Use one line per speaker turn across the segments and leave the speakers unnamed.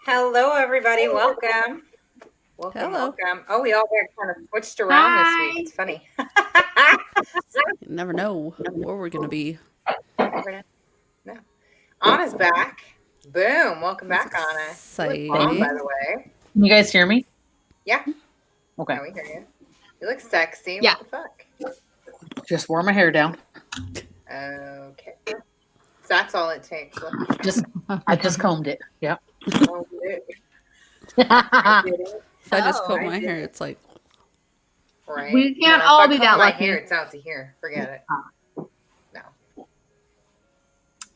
Hello, everybody. Welcome. Welcome. Oh, we all got kind of switched around this week. It's funny.
You never know where we're going to be.
No. Anna's back. Boom. Welcome back, Anna.
Exciting.
Bomb, by the way.
Can you guys hear me?
Yeah.
Okay.
Yeah, we hear you. You look sexy.
Yeah.
What the fuck?
Just wore my hair down.
Okay. So that's all it takes.
I just combed it. Yep.
Oh, good.
If I just
Oh,
comb
I
my
did.
hair, it's like,
Right.
We can't
if
all
I
be
comb
that
my
lucky.
hair, it's out to here. Forget it. No.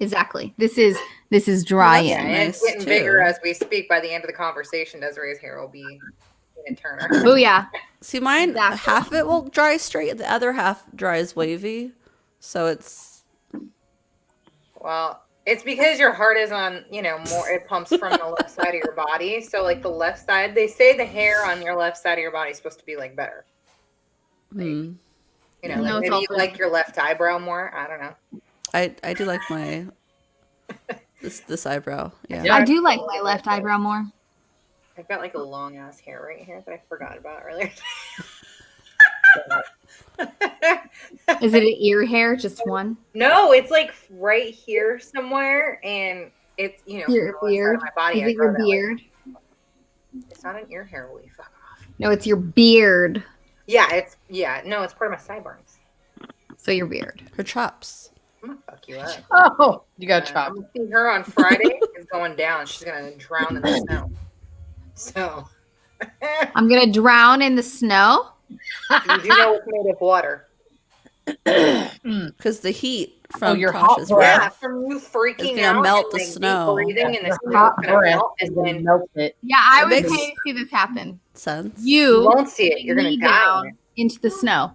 Exactly. This is drying.
Yeah, and it's
Nice,
getting
too.
bigger as we speak. By the end of the conversation, Desiree's hair will be in Turner.
Oh yeah.
see, mine,
Exactly.
half of it will dry straight, the other half dries wavy. So it's,
Well, it's because your heart is on, more, it pumps from the left side of your body. So, like, the left side, they say the hair on your left side of your body is supposed to be, like, better.
hmm.
You know,
No,
like
it's
maybe you
also-
like your left eyebrow more. I don't know.
I do like my, this eyebrow. Yeah.
Yeah.
I do like my left eyebrow more.
I've got, like, a long ass hair right here that I forgot about earlier.
Is it an ear hair? Just one?
No, it's, like, right here somewhere. And it's,
Your
from the left side
beard?
of my body.
Is
I
it
grow
your
that way.
beard?
It's not an ear hair, will you fuck off?
No, it's your beard.
Yeah, it's part of my sideburns.
So your beard.
Her chops.
I'm gonna fuck you up.
Oh, you got
I'm
chopped.
gonna see her on Friday. It's going down. She's gonna drown in the snow. So
I'm gonna drown in the snow.
you do know it's made of water.
Because the heat from
your
Tasha's
hot breath.
Yeah,
breath
from you freaking
gonna
out
melt
and,
the
like, deep
snow.
breathing and the
Your
snow's
hot
gonna
breath
melt,
is
and
gonna
then
melt it.
Yeah, I
It
would
makes-
pay to see this happen.
sense.
you
You
won't see it. You're gonna
knee
die in
down
it.
into the snow.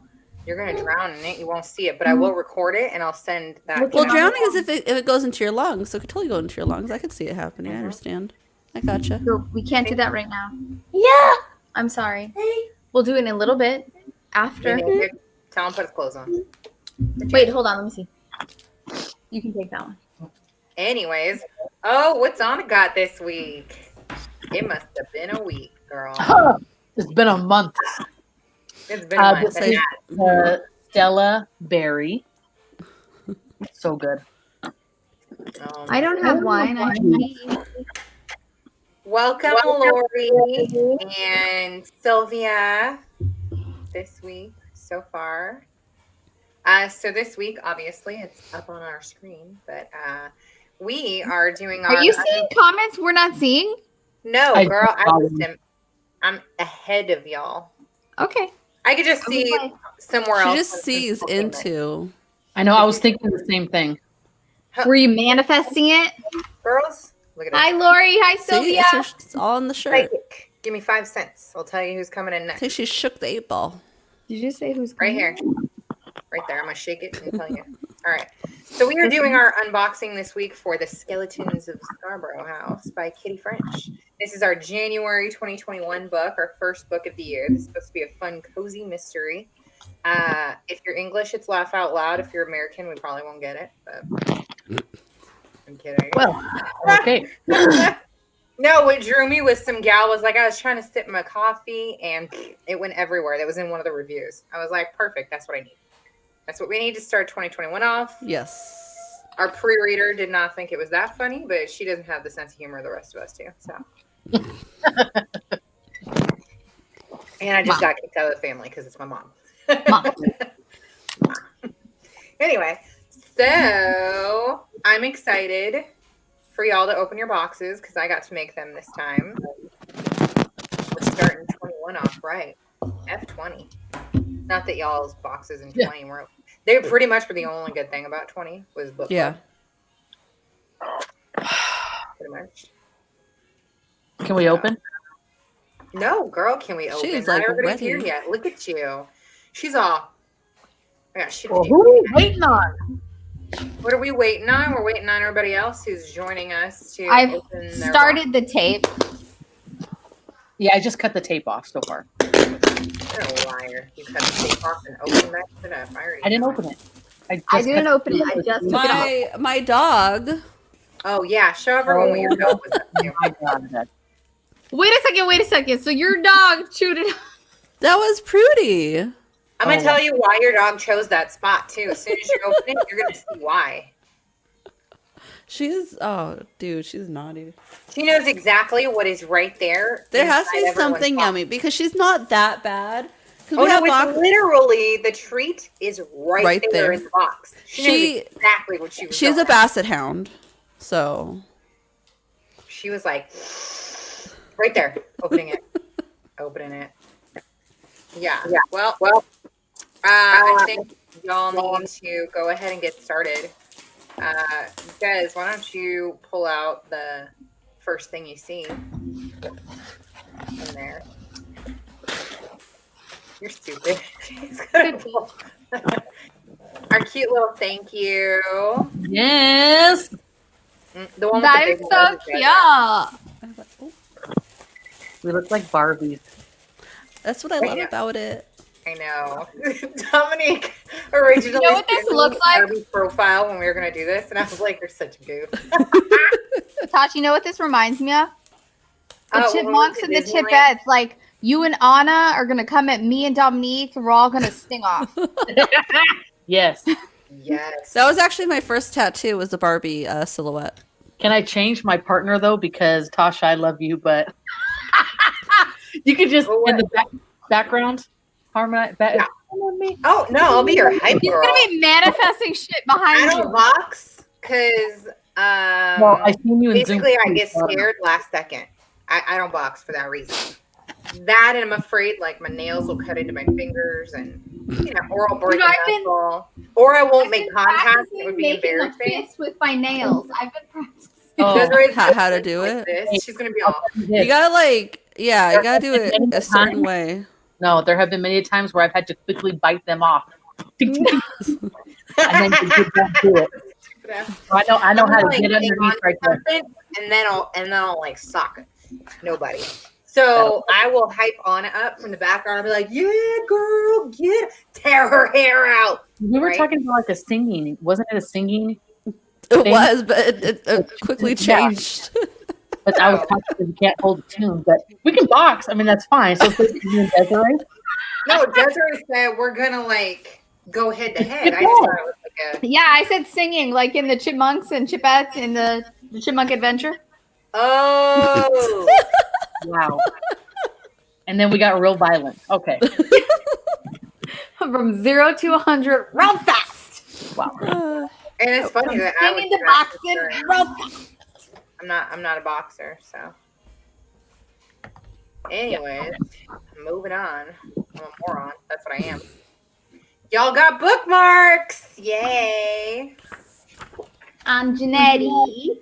You're gonna drown in it. You won't see it, but I will record it and I'll send that.
Well,
Yeah.
drowning is if it goes into your lungs. So it could totally go into your lungs. I could see it happening. I understand. I gotcha.
So we can't do that right now. Yeah. I'm sorry. We'll do it in a little bit after.
Tell him put his clothes on.
Wait, hold on. Let me see. You can take that one.
Anyways, what's on got this week? It must have been a week, girl.
It's been a month.
It's been a month.
This is Stella Berry. So good.
I don't have wine. I have tea.
Welcome, Lori and Sylvia, this week so far. So this week, obviously, it's up on our screen, but we are doing our...
Are you seeing comments we're not seeing?
No,
I
girl,
don't.
I'm ahead of y'all.
Okay.
I could just see somewhere
She
else.
just sees into.
I know. I was thinking the same thing.
Were you manifesting it?
Girls, look at
Hi,
us.
Lori. Hi,
See,
Sylvia.
it's all in the shirt.
Psychic. Give me 5 cents. I'll tell you who's coming in
I
next.
think she shook the 8-ball.
Did you say who's
Right here. Right there. I'm going to shake it and tell you. All right. So we are doing our unboxing this week for The Skeletons of Scarborough House by Kitty French. This is our January 2021 book, our first book of the year. This is supposed to be a fun, cozy mystery. If you're English, it's laugh out loud. If you're American, we probably won't get it. But I'm kidding.
Well, okay.
No, what drew me was some gal was like, I was trying to sip my coffee and it went everywhere. That was in one of the reviews. I was like, perfect. That's what I need. That's what we need to start 2021 off.
Yes.
Our pre-reader did not think it was that funny, but she doesn't have the sense of humor the rest of us do. So, and I just got kicked out of the family because it's my mom.
Mom.
Anyway, so I'm excited for y'all to open your boxes because I got to make them this time. We're starting 21 off right. F20. Not that y'all's boxes in 20 were. They pretty much were the only good thing about 20 was book.
Yeah.
Pretty much.
Can we open?
No, girl, can we open?
She's
Not
like
everybody's here
ready.
yet. Look at you. She's all. I got shit to
Well,
do.
who are we waiting on?
What are we waiting on? We're waiting on everybody else who's joining us to
I've
open their
started the tape.
Yeah, I just cut the tape off so far.
You're a liar. You cut the tape off and opened that shit up.
I didn't open it.
I didn't open it. I just took it off.
My dog.
Oh, yeah. Show everyone what your dog was up to.
I got it.
Wait a second. So your dog chewed it.
That was Prudy.
I'm going to tell you why your dog chose that spot, too. As soon as you open it, you're going to see why.
She's she's naughty.
She knows exactly what is right there.
There has to be
inside everyone's
something
box.
yummy because she's not that bad.
Oh, no, it's literally the treat is right there in the box. She knows exactly what she was
She's
going
a basset hound. So
she was like, right there, opening it. Opening it. Yeah. Well, I think y'all need to go ahead and get started. Des, why don't you pull out the first thing you see in there? You're stupid. She's gonna pull our cute little thank you.
Yes.
The one
That
with
is
the big
so
nose.
cute.
We look like Barbies.
that's what I love about it.
I know. Dominique originally
You know what this
sent me
looks like?
Barbie's profile when we were going to do this, and I was like, you're such a goof.
Tash, you know what this reminds me of? The
Oh, when we
chipmunks
went
and
to
the
Disneyland?
chipettes. Like, you and Anna are going to come at me and Dominique, and we're all going to sting off.
Yes.
Yes.
That was actually my first tattoo. Was a Barbie silhouette.
Can I change my partner though? Because Tasha, I love you, but you could just in the background harmonize.
Oh, no, I'll be your hype
He's
girl.
going to be manifesting shit
I
behind
don't
you.
box because
Well, I seen you in
basically
Zoom.
I get scared last second. I don't box for that reason. That and I'm afraid like my nails will cut into my fingers and oral birth
I've been-
vessel. Or I won't
I've
make
been
contact.
practicing
It would be
making a
embarrassing.
fist with my nails. I've been practicing.
Oh,
Desiree's
How to
just
do
like
it?
this. She's gonna be all.
You gotta you gotta do it a certain way.
No, there have been many times where I've had to quickly bite them off. And then to get down to it. I know how to get underneath right there.
And then I'll like sock it. Nobody. So I will hype Anna up from the background and be like, "Yeah, girl, get it. Tear her hair out."
We were
Right?
talking about like a singing. Wasn't it a singing?
It
thing?
was, but it quickly changed.
But I was talking because you can't hold a tune. But we can box. I mean, that's fine. So it's you and Desiree.
No, Desiree said we're gonna like go head to head. I just thought it was like a.
Yeah, I said singing like in the Chipmunks and Chipettes in the Chipmunk Adventure.
Oh.
Wow. And then we got real violent. Okay.
From 0 to 100, real fast.
Wow.
And it's funny that I would
Singing the
do that for
boxing,
sure.
real fast.
I'm not a boxer, so. Anyways, moving on. I'm a moron. That's what I am. Y'all got bookmarks! Yay!
I'm Janetti.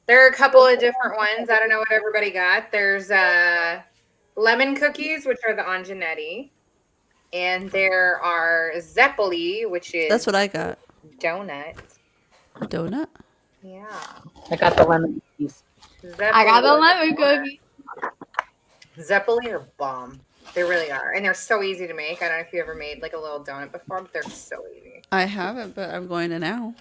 There are a couple of different ones. I don't know what everybody got. There's lemon cookies, which are the Angenetti. And there are Zeppoli, which is
That's what I got.
donut.
A donut?
Yeah.
I got the lemon cookies.
I got the lemon cookie.
Zeppoli are bomb. They really are. And they're so easy to make. I don't know if you ever made like a little donut before, but they're so easy.
I haven't, but I'm going to now.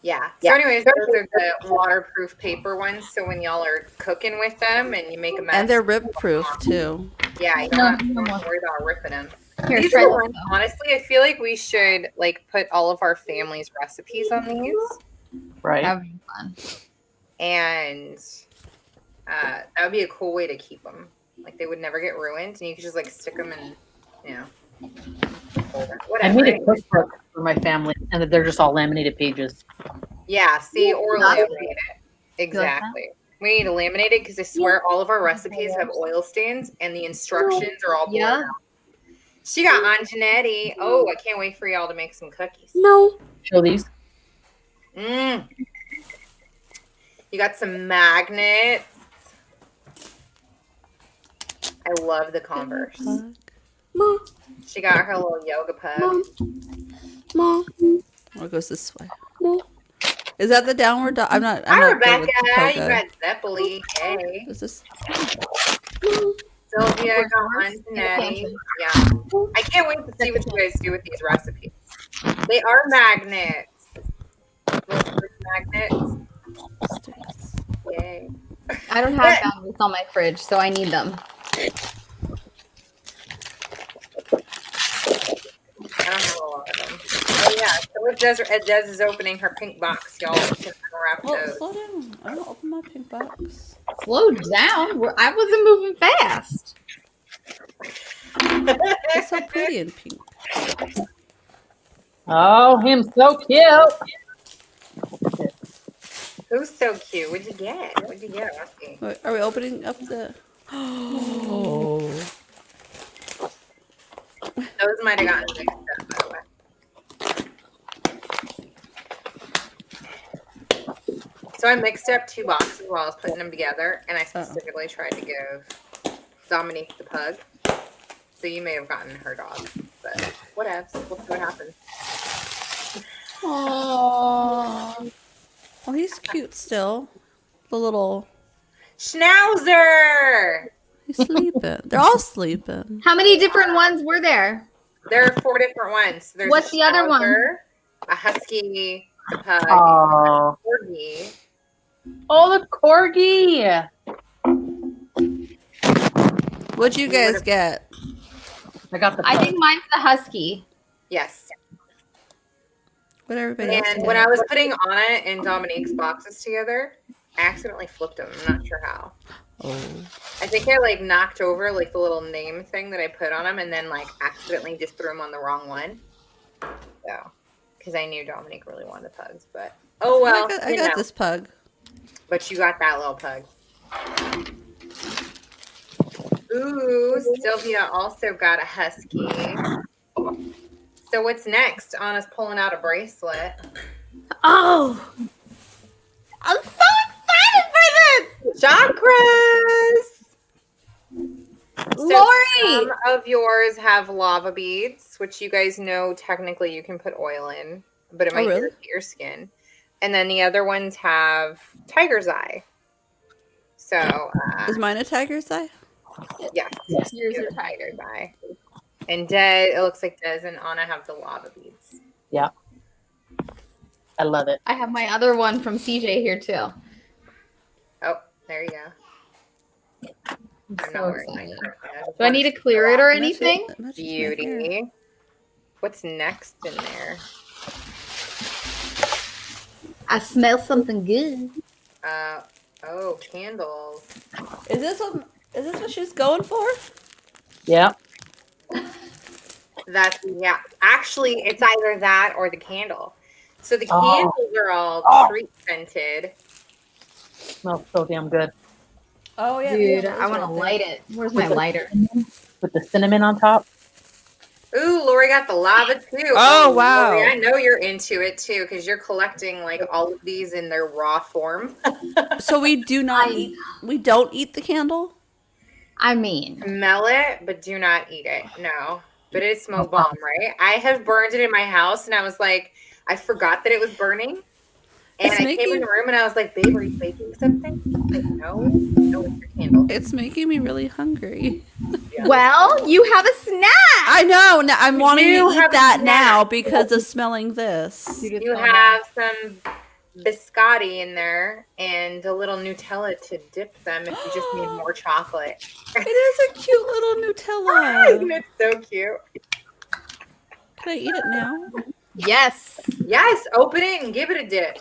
Yeah. So anyways, those are the waterproof paper ones. So when y'all are cooking with them and you make a mess.
And they're rip proof too.
Yeah, you don't have to worry about ripping them.
Here,
These
try
are
this.
ones, honestly, I feel like we should like put all of our family's recipes on these.
Right.
Having fun.
And that would be a cool way to keep them. Like they would never get ruined, and you could just like stick them in,
I
whatever.
made a cookbook for my family, and they're just all laminated pages.
Yeah, see, or
That's
laminate it. Exactly. We need to laminate it because I swear all of our recipes have oil stains, and the instructions are all blurred
Yeah.
out. She got Angenetti. Oh, I can't wait for y'all to make some cookies.
No. Show these.
You got some magnets. I love the Converse.
Mom.
She got her little yoga pug.
Mom.
Oh, it goes this way.
Mom.
Is that the downward dog? I'm not.
Hi,
I'm not good with
Rebecca.
the
You
pogo.
got Zeppeli. Hey.
Is this?
Sylvia got Antonetti. Yeah. I can't wait to see what you guys do with these recipes. They are magnets. Little magnets.
Sticks.
Yay.
I don't have magnets on my fridge, so I need them.
I don't have a lot of them. Oh yeah. So if Des is opening her pink box, y'all can unwrap
Well,
those.
slow down. I don't open my pink box.
Slow down. I wasn't moving fast.
It's so pretty in pink.
Oh, him so cute.
Who's so cute? What'd you get? What'd you get, Rusty?
Wait, are we opening up the? Oh.
Those might have gotten mixed up, by the way. So I mixed up two boxes while I was putting them together, and I specifically tried to give Dominique the pug. So you may have gotten her dog, but whatevs. We'll see what happens.
Oh.
Oh, he's cute still. The little.
Schnauzer!
He's sleeping. They're all sleeping.
How many different ones were there?
There are 4 different ones. There's
What's
a
the other one?
Schnauzer, a husky, a pug,
Oh.
a corgi.
Oh, the corgi.
What'd you guys get?
I got the.
I think mine's the husky.
Yes.
What everybody else
And
get?
when I was putting Anna and Dominique's boxes together, I accidentally flipped them. I'm not sure how.
Oh.
I think I like knocked over like the little name thing that I put on them, and then like accidentally just threw them on the wrong one. So, because I knew Dominique really wanted the pugs, but oh well.
I got this pug.
But you got that little pug. Ooh, Sylvia also got a husky. So what's next? Anna's pulling out a bracelet.
Oh, I'm so excited for this.
Chakras! So
Lori!
some of yours have lava beads, which you guys know technically you can put oil in, but it might
really?
irritate your skin. And then the other ones have tiger's eye. So,
Is mine a tiger's eye?
yeah,
Yes.
Yours
you
are
have a
tight.
tiger's eye. And Des, it looks like Des and Anna have the lava beads.
Yeah. I love it.
I have my other one from CJ here too.
Oh, there you go. I'm not wearing mine.
Do I need to clear it or anything?
Beauty. What's next in there?
I smell something good.
Oh, candles.
Is this what she's going for?
Yeah.
Yeah. Actually, it's either that or the candle. So the
Oh.
candles are all
Oh.
treat scented.
Smells so damn good.
Oh yeah,
Dude,
yeah,
I want to light it. Where's my lighter?
With the cinnamon on top.
Ooh, Lori got the lava too.
Oh, wow.
Lori, I know you're into it too because you're collecting like all of these in their raw form.
So we do not eat. We don't eat the candle.
I mean,
Smell it, but do not eat it. No, but it smells bomb, right? I have burned it in my house, and I was like, I forgot that it was burning. And
It's
I came in
making-
the room, and I was like, babe, are you baking something? Like, no, it's your candle.
It's making me really hungry.
Yeah.
well, you have a snack.
I know. Now, I'm wanting
do
to eat
have a
that
snack.
now because of smelling this.
You have some biscotti in there and a little Nutella to dip them if you just need more chocolate.
It is a cute little Nutella.
It's so cute.
Can I eat it now?
Yes.
Yes, open it and give it a dip.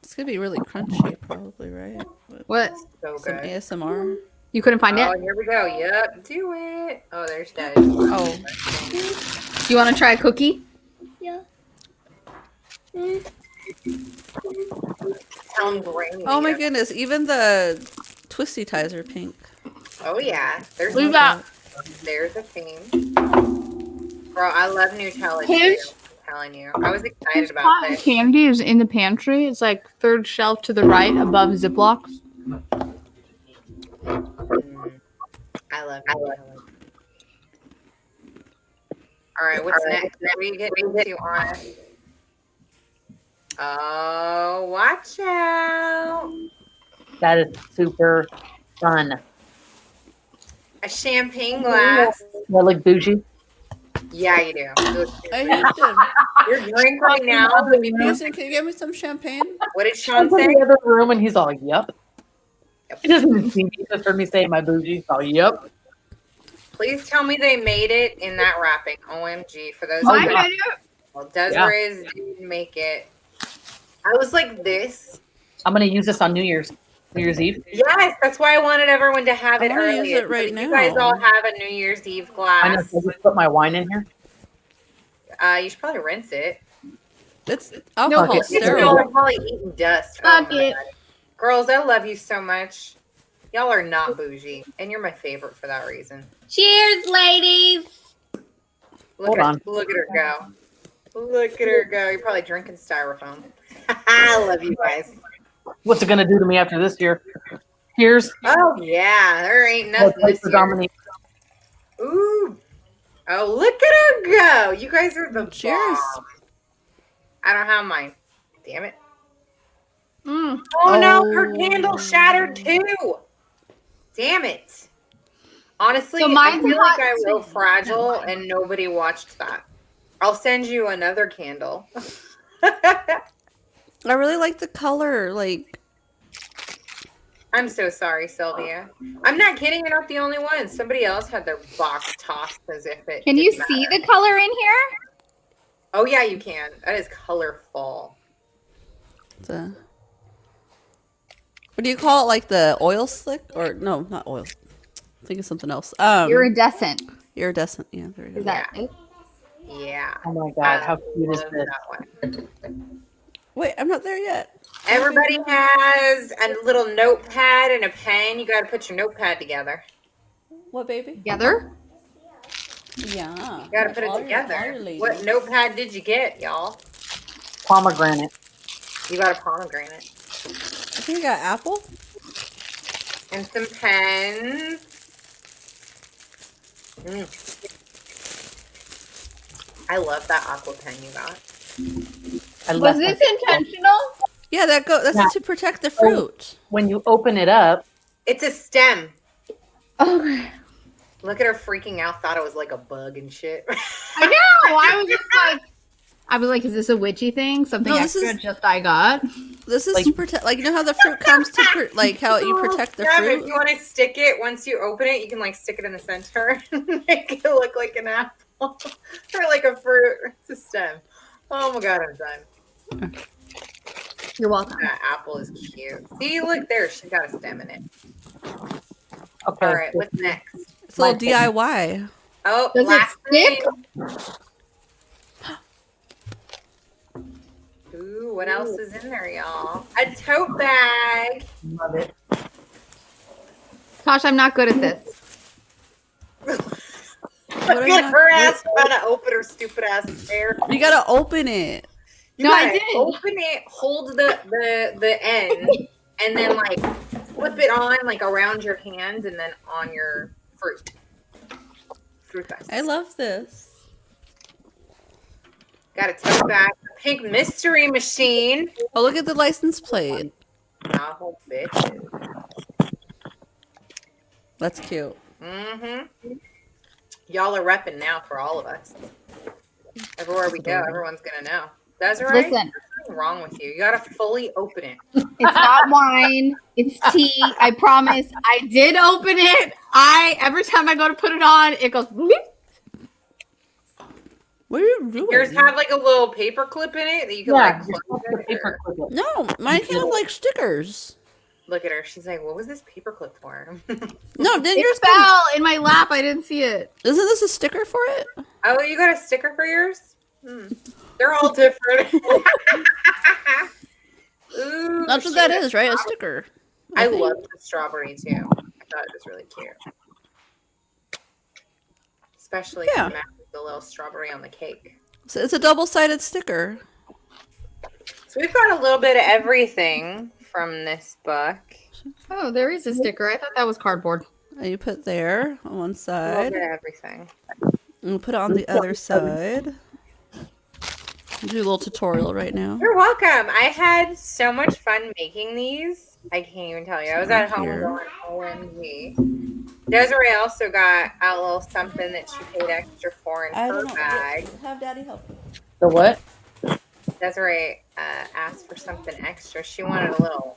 It's gonna be really crunchy, probably, right? With
What?
So
some
good.
ASMR.
You couldn't find
Oh,
it?
here we go. Yep, do it. Oh, there's that.
Oh,
Do you want to try a cookie?
Tell them brain.
oh my goodness! Even the twisty ties are pink.
Oh yeah, there's
Leave that.
there's a thing. Bro, I love Nutella too.
Here's-
I'm telling you, I was excited about
Cotton
this.
candy is in the pantry. It's like third shelf to the right above Ziplocs.
I love Nutella. All right, what's next? What are you getting into on? Oh, watch out!
That is super fun.
A champagne glass.
Do I look bougie?
Yeah, you do. You look
I
stupid.
hate them.
Your drink right now.
Houston, can you get me some champagne?
What did
Sean's
Sean
in
say?
the other room and he's all, yep. He doesn't even see me. He just heard me say my bougie. He's all, yep.
Please tell me they made it in that wrapping. OMG. For those
Oh,
who
yeah.
don't know, well, Desiree didn't make it. I was like this.
I'm going to use this on New Year's Eve.
Yes, that's why I wanted everyone to have
I
it
wanna
early.
use it right
You guys
now.
all have a New Year's Eve
I know.
glass.
So I just put my wine in here.
You should probably rinse it.
It's alcohol
Fuck it.
Y'all
sterile.
are probably eating dust.
Fuck
my
it.
God. Girls, I love you so much. Y'all are not bougie, and you're my favorite for that reason.
Cheers, ladies.
Look at her go. Look at her go. You're probably drinking styrofoam. I love you guys.
What's it going to do to me after this year? Here's
Oh yeah, there ain't nothing this
for
year.
Dominique.
Ooh. Oh, look at her go. You guys are the
Cheers.
bomb. I don't have mine. Damn it.
Mm.
Oh no, her
Oh.
candle shattered too. Damn it. Honestly,
So
I
mine's
feel
hot
like I
too.
wrote fragile and nobody watched that. I'll send you another candle.
I really like the color. Like,
I'm so sorry, Sylvia. I'm not kidding. You're not the only one. Somebody else had their box tossed as if it.
Can you
didn't
see
matter.
the color in here?
Oh yeah, you can. That is colorful.
the what do you call it? Like the oil slick, or no, not oil. Think of something else.
Iridescent.
Iridescent. Yeah, there you go.
Is that it?
Yeah.
Oh my God, how cute is
Love
this?
that one.
Wait, I'm not there yet.
Everybody has a little notepad and a pen. You got to put your notepad together.
What, baby?
Together?
Yeah.
You gotta put it together. What notepad did you get, y'all?
Pomegranate.
You got a pomegranate.
I think I got apple.
And some pens. I love that aqua pen you got.
Was this intentional?
Yeah, that's to protect the fruit.
When you open it up,
it's a stem.
Okay.
Look at her freaking out. Thought it was like a bug and shit.
I know. I was like, is this a witchy thing? Something extra I got?
This is to protect, like, you know how the fruit comes to, like, how you protect the fruit?
If you want to stick it, once you open it, you can, like, stick it in the center and make it look like an apple. Or like a fruit. It's a stem. Oh my god, I'm done.
You're welcome.
That apple is cute. See, look there. She's got a stem in it.
Okay.
All right, what's next?
It's a little DIY.
Oh,
does
last
it stick?
Ooh, what else is in there, y'all? A tote bag.
Love it.
Tash, I'm not good at this.
Look at her ass trying to open her stupid ass hair.
You gotta open it.
You gotta open it, hold the end, and then like flip it on like around your hand and then on your fruit. Fruit basket.
I love this.
Got a tote bag, a pink mystery machine.
Oh, look at the license plate.
Novel bitches.
That's cute.
Mm-hmm. Y'all are repping now for all of us. Everywhere we go, everyone's gonna know. Desiree,
Listen.
there's nothing wrong with you. You gotta fully open it.
It's not wine. It's tea. I promise. I did open it. Every time I go to put it on, it goes bloop.
What are you doing?
Yours have like a little paper clip in it that you can like close it. Or...
No, mine have like stickers.
Look at her. She's like, "What was this paper clip for?"
No, then
It
yours
fell in my lap. I didn't see it.
Isn't this a sticker for it?
Oh, you got a sticker for yours? They're all different. Ooh,
That's what that is, right? A sticker.
I love the strawberry too. I thought it was really cute, especially if you match the little strawberry on the cake.
So it's a double-sided sticker.
So we've got a little bit of everything from this book.
Oh, there is a sticker. I thought that was cardboard.
And you put there on one
A little
side.
bit of everything.
And we'll put it on the other side. I'll do a little tutorial right now.
You're welcome. I had so much fun making these. I can't even tell you. I was at home going, OMG. Desiree also got a little something that she paid extra for in her bag.
Have Daddy help.
The what?
Desiree asked for something extra. She wanted a little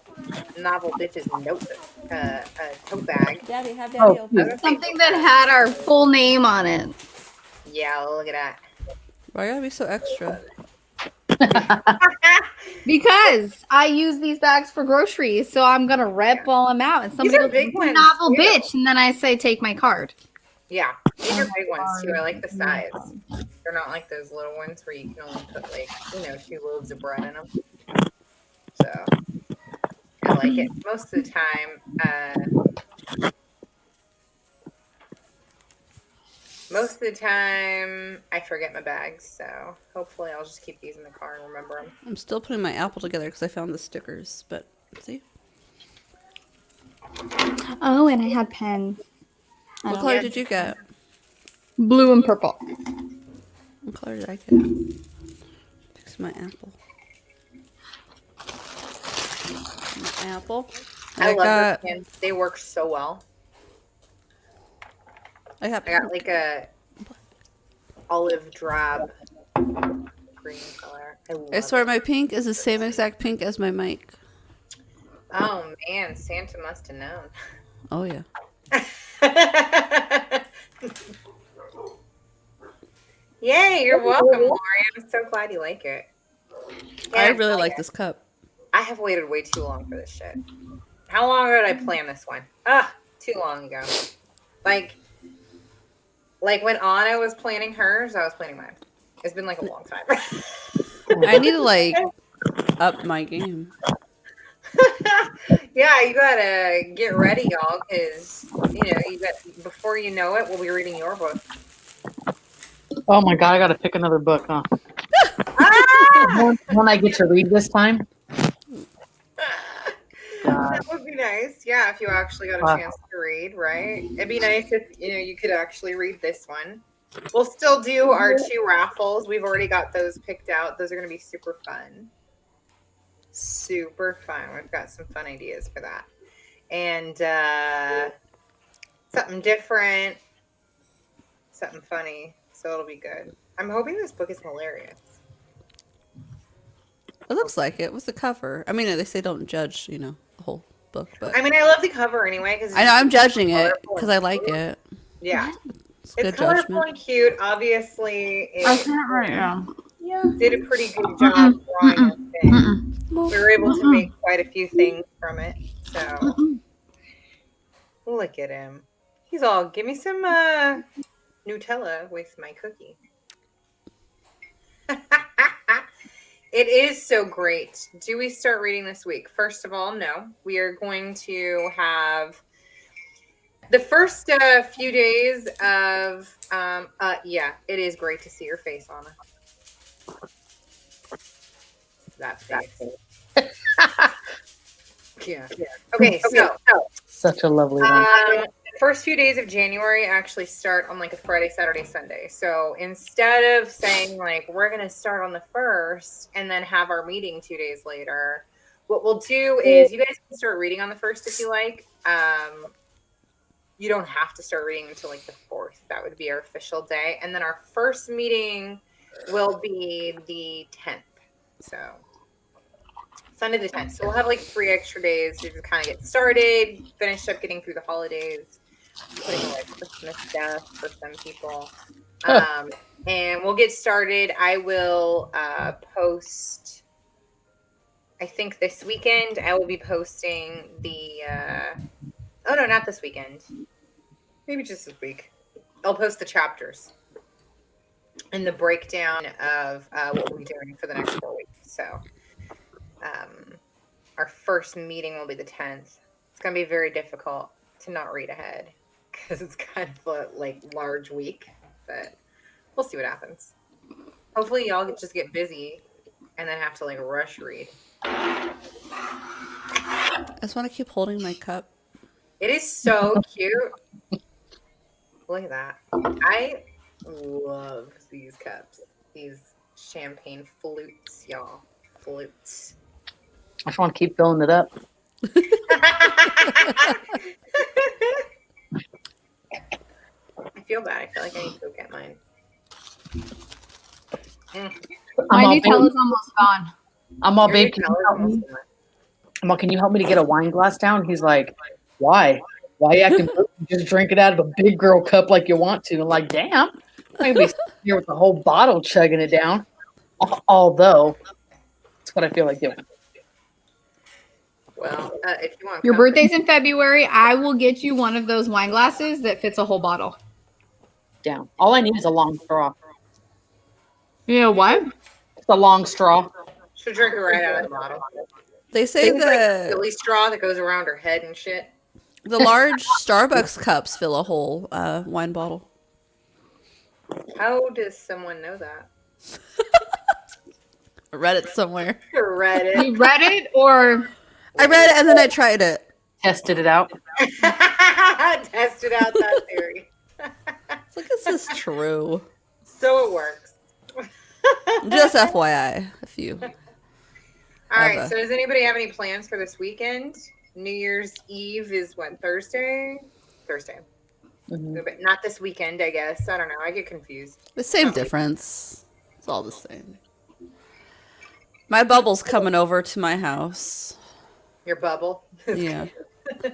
novel bitches notebook, a tote bag.
Daddy, have Daddy help.
Something that had our full name on it.
Yeah, look at that.
Why gotta be so extra?
Because I use these bags for groceries, so I'm gonna rep while I'm out. And somebody goes,
big ones,
novel
too.
bitch, and then I say, take my card.
Yeah, these are big ones too. I like the size. They're not like those little ones where you can only put like 2 loaves of bread in them. So I like it. Most of the time, I forget my bags. So hopefully, I'll just keep these in the car and remember them.
I'm still putting my apple together because I found the stickers. But see,
Oh, and I had pens.
what color did you get?
Blue and purple.
What color did I get? Fix my apple. My apple.
I love those pens. They work so well.
I got
like a olive drab green color.
I swear my pink is the same exact pink as my mic.
Oh man, Santa must have known.
Oh yeah.
Yay, you're welcome, Lori. I'm so glad you like it. Yeah,
I really like this cup.
I have waited way too long for this shit. How long ago did I plan this one? Too long ago. Like when Anna was planning hers, I was planning mine. It's been like a long time.
I need to like up my game.
Yeah, you gotta get ready, y'all, because you got before you know it, we'll be reading your book.
Oh my god, I gotta pick another book, huh?
Ah!
One I get to read this time.
That would be nice. Yeah, if you actually got a chance to read, right? It'd be nice if you could actually read this one. We'll still do our 2 raffles. We've already got those picked out. Those are going to be super fun. Super fun. We've got some fun ideas for that. And something different, something funny. So it'll be good. I'm hoping this book is hilarious.
It looks like it. What's the cover? I mean, they say don't judge, the whole book, but
I mean, I love the cover anyway. Cause
I know I'm judging it because I like it.
Yeah.
It's
It's
good
colorful
judgment.
and cute. Obviously, it
right now.
did a pretty good job drawing a thing. We were able to make quite a few things from it. So, look at him. He's all, give me some Nutella with my cookie. It is so great. Do we start reading this week? First of all, no. We are going to have the first few days of, yeah, it is great to see your face, Anna. That face. Yeah. Okay, so
Such a lovely one.
first few days of January actually start on like a Friday, Saturday, Sunday. So instead of saying like we're gonna start on the 1st and then have our meeting 2 days later, what we'll do is you guys can start reading on the 1st if you like. You don't have to start reading until like the 4th. That would be our official day. And then our first meeting will be the 10th. So Sunday the 10th. So we'll have like 3 extra days to just kind of get started, finish up getting through the holidays, putting away Christmas stuff for some people. And we'll get started. I will post, I think this weekend, I will be posting the, oh no, not this weekend. Maybe just this week. I'll post the chapters and the breakdown of what we'll be doing for the next 4 weeks. So our first meeting will be the 10th. It's going to be very difficult to not read ahead because it's kind of a like large week, but we'll see what happens. Hopefully y'all just get busy and then have to like rush read.
I just want to keep holding my cup.
It is so cute. Look at that. I love these cups. These champagne flutes, y'all. Flutes.
I just want to keep filling it up.
I feel bad. I feel like I need to go get mine.
My Nutella's almost gone.
I'm all,
Your
babe, can you
Nutella's
help
almost
me?
gone.
I'm all, can you help me to get a wine glass down? He's like, why? Why you acting broke? You just drink it out of a big girl cup like you want to. I'm like, damn. I'm going to be sitting here with the whole bottle chugging it down. Although, that's what I feel like doing.
Well, if you want
Your
company-
birthday's in February. I will get you one of those wine glasses that fits a whole bottle.
Down. All I need is a long straw.
You know what?
Just a long straw.
She'll drink it right out of the bottle.
They say
It's like a
the
silly straw that goes around her head and shit.
the large Starbucks cups fill a whole wine bottle.
How does someone know that?
I read it somewhere.
Reddit.
You read it or
I read it and then I tried it.
Tested it out.
Tested out that theory.
It's like, is this true?
So it works.
Just FYI, if you.
All right.
Eva.
So does anybody have any plans for this weekend? New Year's Eve is what, Thursday? Thursday.
Mhm.
But not this weekend, I guess. I don't know. I get confused.
The same difference. It's all the same. My bubble's coming over to my house.
Your bubble.
Yeah. You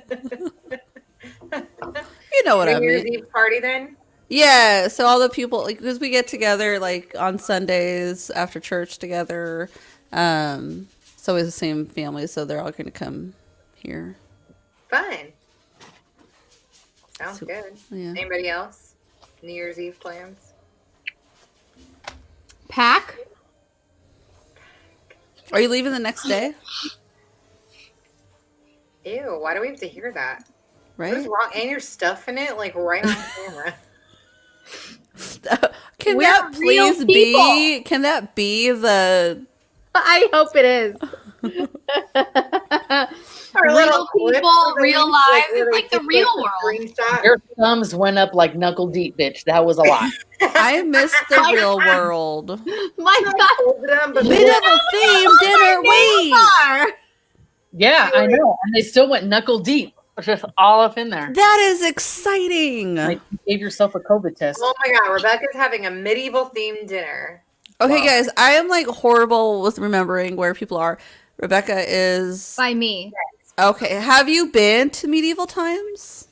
know what I
New Year's
mean.
Eve party then?
Yeah, so all the people, like, because we get together, like, on Sundays after church together. So it's the same family, so they're all going to come here.
Fun. Sounds
So-
good.
Yeah.
Anybody else? New Year's Eve plans?
pack?
Are you leaving the next day?
Ew, why do we have to hear that? What is
Right?
wrong? And you're stuffing it like right on camera.
Can
We're
that
real
please be? Can that be the?
I hope it is.
Our
Real
little clip
people,
for the
real
week,
lives.
where
It's
they
like the
give
real
us a
world.
screenshot.
Your thumbs went up like knuckle deep, bitch. That was a lot.
I miss the real world.
My God.
Folded them, but
Medieval theme dinner. Wait,
Are.
Yeah, I know. And they still went knuckle deep. It's just all up in there.
that is exciting.
Like you gave yourself a COVID test.
oh my god, Rebecca's having a medieval themed dinner.
Okay,
Wow.
guys, I am like horrible with remembering where people are. Rebecca is
By me.
okay. Have you been to medieval times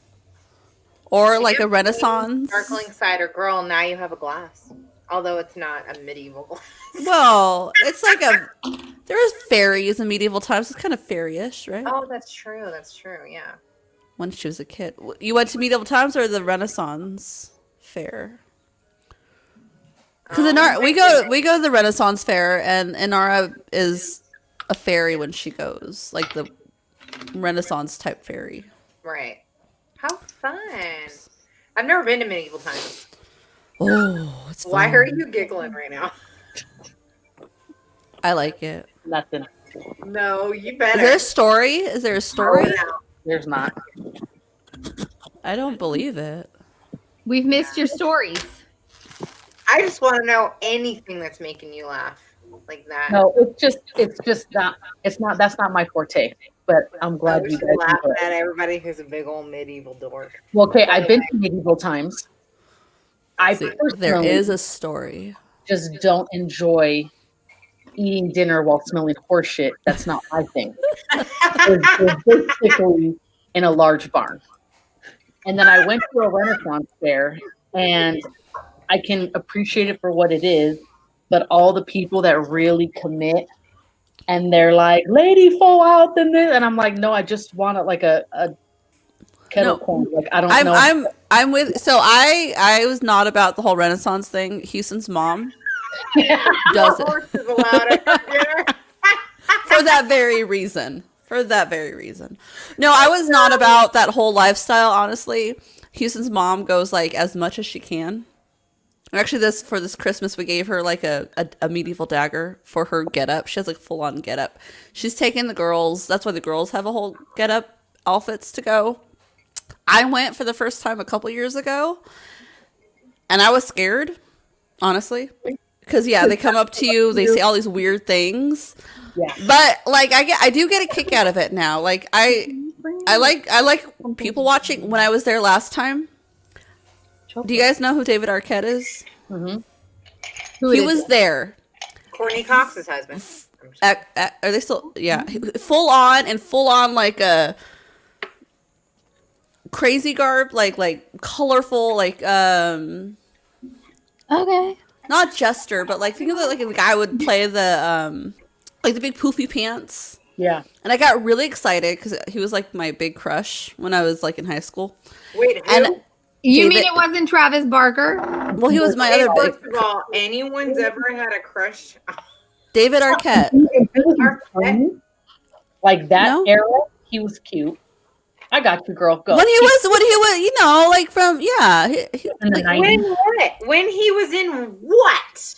or like a Renaissance?
Sparkling cider, girl. Now you have a glass, although it's not a medieval glass.
Well, it's like there was fairies in medieval times. It's kind of fairy-ish, right?
Oh, that's true. That's true. Yeah.
When she was a kid, you went to medieval times or the Renaissance fair? Because we go to the Renaissance fair, and Inara is a fairy when she goes, like the Renaissance type fairy.
Right. How fun! I've never been to medieval times.
Oh, it's fun.
Why are you giggling right now?
I like it.
Nothing.
No, you
Is
better.
there a story? Is there a story?
Oh, no.
There's not.
I don't believe it.
We've missed your stories.
I just want to know anything that's making you laugh like that.
No, it's just not. It's not. That's not my forte. But I'm
I
glad
wish
you
you
guys
laugh
enjoyed it.
at everybody who's a big old medieval dork.
Well, okay, I've been to medieval times. I
See, there
personally
is a story.
just don't enjoy eating dinner while smelling horse shit. That's not my thing. We're basically in a large barn. And then I went to a Renaissance fair, and I can appreciate it for what it is, but all the people that really commit, and they're like, "Lady, fall out," and this, and I'm like, "No, I just want it like a kettle
No.
corn." Like I don't know.
I'm with. So I was not about the whole Renaissance thing. Houston's mom does it
Horses allowed at dinner.
for that very reason. For that very reason. No, I was not about that whole lifestyle. Honestly, Houston's mom goes like as much as she can. Actually, for this Christmas, we gave her like a medieval dagger for her getup. She has like full on getup. She's taking the girls. That's why the girls have a whole getup outfits to go. I went for the first time a couple years ago, and I was scared, honestly, because they come up to you, they say all these weird things.
Yeah.
But like I do get a kick out of it now. Like I like people watching. When I was there last time, do you guys know who David Arquette is?
Mm-hmm.
He was there.
Courtney Cox's husband.
Are they still? Yeah, full on like a crazy garb, like colorful, like
Okay.
not jester, but like think of it like the guy would play the like the big poofy pants.
Yeah.
And I got really excited because he was like my big crush when I was like in high school.
Wait, who?
And
You
David-
mean it wasn't Travis Barker?
well, he was my
Hey,
other
first
big
of all, anyone's ever had a crush?
David Arquette.
If it was funny, like that
No?
era, he was cute. I got you, girl. Go.
When he was, you know, like from
in the
like,
90s.
When what? When he was in what?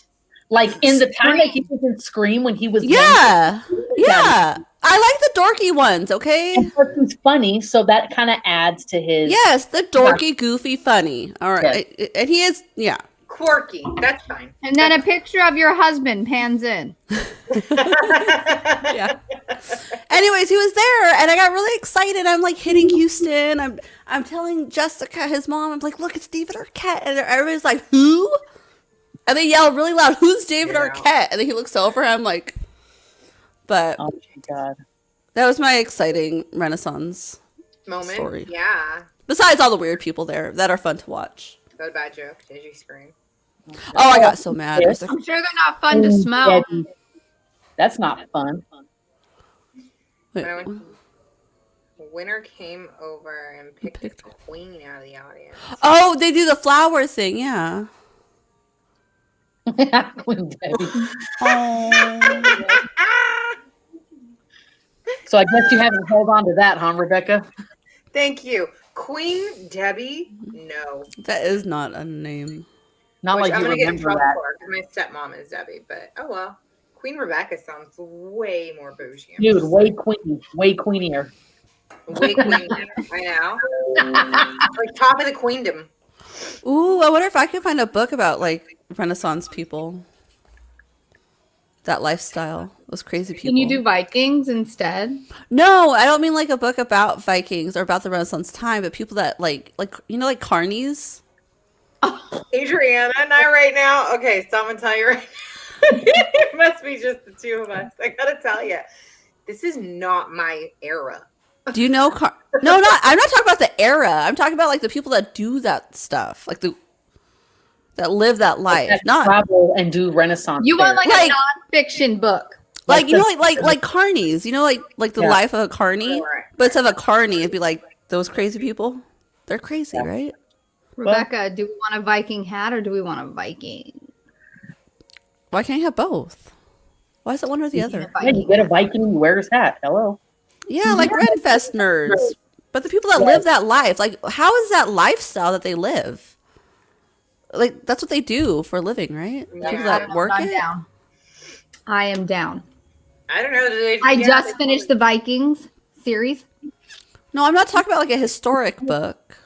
Like in the time that he was in Scream when he was
yeah.
Yeah.
I like the dorky ones, okay?
And plus he's funny, so that kind of adds to his.
Yes, the dorky, goofy, funny. All right. And he is, yeah.
Quirky. That's fine.
And then a picture of your husband pans in.
Yeah. Anyways, he was there, and I got really excited. I'm like hitting Houston. I'm telling Jessica, his mom, I'm like, look, it's David Arquette, and everybody's like, who? And they yell really loud, who's David Arquette? And then he looks over, and I'm like, but
Oh my god.
that was my exciting Renaissance
Moment.
story.
Yeah.
Besides all the weird people there that are fun to watch.
That was a bad joke. Did you scream?
Oh, I got so mad. I was like,
I'm sure they're not fun to smell.
Debbie. That's not fun.
wait,
When I went, winner came over and picked a queen out of the audience.
oh, they do the flower thing, yeah.
Queen Debbie.
Oh.
So I guess you haven't held on to that, huh, Rebecca?
Thank you. Queen Debbie? No.
That is not a name.
Not
Which
like
I'm
you
gonna get in
remember
trouble
that.
for because my stepmom is Debbie. But oh well. Queen Rebecca sounds way more bougie.
Dude, way queenier.
Way queen. I know. Like top of the queendom.
Ooh, I wonder if I could find a book about like Renaissance people. That lifestyle, those crazy people.
Can you do Vikings instead?
No, I don't mean like a book about Vikings or about the Renaissance time, but people that like like carnies.
Adriana and I right now. Okay, so I'm gonna tell you right now. It must be just the two of us. I gotta tell you, this is not my era.
Do you know No, not I'm not talking about the era. I'm talking about like the people that do that stuff, like that live that life.
That
Not
travel and do Renaissance.
You want
fairs.
like
Like-
a nonfiction book.
like you know
the-
like carnies. You know like the
Yeah.
life of a carny,
Right.
but instead of a carny, it'd be like those crazy people. They're crazy,
Yeah.
right?
Rebecca, do we want a Viking hat or do we want a Viking?
Why can't you have both? Why is it one or the other?
Yeah, you get a Viking and you wear his hat. Hello.
Yeah, like Renfest nerds. But the people that live that life, like, how is that lifestyle that they live? Like, that's what they do for a living, right?
Yeah.
People that work
I'm
it.
down. I am down.
I don't know.
I just finished the Vikings series.
No, I'm not talking about like a historic book.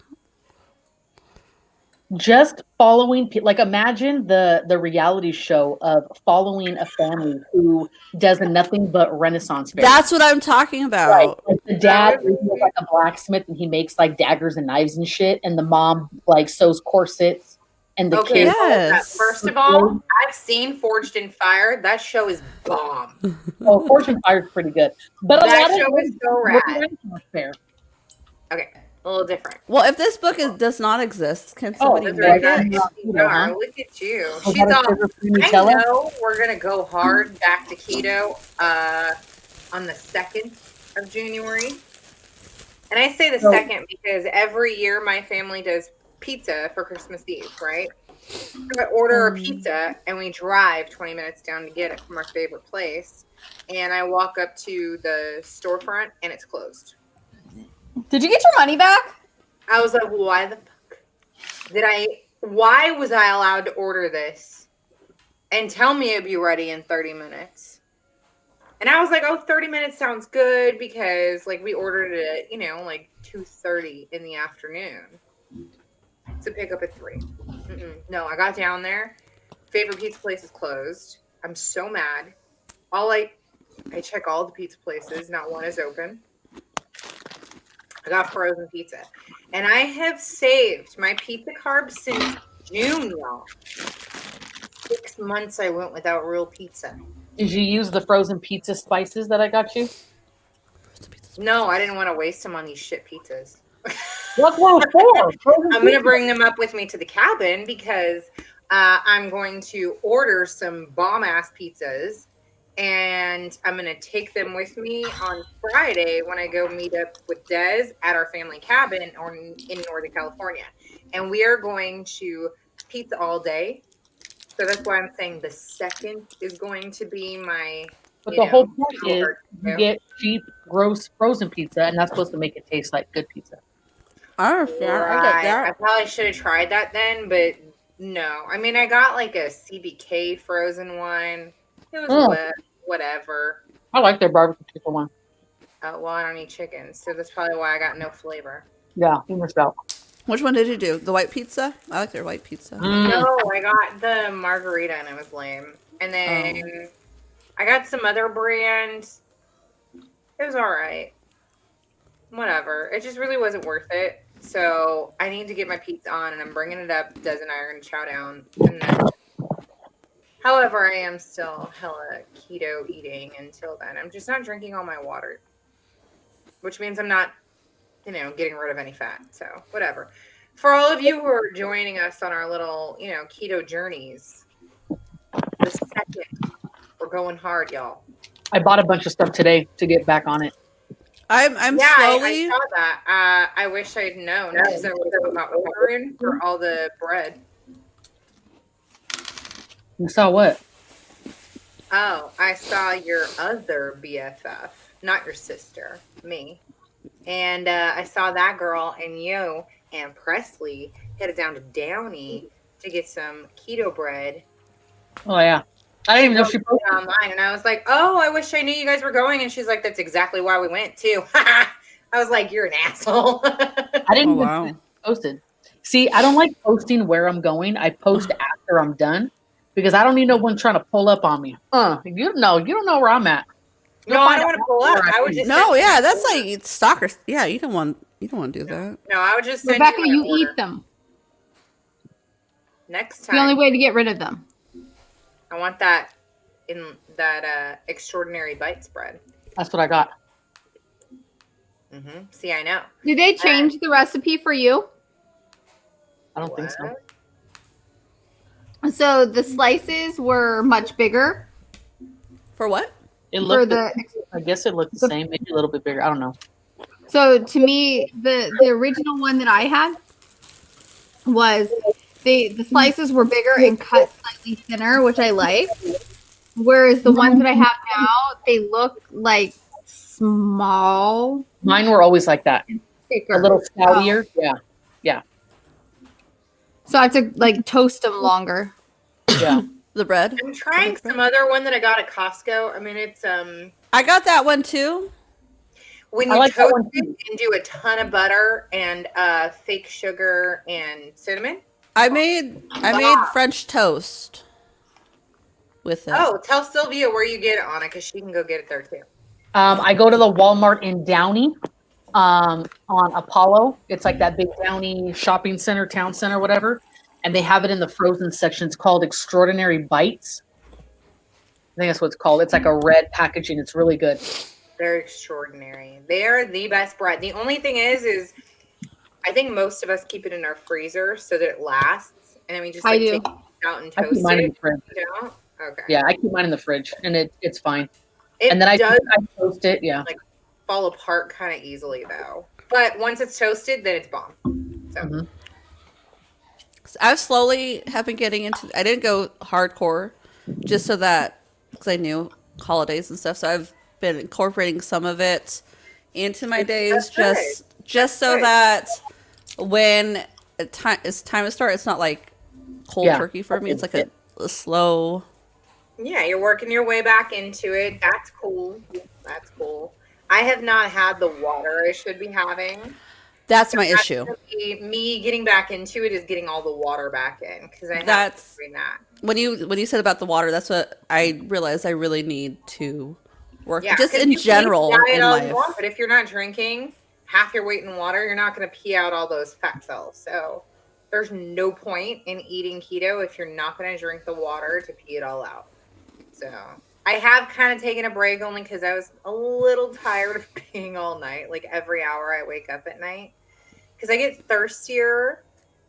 Just following, like imagine the reality show of following a family who does nothing but Renaissance fairs.
That's what I'm talking about.
Right. Like the dad is like a blacksmith and he makes like daggers and knives and shit, and the mom like sews corsets, and the
Okay,
kids.
Yes.
first of all, I've seen Forged in Fire. That show is bomb.
Oh, Fortune Fire's pretty good, but a
That
lot
show
of
is so
them work
rad.
Renaissance fair.
Okay, a little different.
Well, if this book does not exist, can
Oh,
somebody
That's
make
right.
it?
Yeah.
Keto, look at you.
Oh,
She's
that is
all.
sugar-free
I
Nutella?
know we're gonna go hard back to keto on the 2nd of January, and I say the
So-
2nd because every year my family does pizza for Christmas Eve, right? I order a pizza and we drive 20 minutes down to get it from our favorite place, and I walk up to the storefront and it's closed.
Did you get your money back?
I was like, why the fuck why was I allowed to order this and tell me it'd be ready in 30 minutes? And I was like, oh, 30 minutes sounds good because like we ordered it, like 2:30 in the afternoon to pick up at 3. No, I got down there. Favorite pizza place is closed. I'm so mad. I check all the pizza places. Not one is open. I got frozen pizza. And I have saved my pizza carbs since June, y'all. 6 months I went without real pizza.
Did you use the frozen pizza spices that I got you?
No, I didn't want to waste them on these shit pizzas.
What's one for?
I'm going to bring them up with me to the cabin because I'm going to order some bomb-ass pizzas, and I'm going to take them with me on Friday when I go meet up with Des at our family cabin in Northern California. And we are going to pizza all day. So that's why I'm saying the 2nd is going to be my...
But the whole point is
hard to
you
do.
get cheap, gross frozen pizza, and that's supposed to make it taste like good pizza.
I understand. I get
Right. I
that.
probably should have tried that then, but no. I mean, I got like a CBK frozen one. It was whatever.
I like their barbecue chicken one.
Well, I don't eat chicken, so that's probably why I got no flavor.
Yeah, you missed out.
Which one did you do? The white pizza? I like their white pizza.
No, I got the margarita and it was lame. And then I got some other brand. It was all right. Whatever. It just really wasn't worth it. So I need to get my pizza on, and I'm bringing it up. Des and I are going to chow down. And then, however, I am still hella keto eating until then. I'm just not drinking all my water, which means I'm not, getting rid of any fat. So whatever. For all of you who are joining us on our little, keto journeys, the 2nd, we're going hard, y'all.
I bought a bunch of stuff today to get back on it.
I'm
Yeah,
slowly.
I saw that. I wish I'd known because I would have got ordering for all the bread.
You saw what?
Oh, I saw your other BFF, not your sister, me. And I saw that girl and you and Presley headed down to Downey to get some keto bread.
Oh yeah, I didn't even know she posted.
Online, and I was like, "Oh, I wish I knew you guys were going." And she's like, "That's exactly why we went too." I was like, "You're an asshole."
I didn't
Oh,
even
wow.
posted. See, I don't like posting where I'm going. I post after I'm done because I don't need no one trying to pull up on me. You don't know where I'm at.
No, I don't want to pull up. I would just
No,
send you
yeah,
my
that's
order.
like stalkers. Yeah, you don't want to do that.
No, I would just send
Rebecca,
you
you
my order.
eat them.
Next
It's the only
time.
way to get rid of them.
I want that in that extraordinary bite spread.
That's what I got.
See, I know.
Did they change the recipe for you?
I don't think so.
What?
So the slices were much bigger.
For what?
It
For
looked.
the
I guess it looked the same, maybe a little bit bigger. I don't know.
so to me, the original one that I had was the slices were bigger and cut slightly thinner, which I like. Whereas the ones that I have now, they look like small,
Mine were always like that.
thicker.
A little stoutier. Yeah.
So I have to like toast them longer.
Yeah.
The bread?
I'm trying some other one that I got at Costco. I mean, it's
I got that one too.
when
I
you
like that
toast
one
it
too.
and do a ton of butter and fake sugar and cinnamon.
I made French toast with it.
Oh, tell Sylvia where you get it, Anna, because she can go get it there too.
I go to the Walmart in Downey, on Apollo. It's like that big Downey shopping center, town center, whatever. And they have it in the frozen section. It's called Extraordinary Bites. I think that's what it's called. It's like a red packaging. It's really good.
They're extraordinary. They're the best bread. The only thing is I think most of us keep it in our freezer so that it lasts, and then we just
I do.
take it out and
I
toast
keep mine in
it.
the fridge.
You don't? Okay.
Yeah, I keep mine in the fridge, and it's fine.
It
And then I
does
toast it. Yeah.
fall apart kind of easily though. But once it's toasted, then it's bomb. So
Mhm.
I've slowly have been getting into. I didn't go hardcore, just so that because I knew holidays and stuff. So I've been incorporating some of it into my days,
That's
just so
good.
that when it's time to start, it's not like cold
Yeah.
turkey for me. It's like a slow.
yeah, you're working your way back into it. That's cool. That's cool. I have not had the water I should be having.
That's my issue.
Me getting back into it is getting all the water back in because I have
That's-
to doing that.
When you said about the water, that's what I realized I really need to work
Yeah,
just
'cause
in
you can
general
diet
in
all you
life.
want, but if you're not drinking half your weight in water, you're not going to pee out all those fat cells. So there's no point in eating keto if you're not going to drink the water to pee it all out. So I have kind of taken a break only because I was a little tired of peeing all night. Like every hour I wake up at night because I get thirstier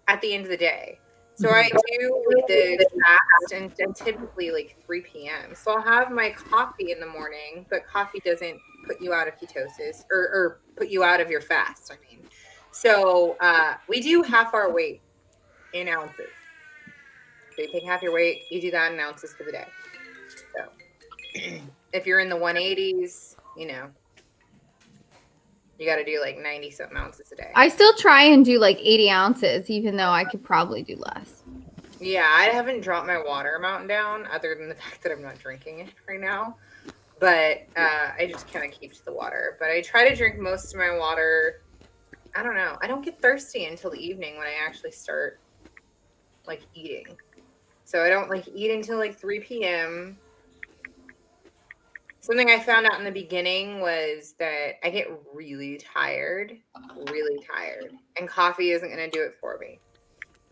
at the end of the day. So I do like the fast and typically like 3 p.m. So I'll have my coffee in the morning, but coffee doesn't put you out of ketosis or put you out of your fast. I mean, so we do half our weight in ounces. So you take half your weight, you do that in ounces for the day. So if you're in the 180s, you got to do like 90 something ounces a day.
I still try and do like 80 ounces, even though I could probably do less.
Yeah, I haven't dropped my water amount down other than the fact that I'm not drinking it right now. But I just kind of keep to the water. But I try to drink most of my water. I don't know. I don't get thirsty until the evening when I actually start like eating. So I don't like eat until like 3 p.m. Something I found out in the beginning was that I get really tired, and coffee isn't going to do it for me.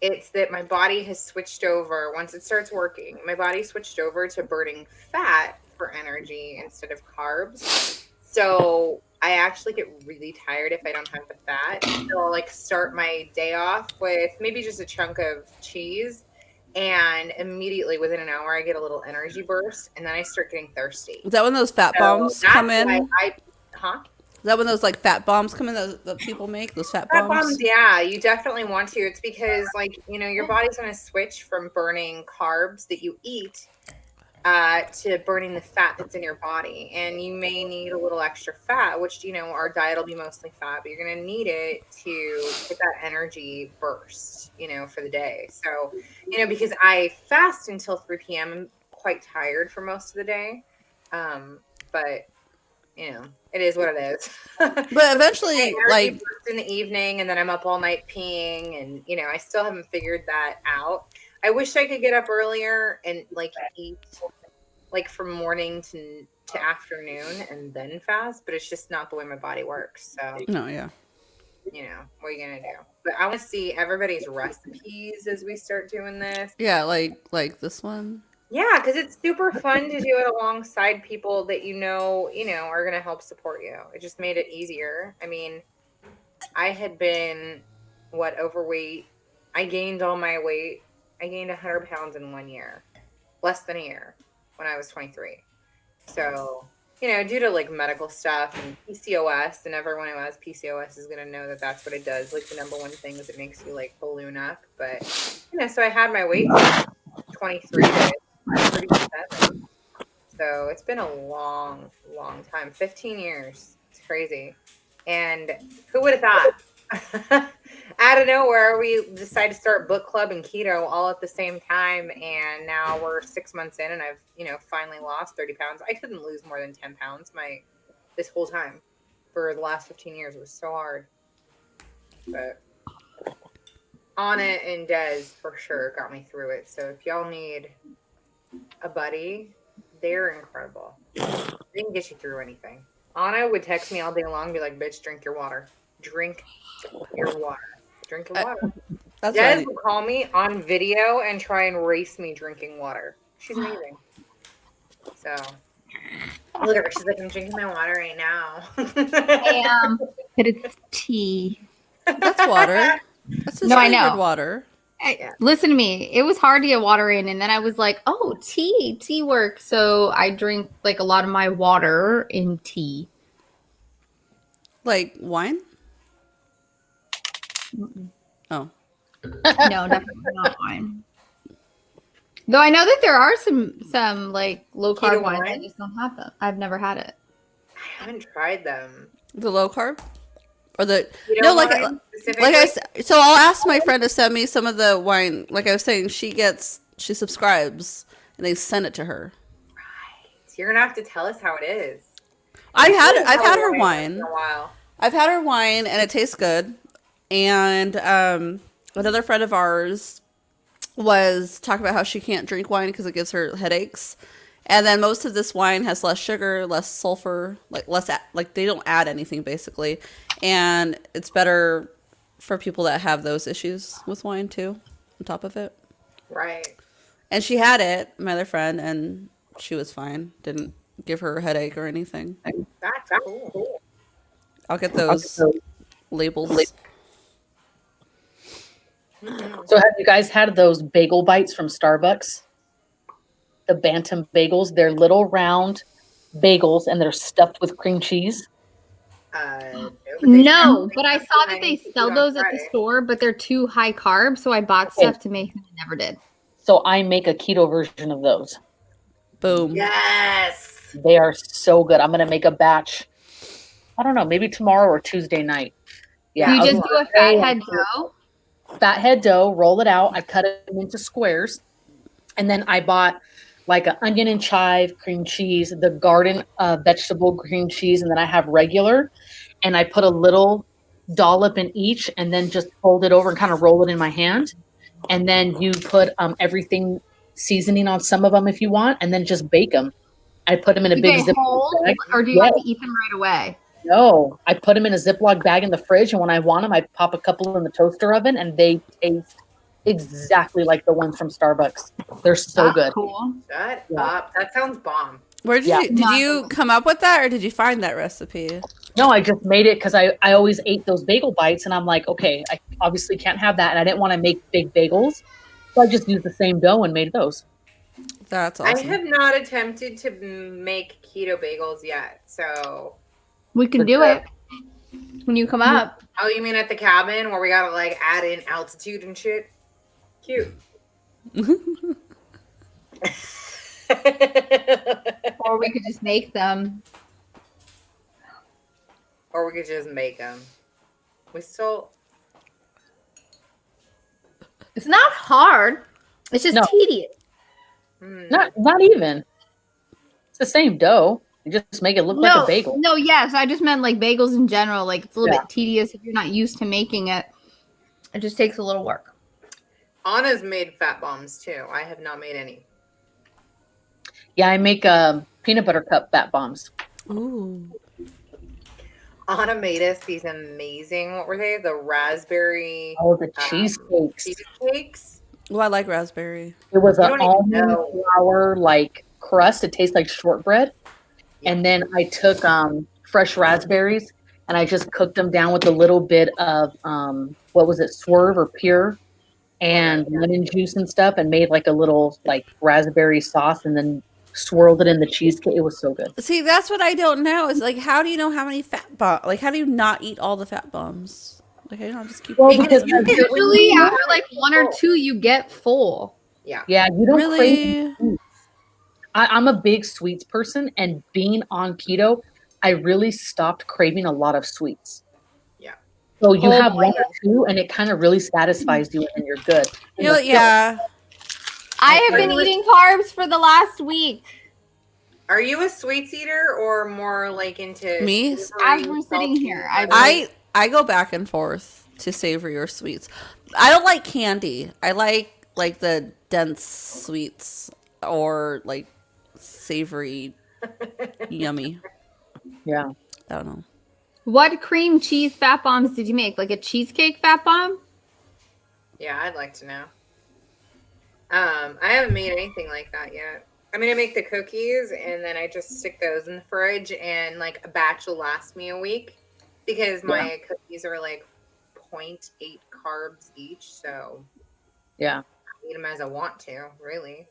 It's that my body has switched over. Once it starts working, my body switched over to burning fat for energy instead of carbs. So I actually get really tired if I don't have the fat. So I'll like start my day off with maybe just a chunk of cheese. And immediately within an hour, I get a little energy burst, and then I start getting thirsty.
Is that when those fat
So
bombs
that's
come in?
why
Is that when those like fat bombs come in that people make? Those fat
Fat
bombs?
bombs, yeah, you definitely want to. It's because, like, your body's going to switch from burning carbs that you eat to burning the fat that's in your body. And you may need a little extra fat, which, our diet will be mostly fat, but you're going to need it to get that energy burst, for the day. So, because I fast until 3 p.m., I'm quite tired for most of the day. But, it is what it is.
But eventually, like,
bursts in the evening, and then I'm up all night peeing, and, I still haven't figured that out. I wish I could get up earlier and eat from morning to afternoon and then fast, but it's just not the way my body works. So
no, yeah.
What are you gonna do? But I want to see everybody's recipes as we start doing this.
Yeah, like this one.
Yeah, because it's super fun to do it alongside people that are gonna help support you. It just made it easier. I mean, I had been overweight. I gained all my weight. I gained 100 pounds in 1 year, less than a year, when I was 23. So, due to medical stuff and PCOS, and everyone who has PCOS is going to know that that's what it does. The number one thing is it makes you balloon up. But, so I had my weight from 23 to 37. So it's been a long, long time, 15 years. It's crazy. And who would have thought? Out of nowhere, we decided to start book club and keto all at the same time, and now we're 6 months in, and I've finally lost 30 pounds. I couldn't lose more than 10 pounds this whole time for the last 15 years. It was so hard, but Anna and Des for sure got me through it. So if y'all need a buddy, they're incredible. They can get you through anything. Anna would text me all day long and be like, bitch, drink your water. Drink your water. Drink your water. Des will call me on video and try and race me drinking water. She's amazing. So, look at her. She's like, I'm drinking my water right now.
I am, but it's tea.
That's water. That's his
I
favorite
know.
water.
Listen to me. It was hard to get water in, and then I was like, oh, tea works. So I drink a lot of my water in tea.
Like wine?
Mm-mm.
Oh.
No, definitely not wine. Though I know that there are some low carb
Keto
wines.
wine?
I just don't have them. I've never had it.
I haven't tried them.
The low carb? Or the
Keto
no,
wine
like I said, so I'll ask my friend to send me some of the wine. Like I was saying, she subscribes and they send it to her.
Right. You're gonna have to tell us how it is.
I've had her wine.
In a while.
I've had her wine and it tastes good. And another friend of ours was talking about how she can't drink wine because it gives her headaches. And then most of this wine has less sugar, less sulfur, they don't add anything basically. And it's better for people that have those issues with wine too, on top of it.
Right.
And she had it, my other friend, and she was fine. Didn't give her a headache or anything.
That's cool.
I'll get those labels.
So have you guys had those bagel bites from Starbucks? The Bantam bagels. They're little round bagels and they're stuffed with cream cheese.
No, but I saw that they sell those at the store, but they're too high carb, so I bought stuff to make them and never did.
So I make a keto version of those.
Boom.
Yes.
They are so good. I'm going to make a batch. I don't know, maybe tomorrow or Tuesday night. Yeah.
You just do a fathead dough?
Fathead dough, roll it out. I cut it into squares. And then I bought like an onion and chive cream cheese, the garden vegetable cream cheese, and then I have regular. And I put a little dollop in each and then just fold it over and kind of roll it in my hand. And then you put everything seasoning on some of them if you want, and then just bake them. I put them in a big
Ziploc bag. Or do you have to eat them right away?
No, I put them in a Ziploc bag in the fridge, and when I want them, I pop a couple in the toaster oven, and they taste exactly like the ones from Starbucks. They're so good.
Cool.
Shut up. That sounds bomb.
Where did you come up with that, or did you find that recipe?
No, I just made it because I always ate those bagel bites, and I'm like, okay, I obviously can't have that, and I didn't want to make big bagels, so I just used the same dough and made those.
That's awesome.
I have not attempted to make keto bagels yet, so
we can do it when you come up.
Oh, you mean at the cabin where we gotta like add in altitude and shit? Cute.
Or we could just make them.
Or we could just make them. We still.
It's not hard. It's just
No.
tedious.
Not even. It's the same dough. You just make it look like a bagel.
No, yes. I just meant like bagels in general. Like it's a little bit tedious if you're not used to making it. It just takes a little work.
Anna's made fat bombs too. I have not made any.
Yeah, I make peanut butter cup fat bombs.
Ooh.
Anna made us these amazing, what were they? The raspberry.
Oh, the cheesecakes.
Cheesecakes.
Oh, I like raspberry.
It was an
don't even
almond
know.
flour like crust. It tastes like shortbread. And then I took fresh raspberries and I just cooked them down with a little bit of what was it, Swerve or Pure, and lemon juice and stuff, and made like a little like raspberry sauce, and then swirled it in the cheesecake. It was so good.
See, that's what I don't know. Is like, how do you know how many fat bombs? Like, how do you not eat all the fat bombs? Like, I don't just keep.
Well,
eating.
because
Usually after like one or two, you get full.
Yeah.
yeah, you don't crave
Really?
sweets. I'm a big sweets person, and being on keto, I really stopped craving a lot of sweets.
Yeah.
So you
Oh
have
my
one or two, and it kind of really satisfies you, and you're good.
You know, yeah.
I have been eating carbs for the last week.
Are you a sweets eater or more like into
Me?
savory,
As we're sitting
salty,
here,
I go back and forth to savory or sweets. I don't like candy. I like the dense sweets or like savory, yummy.
Yeah.
I don't know.
What cream cheese fat bombs did you make? Like a cheesecake fat bomb?
Yeah, I'd like to know. I haven't made anything like that yet. I mean, I make the cookies and then I just stick those in the fridge, and like a batch will last me a week because my cookies are like 0.8 carbs each. So
Yeah.
I eat them as I want to, really.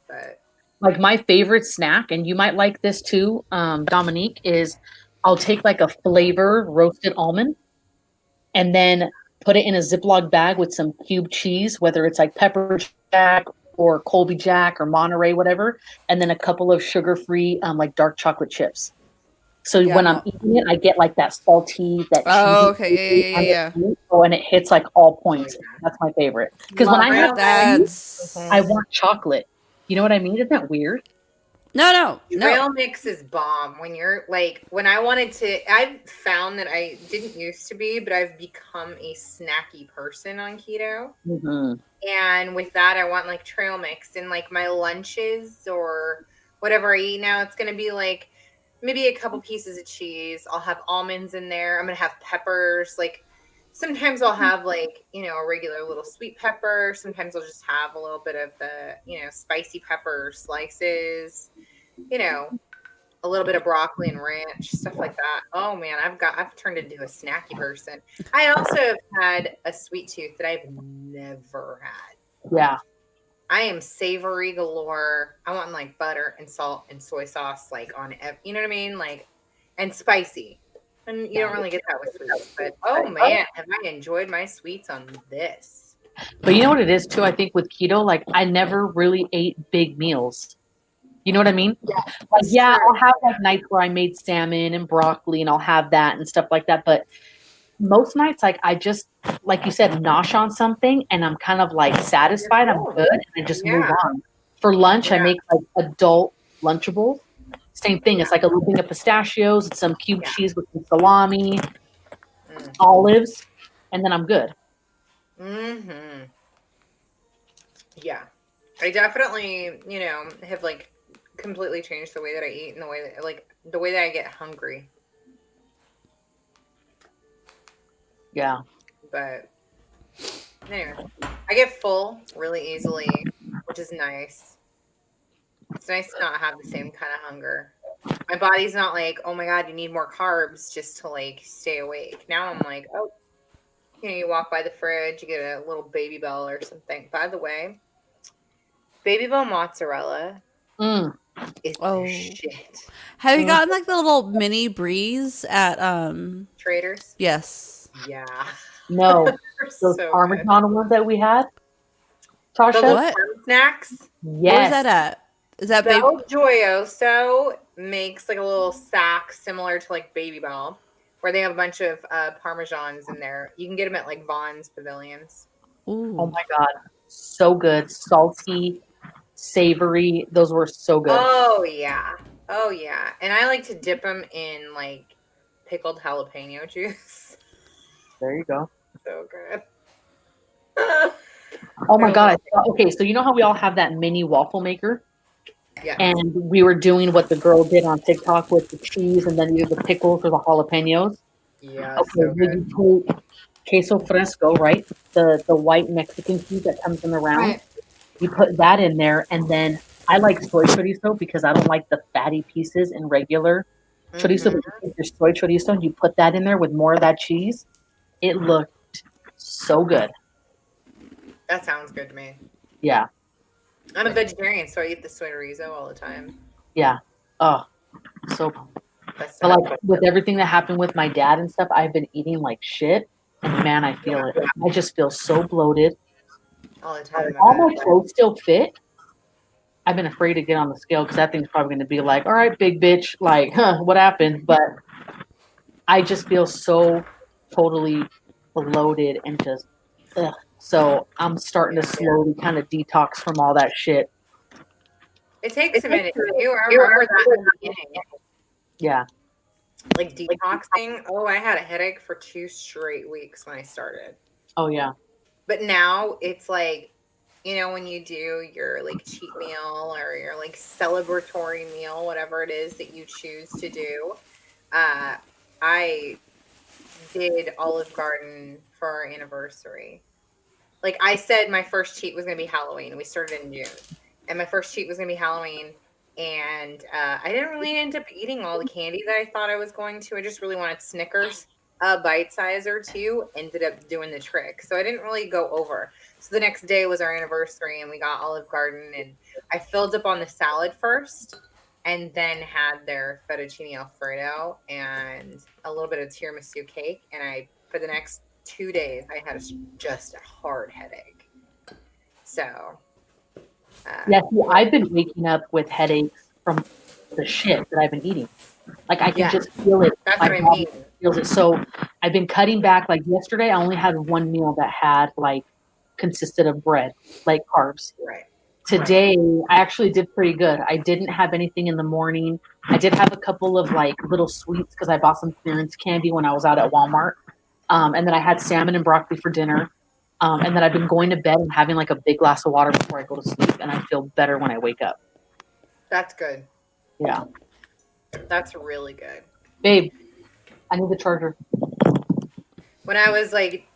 But
Like my favorite snack, and you might like this too, Dominique, is I'll take like a flavor roasted almond and then put it in a Ziploc bag with some cube cheese, whether it's like pepper jack or Colby Jack or Monterey, whatever, and then a couple of sugar-free like dark chocolate chips. So
Yeah,
when I'm eating it, I get like that salty, that
Oh,
cheesy
okay. Yeah.
underneath. Oh, and it hits like all points. That's my favorite. Because when I have
That's
I want chocolate. You know what I mean? Isn't that weird?
no.
trail mix is bomb when you're like, when I wanted to, I've found that I didn't used to be, but I've become a snacky person on keto.
Mm-hmm.
And with that, I want like trail mix in like my lunches or whatever I eat now. It's going to be like maybe a couple pieces of cheese. I'll have almonds in there. I'm going to have peppers. Like sometimes I'll have like, a regular little sweet pepper. Sometimes I'll just have a little bit of the, spicy pepper slices, a little bit of broccoli and ranch, stuff like that. Oh man, I've turned into a snacky person. I also have had a sweet tooth that I've never had.
Yeah.
I am savory galore. I want like butter and salt and soy sauce, like you know what I mean? Like, and spicy. And you don't really get that with sweets, but oh man, have I enjoyed my sweets on this.
But you know what it is too? I think with keto, like I never really ate big meals. You know what I mean?
Yeah.
Like, yeah, I'll have like nights where I made salmon and broccoli and I'll have that and stuff like that. But most nights, like I just, like you said, nosh on something and I'm kind of like satisfied. I'm good and I just move on. For lunch, I make like adult Lunchables. Same thing. It's like a little thing of pistachios and some cube cheese with some salami, olives, and then I'm good.
Mm-hmm. Yeah. I definitely, have like completely changed the way that I eat and the way that I get hungry.
Yeah.
But anyway, I get full really easily, which is nice. It's nice to not have the same kind of hunger. My body's not like, oh my God, you need more carbs just to like stay awake. Now I'm like, oh, you walk by the fridge, you get a little Baby Bell or something. By the way, Baby Bell mozzarella is the shit.
Have you gotten like the little mini breeze at
Traders?
Yes.
Yeah.
No. Those
so
Parmesan ones that we had. Tasha?
The
What?
snacks?
Yes.
Where's that at? Is that baby?
Bel Gioioso makes like a little sack similar to like Baby Bell, where they have a bunch of Parmesans in there. You can get them at like Vaughn's Pavilions.
Oh
Ooh.
my God. So good. Salty, savory. Those were so good.
Oh yeah. Oh yeah. And I like to dip them in like pickled jalapeno juice.
There you go.
So good.
Oh my God. Okay, so you know how we all have that mini waffle maker?
Yeah.
And we were doing what the girl did on TikTok with the cheese and then either the pickles or the jalapenos.
Yeah.
Okay,
So
then
good.
you take queso fresco, right? The white Mexican cheese that comes in the round.
Right.
You put that in there, and then I like soy chorizo because I don't like the fatty pieces in regular chorizo.
Mhm.
But you take your soy chorizo, you put that in there with more of that cheese. It looked so good.
That sounds good to me.
Yeah,
I'm a vegetarian, so I eat the soy chorizo all the time.
yeah. Oh, so.
Best
But
time.
like with everything that happened with my dad and stuff, I've been eating like shit, and man, I feel it. I just feel so bloated.
All the time.
All my clothes still fit. I've been afraid to get on the scale because that thing's probably going to be like, all right, big bitch, like, huh, what happened? But I just feel so totally bloated and just, ugh. So I'm starting to slowly kind of detox from all that shit.
It takes a minute too. I remember that in the beginning.
Yeah.
Like detoxing. Oh, I had a headache for 2 straight weeks when I started.
Oh, yeah.
But now it's like, when you do your like cheat meal or your like celebratory meal, whatever it is that you choose to do. I did Olive Garden for our anniversary. Like I said, my first cheat was going to be Halloween. We started in June, and my first cheat was going to be Halloween. And I didn't really end up eating all the candy that I thought I was going to. I just really wanted Snickers. A bite size or two ended up doing the trick. So I didn't really go over. So the next day was our anniversary, and we got Olive Garden, and I filled up on the salad first, and then had their fettuccine alfredo and a little bit of tiramisu cake. And for the next 2 days, I had just a hard headache. So,
Yeah, see, I've been waking up with headaches from the shit that I've been eating. Like I can just feel it.
That's
My
what I
body
mean.
feels it. So I've been cutting back. Like yesterday, I only had one meal that had like consisted of bread, like carbs.
Right.
Today, I actually did pretty good. I didn't have anything in the morning. I did have a couple of like little sweets because I bought some clearance candy when I was out at Walmart. And then I had salmon and broccoli for dinner. And then I've been going to bed and having like a big glass of water before I go to sleep, and I feel better when I wake up.
That's good.
Yeah.
That's really good.
Babe, I need the charger.
When I was like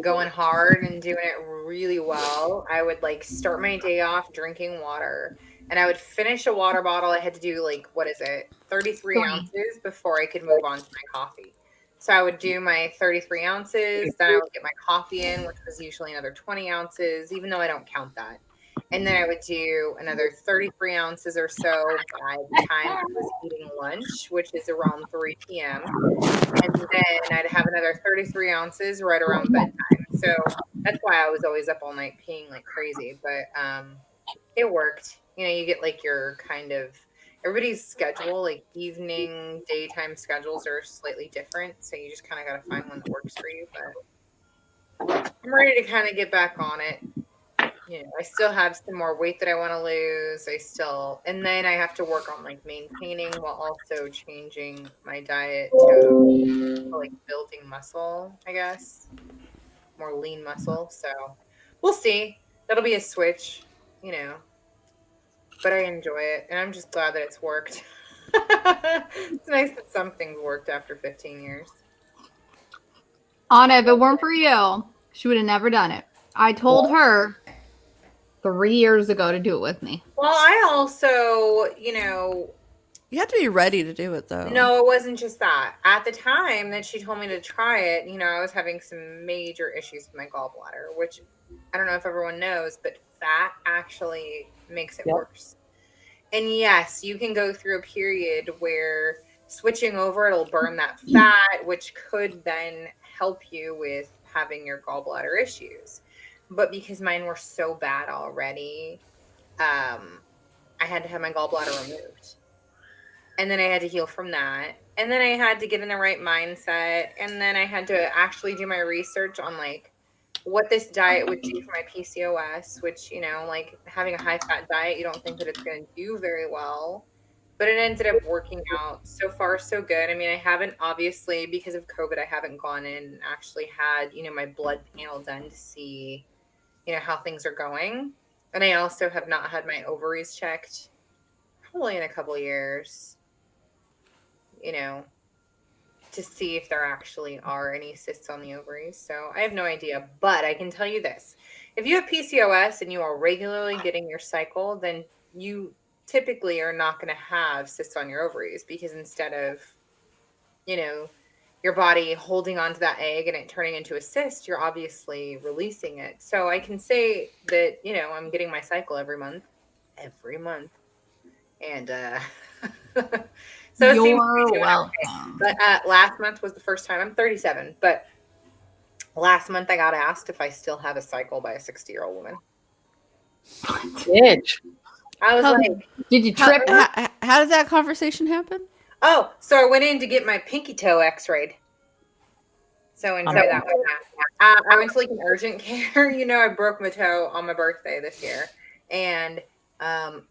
going hard and doing it really well, I would like start my day off drinking water, and I would finish a water bottle. I had to do like, what is it, 33 ounces before I could move on to my coffee. So I would do my 33 ounces, then I would get my coffee in, which was usually another 20 ounces, even though I don't count that. And then I would do another 33 ounces or so by the time I was eating lunch, which is around 3 p.m. And then I'd have another 33 ounces right around bedtime. So that's why I was always up all night peeing like crazy. But it worked. You get like your kind of everybody's schedule, like evening, daytime schedules are slightly different. So you just kind of got to find one that works for you. But I'm ready to kind of get back on it. I still have some more weight that I want to lose. And then I have to work on like maintaining while also changing my diet to like building muscle, I guess, more lean muscle. So we'll see. That'll be a switch, but I enjoy it, and I'm just glad that it's worked. It's nice that some things worked after 15 years.
Anna, if it weren't for you, she would have never done it. I told her 3 years ago to do it with me.
Well, I also,
You have to be ready to do it, though.
no, it wasn't just that. At the time that she told me to try it, I was having some major issues with my gallbladder, which I don't know if everyone knows, but fat actually makes it worse. And yes, you can go through a period where switching over, it'll burn that fat, which could then help you with having your gallbladder issues. But because mine were so bad already, I had to have my gallbladder removed. And then I had to heal from that. And then I had to get in the right mindset. And then I had to actually do my research on like what this diet would do for my PCOS, which, you know, like having a high fat diet, you don't think that it's going to do very well. But it ended up working out. So far, so good. I mean, I haven't, obviously, because of COVID, I haven't gone in and actually had, you know, my blood panel done to see, you know, how things are going. And I also have not had my ovaries checked probably in a couple years, you know, to see if there actually are any cysts on the ovaries. So I have no idea, but I can tell you this. If you have PCOS and you are regularly getting your cycle, then you typically are not going to have cysts on your ovaries, because instead of, you know, your body holding onto that egg and it turning into a cyst, you're obviously releasing it. So I can say that, you know, I'm getting my cycle every month. And so it seems to be
You're
doing okay.
welcome.
But last month was the first time. I'm 37, but last month I got asked if I still have a cycle by a 60-year-old woman.
Bitch.
I was
How-
like,
Did you trip her?
How did that conversation happen?
oh, so I went in to get my pinky toe x-rayed. So enjoy that with that. I went to like an urgent care. You know, I broke my toe on my birthday this year and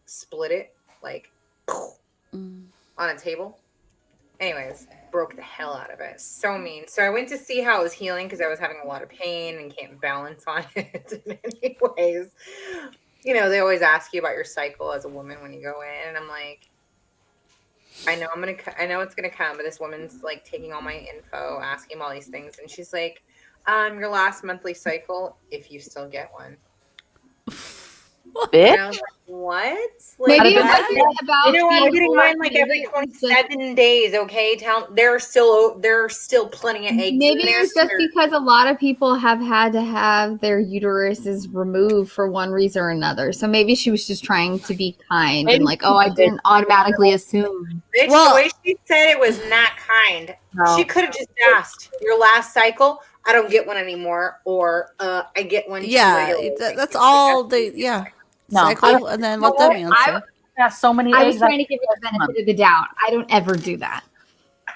split it like on a table. Anyways, broke the hell out of it. So mean. So I went to see how it was healing because I was having a lot of pain and can't balance on it. Anyways, you know, they always ask you about your cycle as a woman when you go in, and I'm like, I know it's gonna come, but this woman's like taking all my info, asking me all these things, and she's like, your last monthly cycle, if you still get one.
Bitch.
And I was like, what? Like,
Maybe it
that-
wasn't about.
you know, I'm
being
getting
old,
mine like
maybe
every
it was just-
27 days. Okay, there are still plenty of eggs.
Maybe
in
it
there,
was
so
just because a lot of people have had to have their uteruses removed for one reason or another. So maybe she was just trying to be kind and like, oh, I didn't automatically assume.
Bitch,
Well-
the way she said it was not kind.
No.
She could have just asked, your last cycle, I don't get one anymore, or I get one. too
Yeah,
regularly.
that's all they. Yeah,
No, I
cycle,
don't-
and then let them answer.
I have so many
I was
eggs.
trying to give it the benefit of the doubt. I don't ever do that.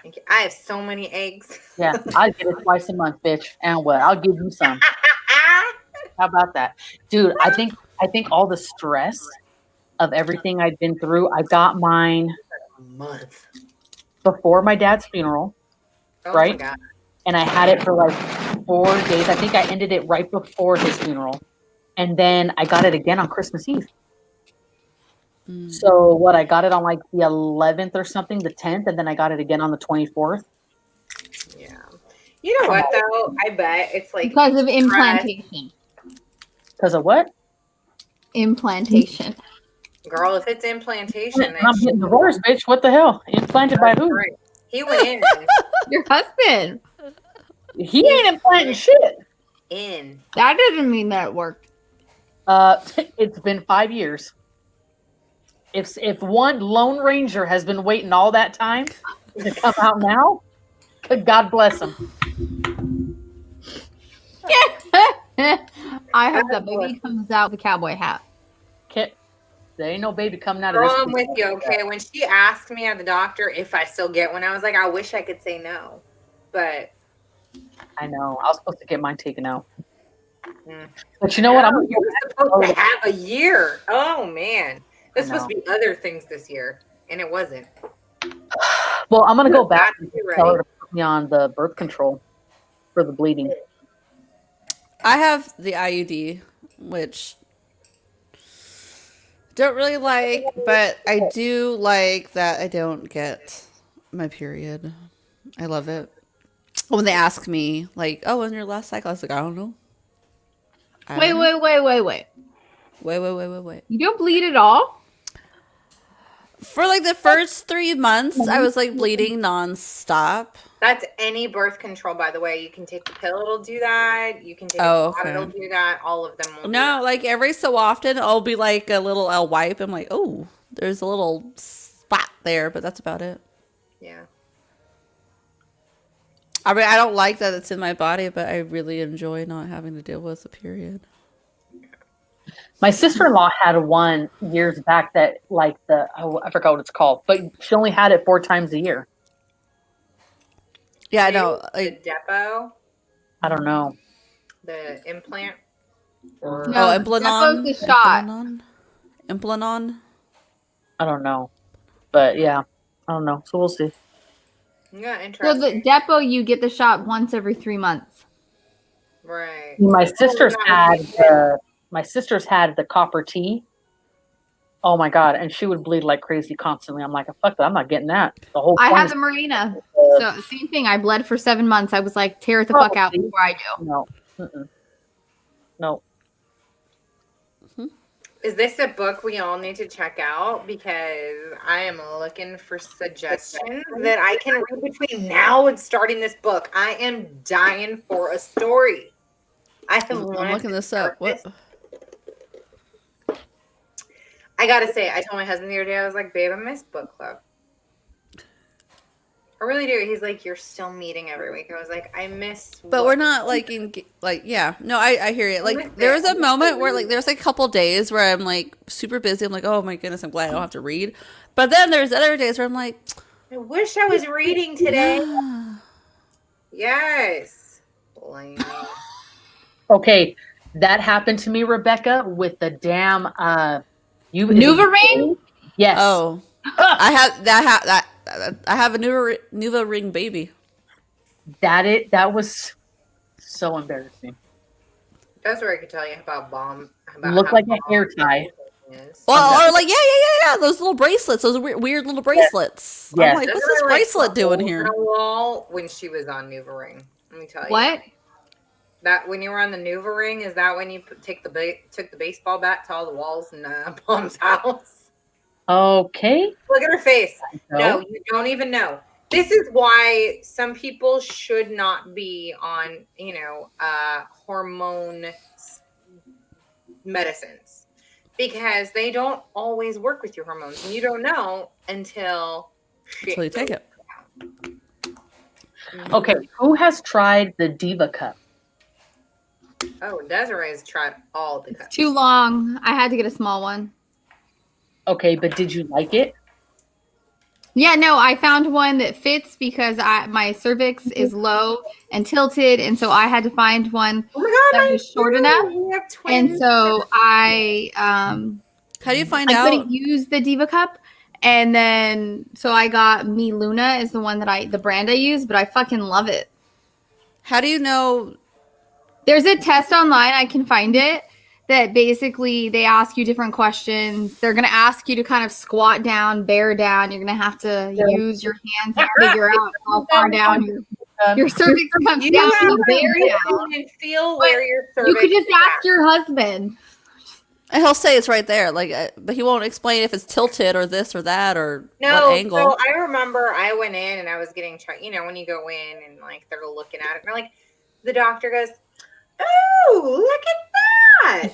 Thank you. I have so many eggs.
Yeah, I get it twice a month, bitch. And what? I'll give you some. How about that, dude? I think all the stress of everything I've been through. I got mine
A month.
before my dad's funeral,
Oh
right?
my God.
And I had it for like 4 days. I think I ended it right before his funeral, and then I got it again on Christmas Eve. So what? I got it on like the 11th or something, the 10th, and then I got it again on the 24th.
Yeah. You know what though? I bet it's like
Because of
stress.
implantation.
Because of what?
Implantation.
Girl, if it's implantation, then
I'm getting divorced, bitch. What the hell? Implanted by who?
right. He went in.
Your husband.
He ain't implanting shit.
in.
That doesn't mean that it worked.
It's been 5 years. If one Lone Ranger has been waiting all that time to come out now, God bless him.
I hope that baby comes out with a cowboy hat.
There ain't no baby coming out of
Girl,
this.
I'm with you. Okay, when she asked me at the doctor if I still get one, I was like, I wish I could say no, but
I know. I was supposed to get mine taken out.
Mm.
But you know what? I'm
No,
gonna
you were supposed to have a year. Oh man, there's
I
supposed to be other things this year, and it wasn't.
Well, I'm gonna go back
Got to
and
be
tell her
ready.
to put me on the birth control for the bleeding.
I have the IUD, which don't really like, but I do like that I don't get my period. I love it. When they ask me, like, oh, when's your last cycle? I was like, I don't know. I
Wait,
don't know.
wait.
Wait.
You don't bleed at all?
For like the first 3 months, I was like bleeding nonstop.
That's any birth control, by the way. You can take the pill; it'll do that. You can take
Oh,
a shot; it'll
okay.
do that. All of them will. Do
No,
that.
like every so often, I'll be like I'll wipe. I'm like, oh, there's a little spot there, but that's about it.
Yeah.
I mean, I don't like that it's in my body, but I really enjoy not having to deal with a period.
My sister-in-law had one years back that like I forgot what it's called, but she only had it 4 times a year.
Yeah, I
Maybe
know.
the
Like,
Depo,
I don't know.
the implant. Or
No,
oh,
Depo's
Implanon.
the shot.
Implanon.
I don't know. But yeah, I don't know. So we'll see.
yeah,
So
interesting.
the Depo, you get the shot once every 3 months.
Right.
My
Oh,
sister's
that would be
my sister's had the copper tea. Oh my god, and she would bleed like crazy constantly. I'm like, fuck that, I'm not getting that. The whole
I
point
had
is
the Marina. So same thing. I bled for 7 months. I was like, tear it the fuck out
see?
before I do.
No. Mm-mm. No.
Is this a book we all need to check out? Because I am looking for suggestions that I can read between now and starting this book. I am dying for a story. I have
I'm
wanted
looking
to
this
start
up. What?
this. I gotta say, I told my husband the other day, I was like, babe, I miss book club. I really do. He's like, you're still meeting every week. I was like, I miss.
But we're not like yeah. No, I hear you. Like there was a moment where like there's like a couple days where I'm like super busy. I'm like, oh my goodness, I'm glad I don't have to read. But then there's other days where I'm like,
I wish I was reading today.
yeah.
Yes. Blame me.
Okay, that happened to me, Rebecca, with the damn
Nuva ring?
Yes.
Oh, I have that. I have a Nuva ring baby.
That was so embarrassing.
That's where I could tell you about bomb.
Looked like a hair tie.
Well, or like yeah. Those little bracelets, those weird little bracelets.
Yes.
I'm like, what's this bracelet doing here?
Wall when she was on Nuva ring. Let me tell you.
What?
That when you were on the Nuva ring, is that when you took the baseball bat to all the walls in Mom's house?
Okay.
Look at her face.
No.
No, you don't even know. This is why some people should not be on, hormone medicines, because they don't always work with your hormones, and you don't know until
you take it.
Okay, who has tried the Diva Cup?
Oh, Desiree's tried all the cups.
Too long. I had to get a small one.
Okay, but did you like it?
Yeah, no, I found one that fits because my cervix is low and tilted, and so I had to find one
Oh my God,
that was short enough. And so I
How do you find
I
out?
couldn't use the Diva Cup, and then so I got Me Luna is the one the brand I use, but I fucking love it.
How do you know?
There's a test online, I can find it, that basically they ask you different questions. They're going to ask you to kind of squat down, bear down. You're going to have to use your hands to figure out how far down your cervix comes down to bear down.
And feel where your cervix
You could just
is
ask
at.
your husband.
And he'll say it's right there, like, but he won't explain if it's tilted or this or that or
No,
what angle.
so I remember I went in and I was getting checked. When you go in and like they're looking at it, and they're like, the doctor goes, "Oh, look at that!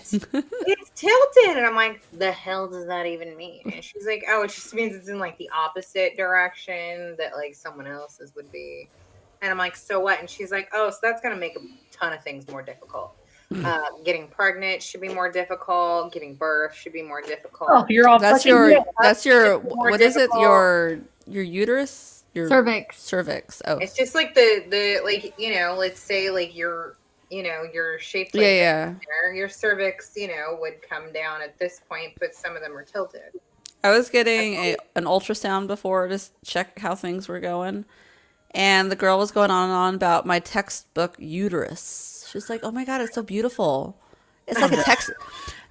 It's tilted." And I'm like, "The hell does that even mean?" And she's like, "Oh, it just means it's in like the opposite direction that like someone else's would be." And I'm like, "So what?" And she's like, "Oh, so that's gonna make a ton of things more difficult. Getting pregnant should be more difficult. Giving birth should be more difficult."
Oh, you're all
That's
fucking
your.
yeah.
That's your.
more
What is it?
difficult.
Your uterus. Your
Cervix.
cervix. Oh,
It's just like the like let's say like you're shaped like
yeah.
your cervix would come down at this point, but some of them are tilted.
I was getting an ultrasound before to check how things were going, and the girl was going on and on about my textbook uterus. She's like, "Oh my God, it's so beautiful. It's like a text."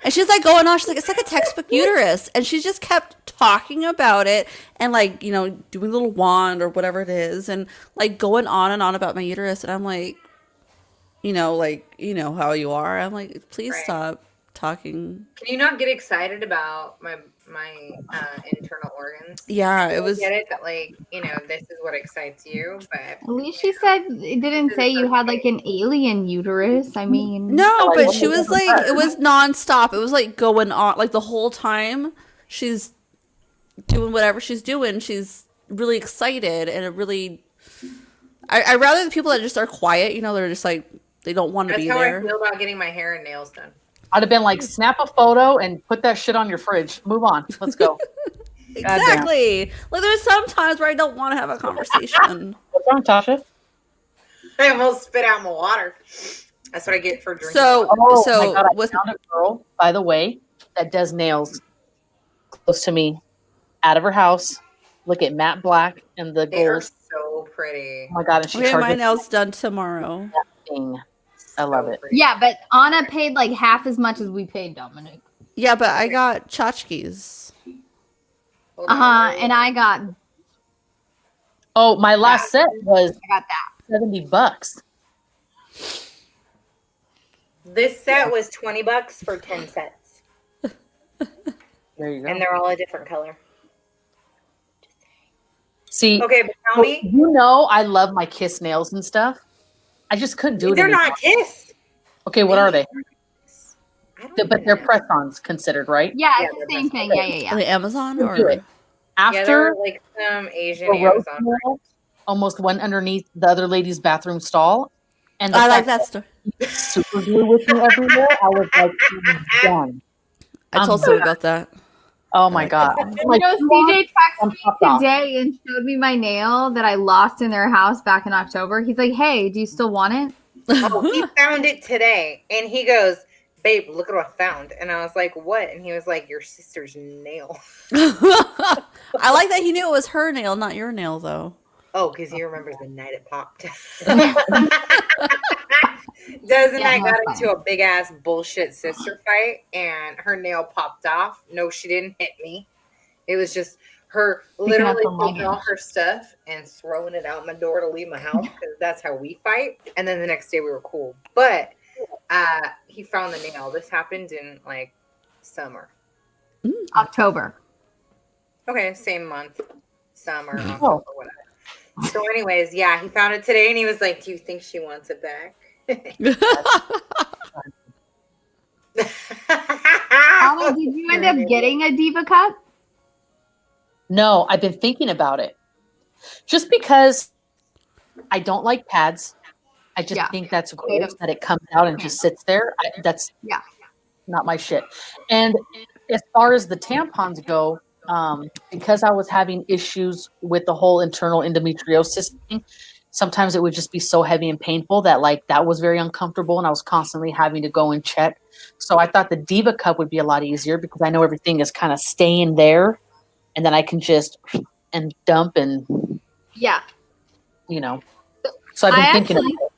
And she's like going on. She's like, "It's like a textbook uterus," and she just kept talking about it and like doing a little wand or whatever it is, and like going on and on about my uterus. And I'm like, how you are. I'm like, please
Right.
stop talking.
Can you not get excited about my internal organs?
Yeah, it
I
was.
get it that like this is what excites you, but
At least she said it didn't say you had like an alien uterus. I mean,
No, but she was like, it was nonstop. It was like going on, like the whole time she's doing whatever she's doing. She's really excited, and it really. I rather the people that just are quiet. They're just like they don't want to
that's
be
how
there.
I feel about getting my hair and nails done.
I'd have been like, snap a photo and put that shit on your fridge. Move on. Let's go.
Exactly. Like there's some times where I don't want to have a conversation.
What's wrong, Tasha?
I almost spit out my water. That's what I get for drinking.
So,
Oh
so
my God, I
with
found a girl, by the way, that does nails close to me, out of her house. Look at matte black and the
They are
gold.
so pretty.
Oh my God, and she
okay, my
charges
nails done tomorrow.
nothing. I love
So
it.
pretty.
Yeah, but Anna paid like half as much as we paid Dominic.
Yeah, but I got tchotchkes.
Hold on.
And I got
Oh, my last set was
that.
$70.
This set was $20 for 10 sets.
There you go.
And they're all a different color.
See,
Okay, but tell me.
you know I love my Kiss nails and stuff. I just couldn't do it
They're
anymore.
not Kiss.
Okay, what are they?
I don't
But
even
they're
know.
press-ons considered, right?
Yeah,
Yeah,
it's the
they're
same
best.
thing. Yeah.
On the Amazon
We'll do
or
it.
Yeah, they're
After
like some Asian
the rose
Amazon.
nail almost went underneath the other lady's bathroom stall, and the
I like
fact
that story.
that super glue with me everywhere, I was like, I'm done.
I told someone about that.
Oh my God.
You know, CJ
I'm
texted me
popped off.
today and showed me my nail that I lost in their house back in October. He's like, "Hey, do you still want it?"
Oh, he found it today. And he goes, babe, look at what I found. And I was like, what? And he was like, your sister's nail.
I like that he knew it was her nail, not your nail, though.
Oh, because he remembers the night it popped. Des and I got into a big ass bullshit sister fight, and her nail popped off. No, she didn't hit me. It was just her literally taking all her stuff and throwing it out my door to leave my house, because that's how we fight. And then the next day we were cool. But he found the nail. This happened in like summer.
October.
Okay, same month. Summer, October, whatever. So anyways, yeah, he found it today and he was like, do you think she wants it back?
Anna, did you end up getting a Diva cup?
No, I've been thinking about it. Just because I don't like pads. I just think that's gross that it comes out and just sits there. That's not my shit. And as far as the tampons go, because I was having issues with the whole internal endometriosis thing, sometimes it would just be so heavy and painful that like that was very uncomfortable, and I was constantly having to go and check. So I thought the Diva cup would be a lot easier because I know everything is kind of staying there, and then I can just and dump and you know. So I've been thinking about it.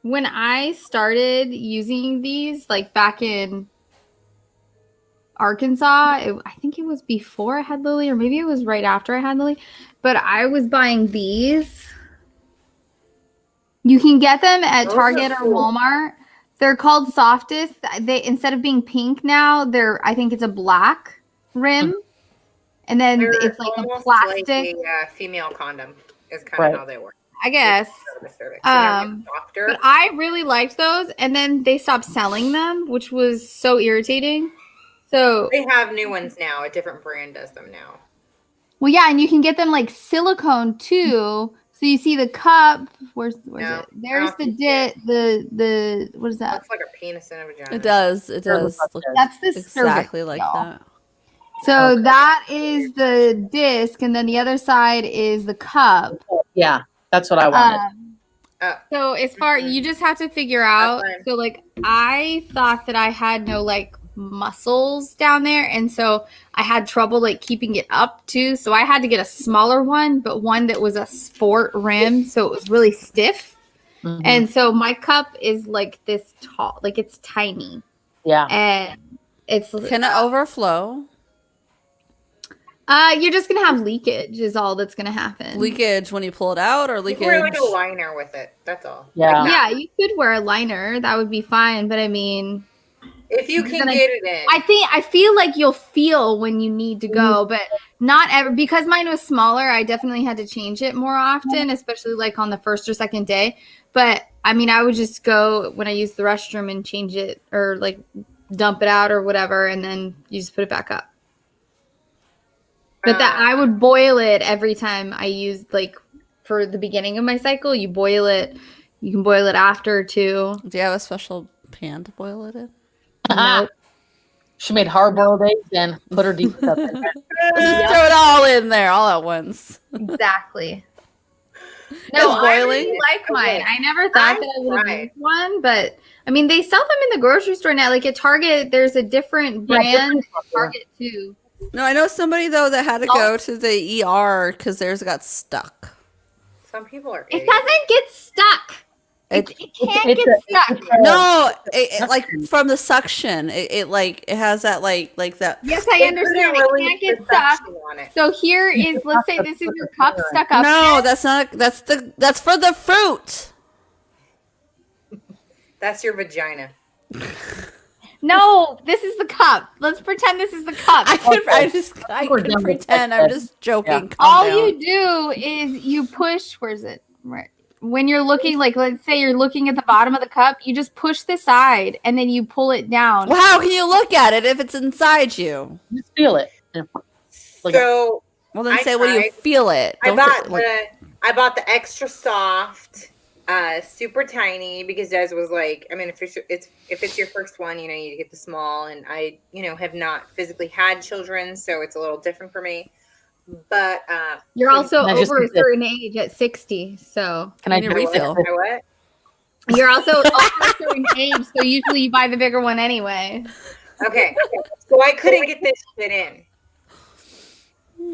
When I started using these, like back in Arkansas, I think it was before I had Lily, or maybe it was right after I had Lily, but I was buying these. You can get them at Target or Walmart. They're called Softest. They, instead of being pink now, I think it's a black rim, and then it's like a plastic.
Like a female condom is kind of how they work,
I guess.
But
I really liked those, and then they stopped selling them, which was so irritating. So
they have new ones now. A different brand does them now.
Well, yeah, and you can get them like silicone too. So you see the cup. Where's it? There's the what is that?
Looks like a penis and a vagina.
It does. It does. Look
That's the
exactly
cervix,
like
y'all.
that.
So that is the disc, and then the other side is the cup.
Yeah, that's what I wanted.
So as far you just have to figure out. So like I thought that I had no like muscles down there, and so I had trouble like keeping it up too. So I had to get a smaller one, but one that was a sport rim, so it was really stiff. And so my cup is like this tall, like it's tiny.
Yeah,
and it's
can it overflow?
You're just gonna have leakage is all that's gonna happen.
Leakage when you pull it out, or leakage?
You wear like a liner with it. That's all.
Yeah,
like
yeah, you could wear a liner. That would be fine. But I mean,
if you can get it in,
I feel like you'll feel when you need to go, but not ever, because mine was smaller. I definitely had to change it more often, especially like on the first or second day. But I mean, I would just go when I use the restroom and change it, or like dump it out or whatever, and then you just put it back up. But that I would boil it every time I used, like for the beginning of my cycle. You boil it. You can boil it after too.
Do you have a special pan to boil it in?
Nope.
She made hard-boiled eggs and put her deep stuff in there.
Just throw it all in there, all at once.
Exactly.
It's
No, I really
boiling?
like mine.
Okay.
I never thought that I would have
Right.
used one, but I mean, they sell them in the grocery store now. Like at Target, there's a different
Yeah,
brand
different
at Target too.
No, I know somebody though that had to go to the ER because theirs got stuck.
Some people are
It
idiots.
doesn't get stuck. It can't
it's
get
a-
stuck.
No, it like from the suction. It has that like that.
Yes, I
They
understand.
couldn't
It
release
can't get
the
stuck.
suction on it.
So here is, let's say this is your cup stuck up.
No, that's not. That's for the fruit.
That's your vagina.
No, this is the cup. Let's pretend this is the cup.
I
We're
can
done with
pretend.
that.
I'm just joking. Calm
All
down.
you do is you push. Where's it? Right. When you're looking, like let's say you're looking at the bottom of the cup, you just push the side and then you pull it down.
Well, how can you look at it if it's inside you?
Just feel it. Yeah. Look
So
Well, then
I
say, what do you
tried-
feel it?
I
Don't
bought
say, like,
the extra soft, super tiny because Des was like, I mean, if it's your first one, you know, you get the small, and I, you know, have not physically had children, so it's a little different for me. But
You're also
Can I just
over a
get this?
certain age at 60, so
Can I
Need a
just
refill.
fix
I what?
you're also over a certain age. So usually you buy the bigger one anyway.
Okay, so I couldn't get this shit in.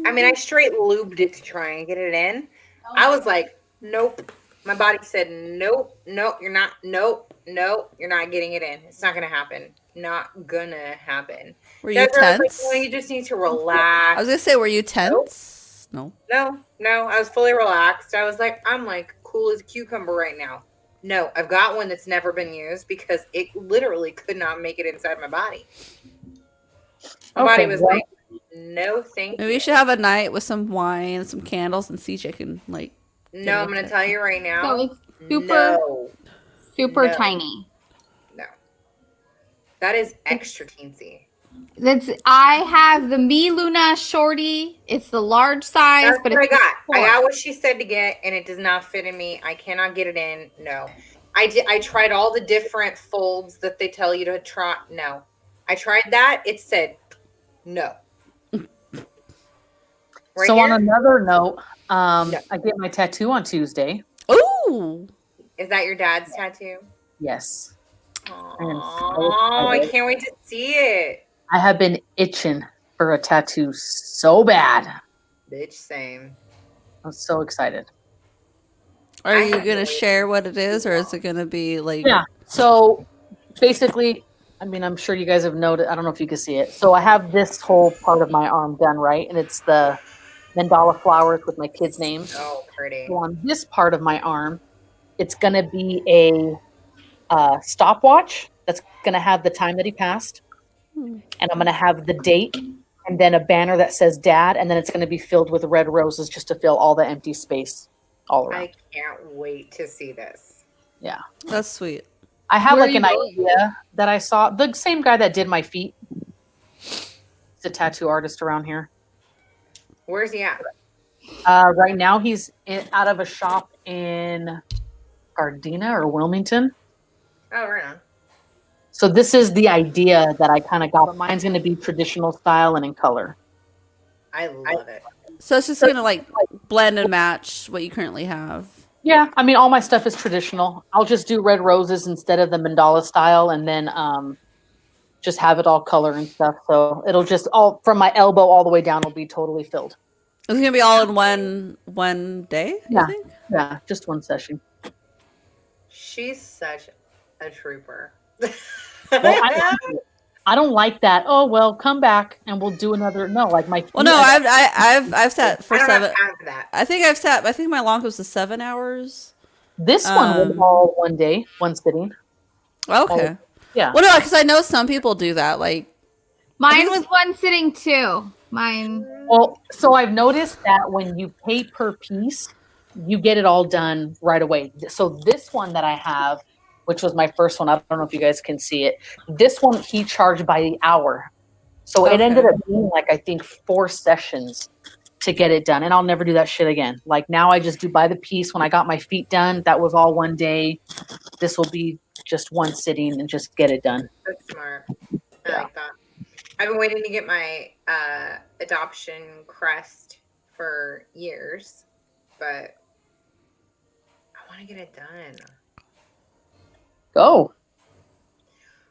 I mean, I straight lubed it to try and get it in. I was like, nope. My body said, nope, nope, you're not, nope, nope, you're not getting it in. It's not gonna happen. Not gonna happen.
were you
Desiree was like,
tense?
"No, you just need to
I
relax."
was gonna say, were you tense? No.
No, I was fully relaxed. I was like, I'm like cool as a cucumber right now. No, I've got one that's never been used because it literally could not make it inside my body. My body was
well,
like, no, thank
Maybe
you.
you should have a night with some wine and some candles and CJ can like.
No, I'm going to tell you right now.
So it's super,
No,
super
No.
tiny.
no. That is extra teensy.
I have the Mi Luna Shorty. It's the large size,
That's
but
what I
it's
got. I
four.
got what she said to get, and it does not fit in me. I cannot get it in. No. I tried all the different folds that they tell you to try. No. I tried that. It said no. Right
so
here?
on another note,
No.
I get my tattoo on Tuesday.
Ooh.
Is that your dad's tattoo?
Yes.
Oh, I can't wait to see it.
I have been itching for a tattoo so bad.
Bitch, same.
I'm so excited.
Are
I
you
have
gonna
no
share
idea.
what it is, or is it gonna be like?
Yeah. So basically, I mean, I'm sure you guys have noted. I don't know if you can see it. So I have this whole part of my arm done, right? And it's the mandala flowers with my kids' names.
Oh, pretty.
So on this part of my arm, it's going to be a stopwatch that's going to have the time that he passed. And I'm going to have the date and then a banner that says dad. And then it's going to be filled with red roses just to fill all the empty space all around.
I can't wait to see this.
Yeah.
That's sweet.
I have
Where
like
are
an
you going?
idea that I saw. The same guy that did my feet. He's a tattoo artist around here.
Where's he at?
Right now he's out of a shop in Gardena or Wilmington.
Oh, right on.
So this is the idea that I kind of got. But mine's going to be traditional style and in color.
I love it.
So it's just gonna like blend and match what you currently have.
Yeah, I mean, all my stuff is traditional. I'll just do red roses instead of the mandala style, and then just have it all color and stuff. So it'll just all from my elbow all the way down will be totally filled.
It's gonna be all in one day.
Yeah.
You think?
Yeah, just one session.
She's such a trooper.
Well, I don't like that. Oh well, come back and we'll do another. No, like my.
Well, no, I've sat for
I don't have
7.
time for that.
I think my longest was 7 hours.
This one was all one day, one sitting.
Okay.
Yeah.
Well, no, because I know some people do that. Like,
Mine was one sitting too. Mine.
Well, so I've noticed that when you pay per piece, you get it all done right away. So this one that I have, which was my first one, I don't know if you guys can see it. This one he charged by the hour. So it ended up being like, I think 4 sessions to get it done. And I'll never do that shit again. Like now I just do by the piece. When I got my feet done, that was all one day. This will be just one sitting and just get it done.
That's smart. I like that. I've been waiting to get my adoption crest for years, but I want to get it done.
Go.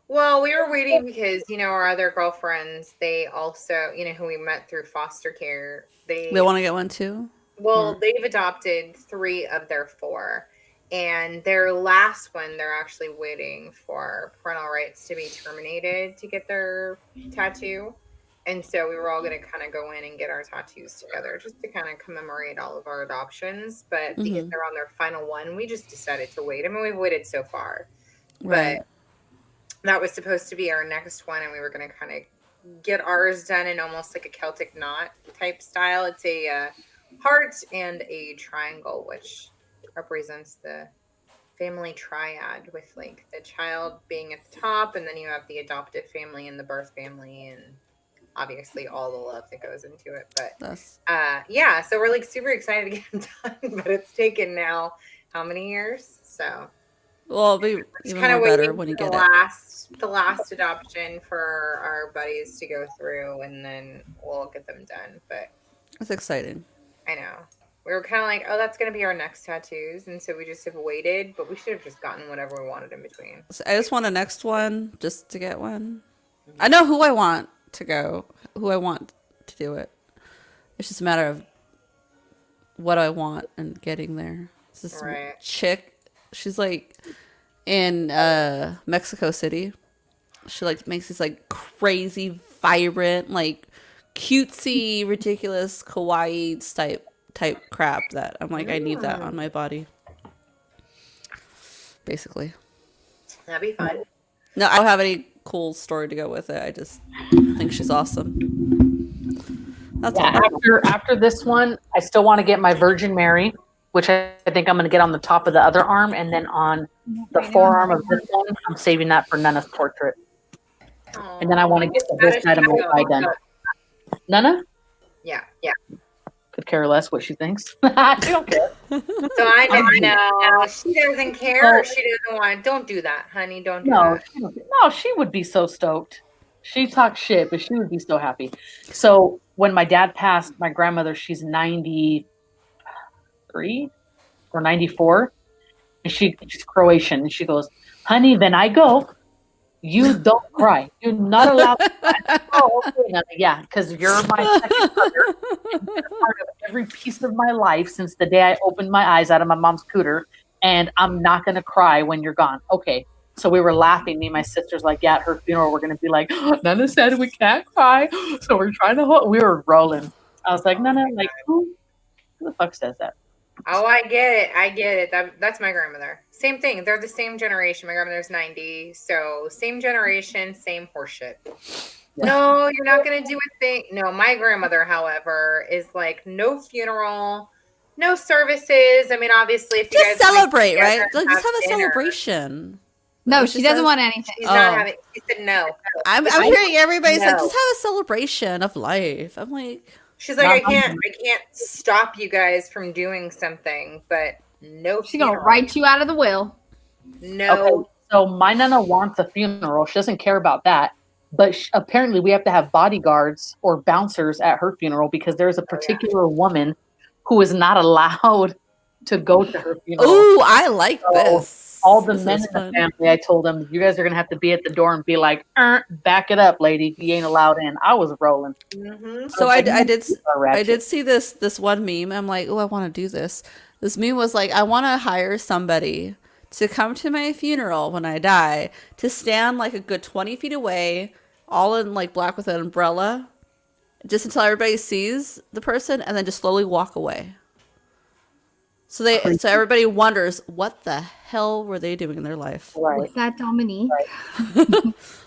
Well, we were waiting because, our other girlfriends, they also, who we met through foster care,
They want to get one too?
well, they've adopted 3 of their 4. And their last one, they're actually waiting for parental rights to be terminated to get their tattoo. And so we were all going to kind of go in and get our tattoos together just to kind of commemorate all of our adoptions. But because they're on their final one, we just decided to wait. I mean, we've waited so far.
Right.
But that was supposed to be our next one. And we were going to kind of get ours done in almost like a Celtic knot type style. It's a heart and a triangle, which represents the family triad, with like the child being at the top, and then you have the adoptive family and the birth family, and obviously all the love that goes into it. But yeah, so we're like super excited to get them done, but it's taken now how many years? So
well, it'll be even more better when you get
the last adoption for our buddies to go through, and then we'll get them done. But
it's exciting.
I know. We were kind of like, oh, that's going to be our next tattoos. And so we just have waited, but we should have just gotten whatever we wanted in between.
So I just want a next one just to get one. I know who I want to go, who I want to do it. It's just a matter of what I want and getting there. It's this chick. She's like in Mexico City. She like makes these like crazy, vibrant, like cutesy, ridiculous, kawaii type crap that I'm like, I need that on my body. Basically.
That'd be fun.
No, I don't have any cool story to go with it. I just think she's awesome. That's all.
After this one, I still want to get my Virgin Mary, which I think I'm going to get on the top of the other arm, and then on the forearm of this one, I'm saving that for Nana's portrait. And then I want to get this side of my thigh done. Nana?
Yeah.
Could care less what she thinks. She don't care.
So I know she doesn't care. Or she doesn't want. Don't do that, honey. Don't do that.
No, she would be so stoked. She talks shit, but she would be so happy. So when my dad passed, my grandmother, she's 93 or 94, and she's Croatian, and she goes, "Honey, when I go, you don't cry. You're not allowed to cry." Oh, okay. Yeah, because you're my second mother. And you're part of every piece of my life since the day I opened my eyes out of my mom's cooter, and I'm not going to cry when you're gone. Okay. So we were laughing. Me and my sister's like, yeah, at her funeral, we're going to be like, Nana said we can't cry. So we're trying to hold. We were rolling. I was like, Nana, like, who the fuck says that?
Oh, I get it. That's my grandmother. Same thing. They're the same generation. My grandmother's 90. So same generation, same horseshit. Yeah. No, you're not going to do a thing. No, my grandmother, however, is like no funeral, no services. I mean, obviously, if you
just
guys
celebrate, right? Like, just have a
dinner.
Celebration.
No, she doesn't want anything.
She's not having. She said no.
I'm hearing everybody's like, just have a celebration of life. I'm like,
she's like, I can't stop you guys from doing something, but no.
She's gonna write you out of the will.
No.
Okay, so my Nana wants a funeral. She doesn't care about that. But apparently we have to have bodyguards or bouncers at her funeral because there's a particular woman who is not allowed to go to her funeral.
Ooh, I like this.
All the men in the family, I told them, you guys are going to have to be at the door and be like, back it up, lady. You ain't allowed in. I was rolling.
Mm-hmm.
So I did see this one meme. I'm like, oh, I want to do this. This meme was like, I want to hire somebody to come to my funeral when I die, to stand like a good 20 feet away, all in like black with an umbrella, just until everybody sees the person, and then just slowly walk away. So everybody wonders, what the hell were they doing in their life?
Right.
What's that, Dominique?
Right.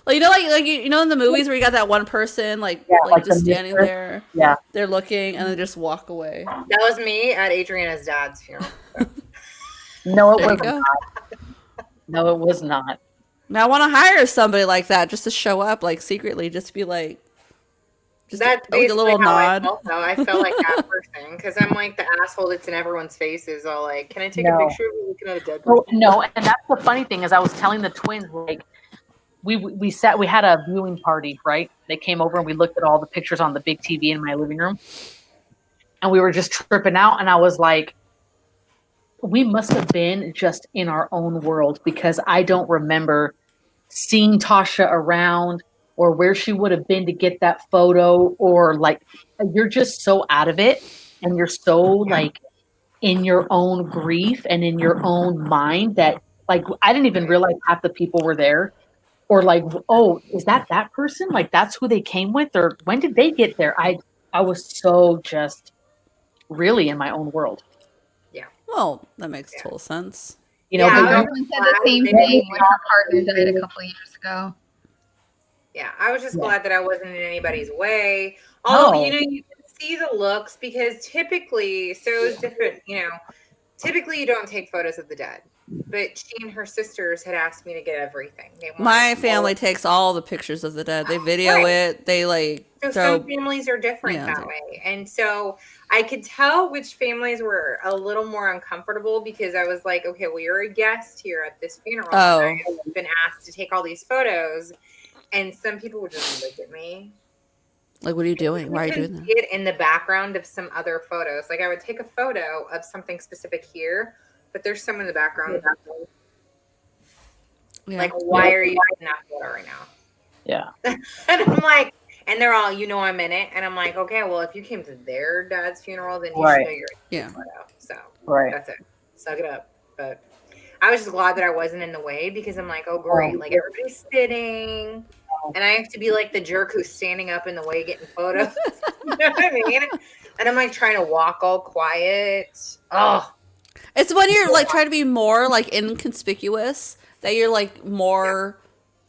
Like, in the movies where you got that one person like just standing there, they're looking, and then just walk away.
That was me at Adriana's dad's funeral.
No, it wasn't. No, it was not.
Now I want to hire somebody like that just to show up, like secretly, just to be like,
that's
a little nod.
I felt like that person because I'm like the asshole that's in everyone's faces. All like, can I take a picture of you looking at a dead person?
No, and that's the funny thing is I was telling the twins, like, we sat, we had a viewing party, right? They came over and we looked at all the pictures on the big TV in my living room, and we were just tripping out. And I was like, we must have been just in our own world, because I don't remember seeing Tasha around or where she would have been to get that photo, or like, you're just so out of it, and you're so like in your own grief and in your own mind that like I didn't even realize half the people were there, or like, oh, is that person, like that's who they came with, or when did they get there? I was so just really in my own world.
Well, that makes total sense.
You know,
Yeah,
but
My
I was
girlfriend said the same thing when her partner died a couple of years ago.
Yeah, I was just
Yeah.
glad that I wasn't in anybody's way. Although,
No.
you know, you can see the looks, because typically, so it's different, you know, typically you don't take photos of the dead. But she and her sisters had asked me to get everything. They wanted
My
all-
family takes all the pictures of the dead. They video
Right.
it. They like
So
throw.
some families are different
Yeah,
that
they-
way. And so I could tell which families were a little more uncomfortable, because I was like, okay, well, you're a guest here at this funeral.
Oh.
And I've been asked to take all these photos. And some people would just look at me.
Like, what are you doing? Why are you
can
doing
see
that?
it in the background of some other photos. Like I would take a photo of something specific here, but there's some in the background.
Yeah.
Like, why are you in that photo right now?
Yeah.
And I'm like, and they're all, you know, I'm in it. And I'm like, okay, well, if you came to their dad's funeral, then you should know you're in
Yeah.
the photo. So
Right.
that's it. Suck it up. But I was just glad that I wasn't in the way, because I'm like, oh, great. Like everybody's sitting. And I have to be like the jerk who's standing up in the way getting photos. You know what I mean? And I'm like trying to walk all quiet. Oh,
It's when you're like trying to be more like inconspicuous that you're like more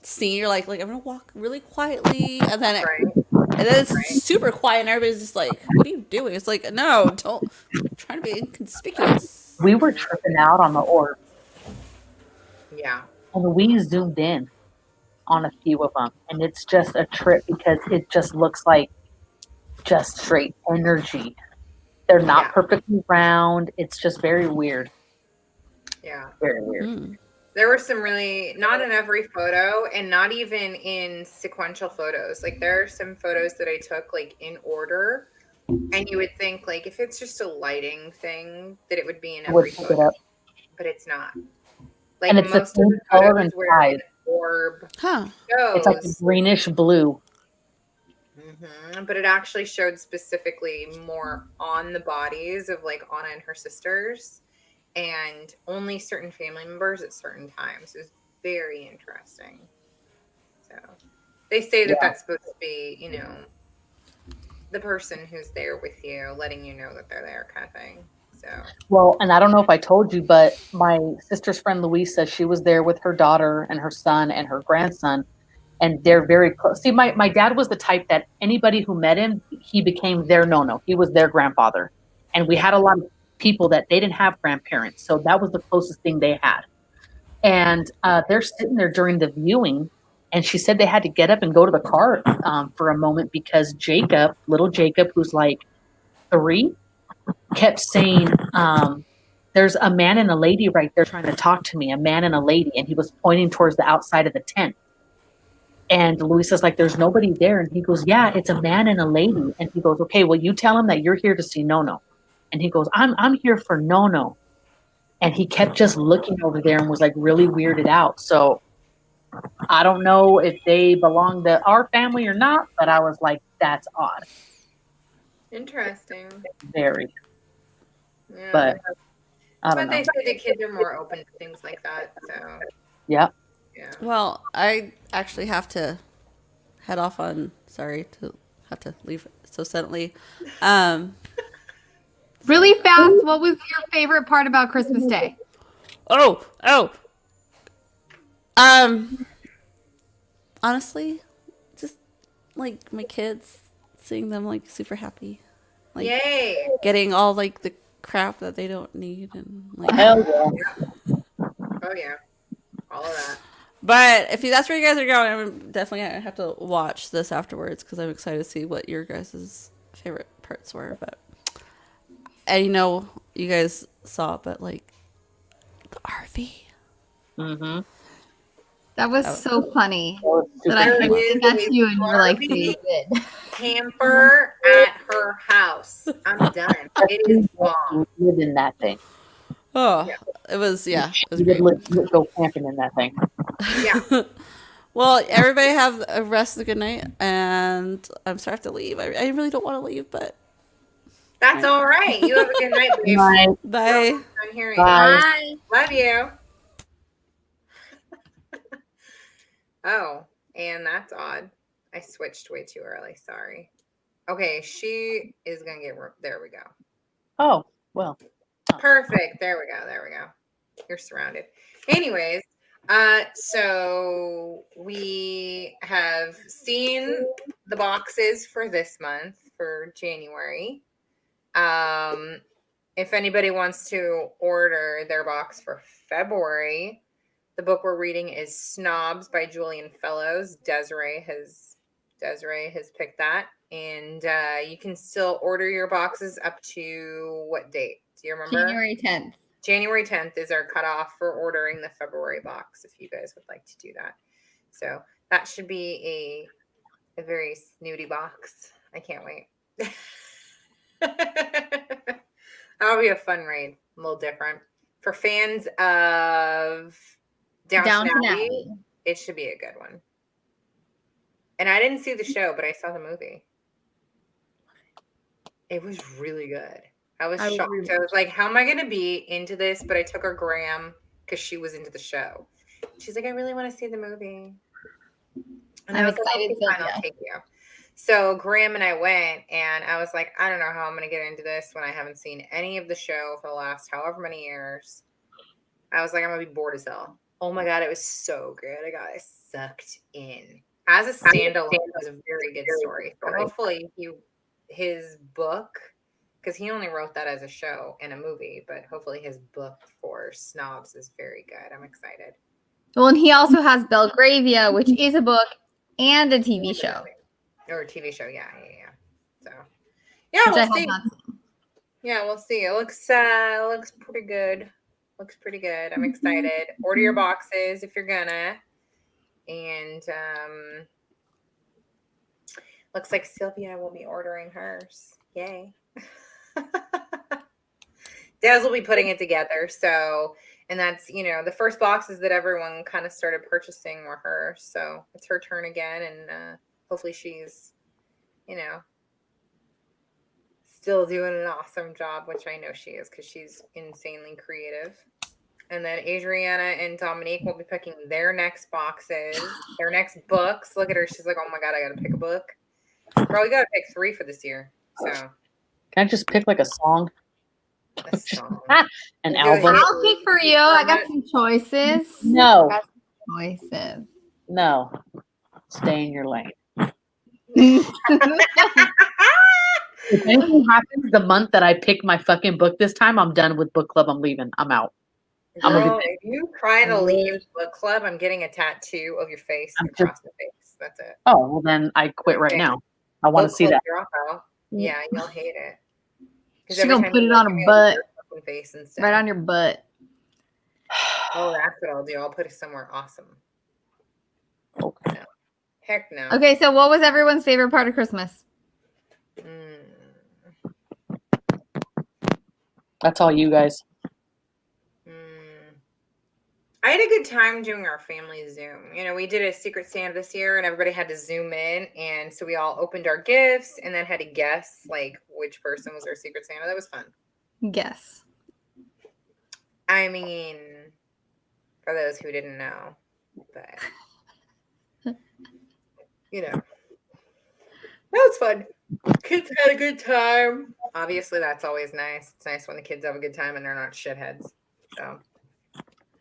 seen. You're like I'm gonna walk really quietly, and then
right.
it's super quiet, and everybody's just like, "What are you doing?" It's like, no, don't. I'm trying to be inconspicuous.
We were tripping out on the orb,
Yeah.
and we zoomed in on a few of them, and it's just a trip, because it just looks like just straight energy. They're not
Yeah.
perfectly round. It's just very weird.
Yeah.
Very weird.
Mm.
There were some really, not in every photo, and not even in sequential photos. Like there are some photos that I took like in order, and you would think like if it's just a lighting thing that it would be in
I would
every
pick it
photo,
up.
but it's not. Like
And it's the
most of
same
the
color
photos
and
where
size.
the orb
Huh.
It's like a
shows,
greenish blue.
but it actually showed specifically more on the bodies of like Anna and her sisters, and only certain family members at certain times. It was very interesting. So they say that that's supposed to be, you know, the person who's there with you, letting you know that they're there, kind of thing. So
Well, and I don't know if I told you, but my sister's friend Louisa, she was there with her daughter and her son and her grandson, and they're very close. See, my dad was the type that anybody who met him, he became their no-no. He was their grandfather. And we had a lot of people that they didn't have grandparents, so that was the closest thing they had. And they're sitting there during the viewing, and she said they had to get up and go to the car for a moment, because Jacob, little Jacob, who's like 3, kept saying, there's a man and a lady right there trying to talk to me, a man and a lady. And he was pointing towards the outside of the tent. And Luisa's like, there's nobody there. And he goes, yeah, it's a man and a lady. And he goes, okay, well, you tell him that you're here to see Nono. And he goes, I'm here for Nono. And he kept just looking over there and was like really weirded out. So I don't know if they belong to our family or not, but I was like, that's odd.
interesting.
Very.
Yeah.
But I don't
But they
know.
say the kids are more open to things like that. So
Yeah.
yeah.
Well, I actually have to head off on. Sorry to have to leave so suddenly.
Really fast, what was your favorite part about Christmas Day?
Oh. Honestly, just like my kids, seeing them like super happy, like
Yay.
getting all like the crap that they don't need, and like.
Hell yeah.
Oh yeah. All of that.
But if that's where you guys are going, I'm definitely gonna have to watch this afterwards because I'm excited to see what your guys' favorite parts were. But and you know, you guys saw, but like the RV.
Mm-hmm.
That was so funny
That was
that I
super
kept
fun.
looking at you and you were like,
Barbie
David.
camper at her house. I'm done. It is bomb.
Live in that thing.
Oh,
Yeah.
it was
You
great.
would go camping in that thing.
Yeah.
Well, everybody have a rest of a good night, and I'm sorry I have to leave. I really don't want to leave, but
That's all right. You have a good night, babe.
Bye.
bye.
I'm hearing.
Bye.
Bye.
Love you. Oh, and that's odd. I switched way too early. Sorry. Okay, she is gonna get. There we go.
Oh, well.
Perfect. There we go. There we go. You're surrounded. Anyways, so we have seen the boxes for this month for January. If anybody wants to order their box for February, the book we're reading is Snobs by Julian Fellows. Desiree has picked that, and you can still order your boxes up to what date? Do you remember?
January 10th.
January 10th is our cutoff for ordering the February box, if you guys would like to do that. So that should be a very snooty box. I can't wait. That'll be a fun read. A little different. For fans of Downton Abbey, it should be a good one. And I didn't see the show, but I saw the movie. It was really good. I was shocked. I was like, how am I going to be into this? But I took her Graham because she was into the show. She's like, I really want to see the movie. And
I'm
I was
excited,
like, okay, fine, I'll take you. So Graham and I went, and I was like, I don't know how I'm going to get into this when I haven't seen any of the show for the last however many years. I was like, I'm going to be bored as hell. Oh my God, it was so good. I got sucked in. As a standalone, it was a very good story. So hopefully his book, because he only wrote that as a show and a movie, but hopefully his book for Snobs is very good. I'm excited.
Well, and he also has Belgravia, which is a book and a TV show.
Or a TV show, yeah. So, yeah, we'll see. Yeah, we'll see. It looks pretty good. Looks pretty good. I'm excited. Order your boxes if you're gonna. And looks like Sylvia will be ordering hers. Yay. Des will be putting it together. So, and that's, the first boxes that everyone kind of started purchasing were her. So it's her turn again. And hopefully she's, still doing an awesome job, which I know she is because she's insanely creative. And then Adriana and Dominique will be picking their next boxes, their next books. Look at her. She's like, oh my God, I got to pick a book. Bro, we got to pick 3 for this year. So
can I just pick like a song?
A song.
An album?
I'll pick for you. I got some choices.
No.
I got some choices.
No. Stay in your lane. If anything happens the month that I pick my fucking book this time, I'm done with book club. I'm leaving. I'm out.
Girl, if you try to leave book club, I'm getting a tattattoo of your face across the face. That's it.
Oh, well then I quit right now. I want to see that.
Dropout. Yeah, you'll hate it.
She's going to put it on her butt.
Face
right on your butt.
Oh, that's what I'll do. I'll put it somewhere awesome.
Okay.
No. Heck no.
Okay, so what was everyone's favorite part of Christmas?
That's all you guys.
I had a good time doing our family Zoom. We did a Secret Santa this year, and everybody had to Zoom in, and so we all opened our gifts and then had to guess like which person was our Secret Santa. That was fun.
Guess.
I mean, for those who didn't know, but that was fun. Kids had a good time. Obviously, that's always nice. It's nice when the kids have a good time and they're not shitheads. So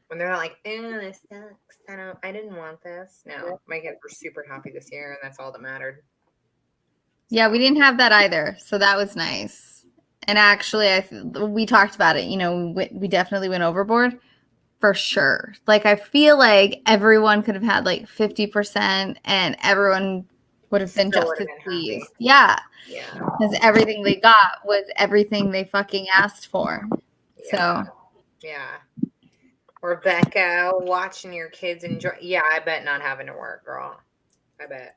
when they're not like, "Oh, this sucks. I didn't want this." No, my kids were super happy this year, and that's all that mattered.
Yeah, we didn't have that either, so that was nice. And actually, we talked about it. We definitely went overboard for sure. Like, I feel like everyone could have had like 50%, and everyone would have been just as pleased. Yeah, because everything they got was everything they fucking asked for.
Yeah.
So
yeah. Rebecca, watching your kids enjoy. Yeah, I bet not having to work, girl. I bet.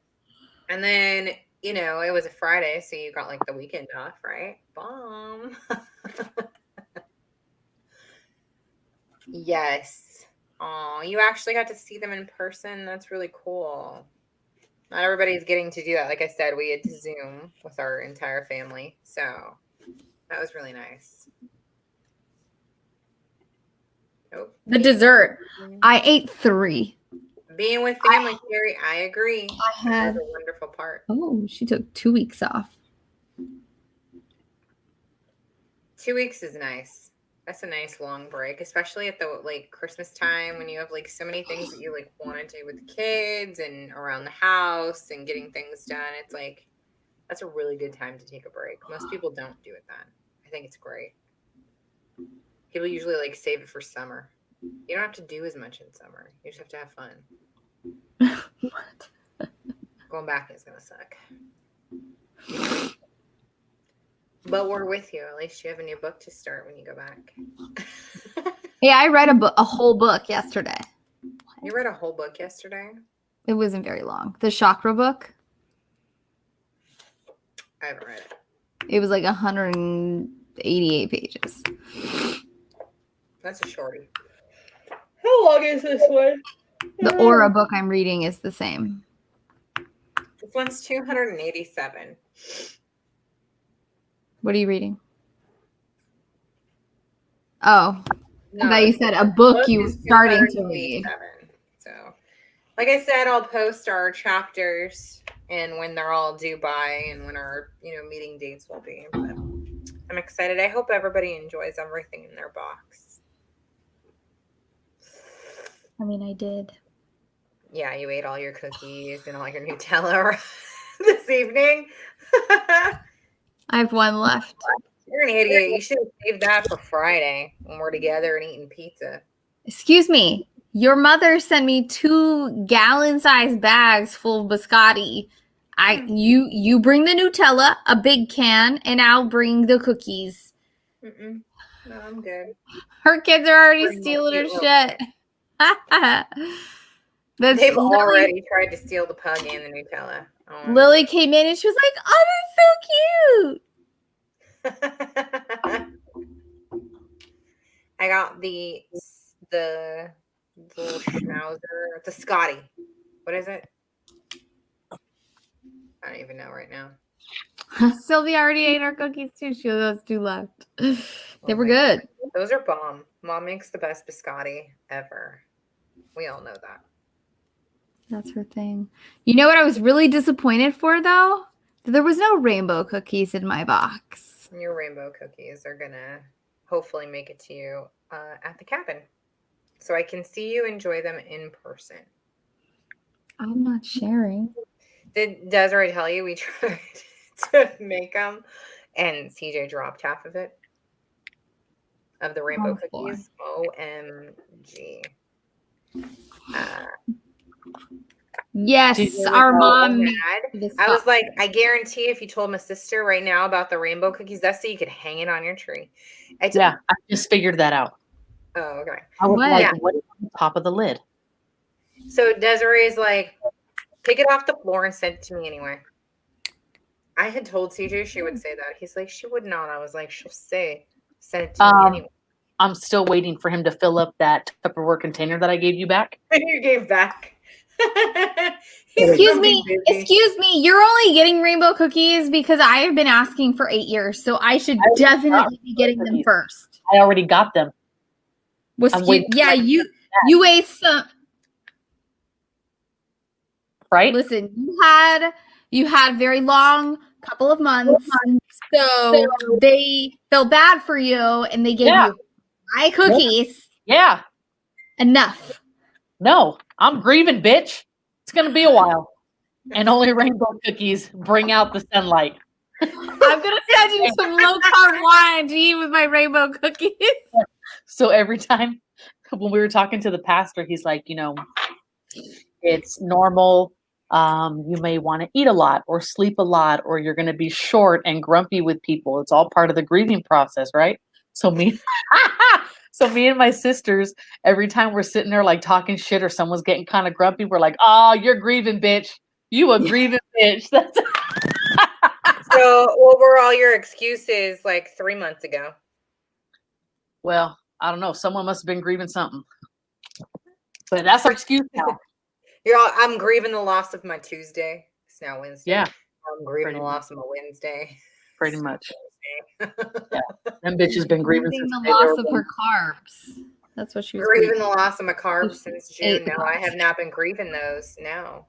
And then, it was a Friday, so you got like the weekend off, right? Bomb. Yes. Oh, you actually got to see them in person. That's really cool. Not everybody's getting to do that. Like I said, we had to Zoom with our entire family. So that was really nice. Oh,
The dessert. I ate 3.
Being with family, Carrie, I agree.
I had.
That's a wonderful part.
Oh, she took 2 weeks off.
2 weeks is nice. That's a nice long break, especially at the Christmas time when you have so many things that you want to do with the kids and around the house and getting things done. It's that's a really good time to take a break. Most people don't do it then. I think it's great. People usually save it for summer. You don't have to do as much in summer. You just have to have fun.
What?
Going back is gonna suck. But we're with you. At least you have a new book to start when you go back.
Hey, I read a whole book yesterday.
You read a whole book yesterday?
It wasn't very long. The chakra book.
I haven't read it.
It was 188 pages.
That's a shorty. How long is this one?
The aura book I'm reading is the same.
This one's 287.
What are you reading? Oh,
No,
I thought you said a book you were
is
starting to read.
287. So, like I said, I'll post our chapters and when they're all due by and when our meeting dates will be. But I'm excited. I hope everybody enjoys everything in their box.
I mean, I did.
Yeah, you ate all your cookies and all your Nutella this evening.
I have one left.
You're an idiot. You should have saved that for Friday when we're together and eating pizza.
Excuse me. Your mother sent me 2 gallon-sized bags full of biscotti. You bring the Nutella, a big can, and I'll bring the cookies.
Mm-mm. No, I'm good.
Her kids are already
Bring
stealing her
the
shit.
They've already tried to steal the pug and the Nutella. Oh,
Lily came in and she was like, "Oh, that's so cute."
I got the little schnauzer, the Scotty. What is it? I don't even know right now.
Sylvia already ate our cookies too. She has 2 left. They
Oh
were
my
good.
God. Those are bomb. Mom makes the best biscotti ever. We all know that.
That's her thing. You know what I was really disappointed for, though? There was no rainbow cookies in my box.
Your rainbow cookies are gonna hopefully make it to you at the cabin, so I can see you enjoy them in person.
I'm not sharing.
Did Desiree tell you we tried to make them, and CJ dropped half of it of the rainbow
Oh, boy.
cookies? OMG.
Yes,
Did you
our
ever
mom.
Mad.
made this
I was
box.
like, I guarantee if you told my sister right now about the rainbow cookies, that's so you could hang it on your tree.
Yeah, I just figured that out.
Oh, okay.
I was
What?
like,
Yeah.
what is on top of the lid?
So Desiree's like, pick it off the floor and send it to me anyway. I had told CJ she would say that. He's like, she would not. I was like, she'll say, send it to me anyway.
I'm still waiting for him to fill up that Tupperware container that I gave you back.
You gave back.
Excuse me. You're only getting rainbow cookies because I have been asking for 8 years, so I should definitely be getting them first.
I already got them. I'm waiting for
You ate some.
Right?
Listen, you had very long couple of months, so they felt bad for you and they gave you my cookies.
Yeah.
Enough.
No, I'm grieving, bitch. It's going to be a while. And only rainbow cookies bring out the sunlight.
I'm going to send you some low-carb wine to eat with my rainbow cookies.
So every time when we were talking to the pastor, he's like, it's normal. You may want to eat a lot or sleep a lot, or you're going to be short and grumpy with people. It's all part of the grieving process, right? So So me and my sisters, every time we're sitting there like talking shit or someone's getting kind of grumpy, we're like, "Oh, you're grieving, bitch. You a grieving bitch." That's
So, what were all your excuses like 3 months ago?
well, I don't know. Someone must have been grieving something, but that's our excuse now.
I'm grieving the loss of my Tuesday. It's now Wednesday.
Yeah,
I'm grieving
pretty
the
much.
loss of my Wednesday.
Pretty much.
Thursday.
Them bitches been grieving
Grieving
since
the
the day they
loss
were
of
born.
her carbs. That's what she was
Grieving
grieving.
the loss of my carbs since
Ate
June.
the
No, I
carbs.
have not been grieving those. No.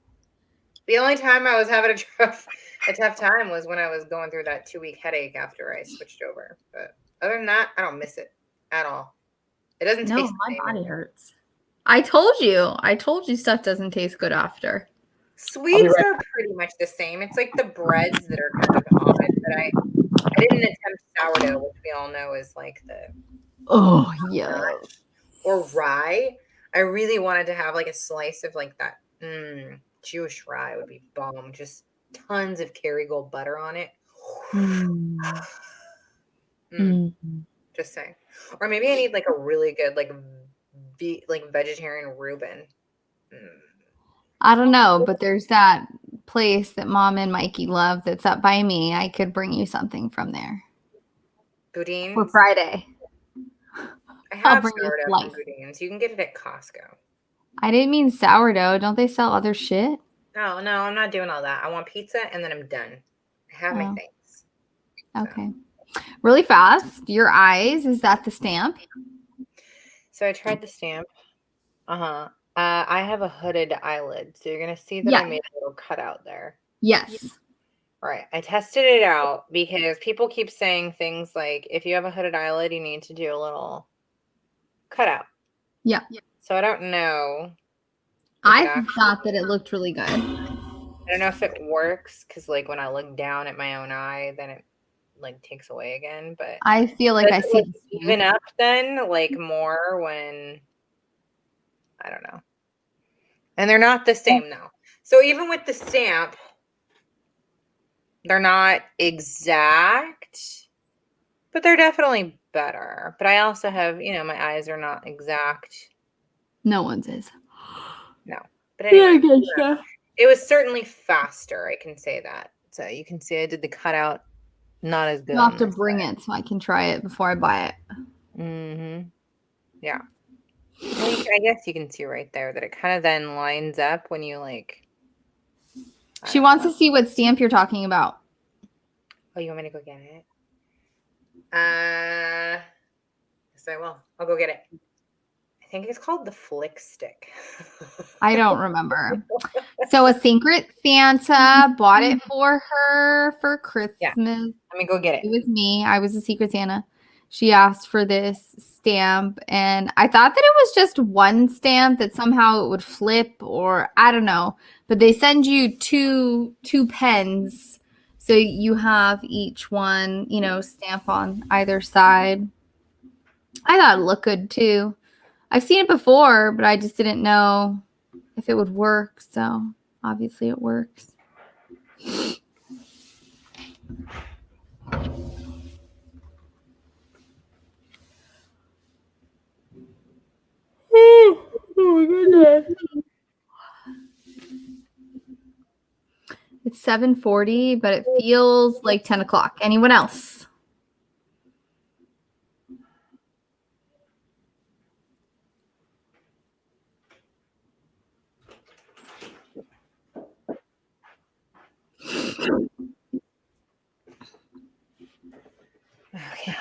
The only time I was having a tough time was when I was going through that 2-week headache after I switched over. But other than that, I don't miss it at all. It doesn't
No,
taste the
my
same
body
anymore.
hurts. I told you stuff doesn't taste good after.
I'll be
Sweets
right
are pretty much the same. It's like the breads that are kind of odd, but I didn't attempt sourdough, which we all know is like the
Oh yeah.
or rye. I really wanted to have like a slice of like that Jewish rye would be bomb. Just tons of Kerrygold butter on it. Just saying. Or maybe I need like a really good like vegetarian Reuben.
I don't know, but there's that place that Mom and Mikey love that's up by me. I could bring you something from there
Boudins.
for Friday.
I
I'll
have
bring you a
sourdough from
slice.
Boudins. You can get it at Costco.
I didn't mean sourdough. Don't they sell other shit?
No, I'm not doing all that. I want pizza and then I'm done. I have my
Oh.
things.
Okay. Really fast. Your eyes. Is that the stamp?
So I tried the stamp. Uh-huh. I have a hooded eyelid, so you're gonna see that
Yeah.
I made a little cutout there.
Yes.
All right. I tested it out because people keep saying things like, if you have a hooded eyelid, you need to do a little cutout.
Yeah.
So I don't know.
I thought that it looked really good.
I don't know if it works because, like, when I look down at my own eye, then it like takes away again. But
I feel like I
does it,
see
like, even up then, like more when I don't know. And they're not the same now. So even with the stamp, they're not exact, but they're definitely better. But I also have, my eyes are not exact.
No one's is.
No. But anyway,
Yeah.
it was certainly faster. I can say that. So you can see I did the cutout not as good.
You'll have to bring it so I can try it before I buy it.
Mm-hmm. Yeah. I guess you can see right there that it kind of then lines up when you like.
She wants to see what stamp you're talking about.
Oh, you want me to go get it? Yes, I will. I'll go get it. I think it's called the Flick Stick.
I don't remember. So a Secret Santa bought it for her for Christmas.
Yeah. Let me go get it.
It was me. I was a Secret Santa. She asked for this stamp, and I thought that it was just one stamp that somehow it would flip, or I don't know. But they send you two pens, so you have each one, stamp on either side. I thought it looked good too. I've seen it before, but I just didn't know if it would work. So obviously it works. Oh my goodness. It's 7:40, but it feels like 10 o'clock. Anyone else?
Okay.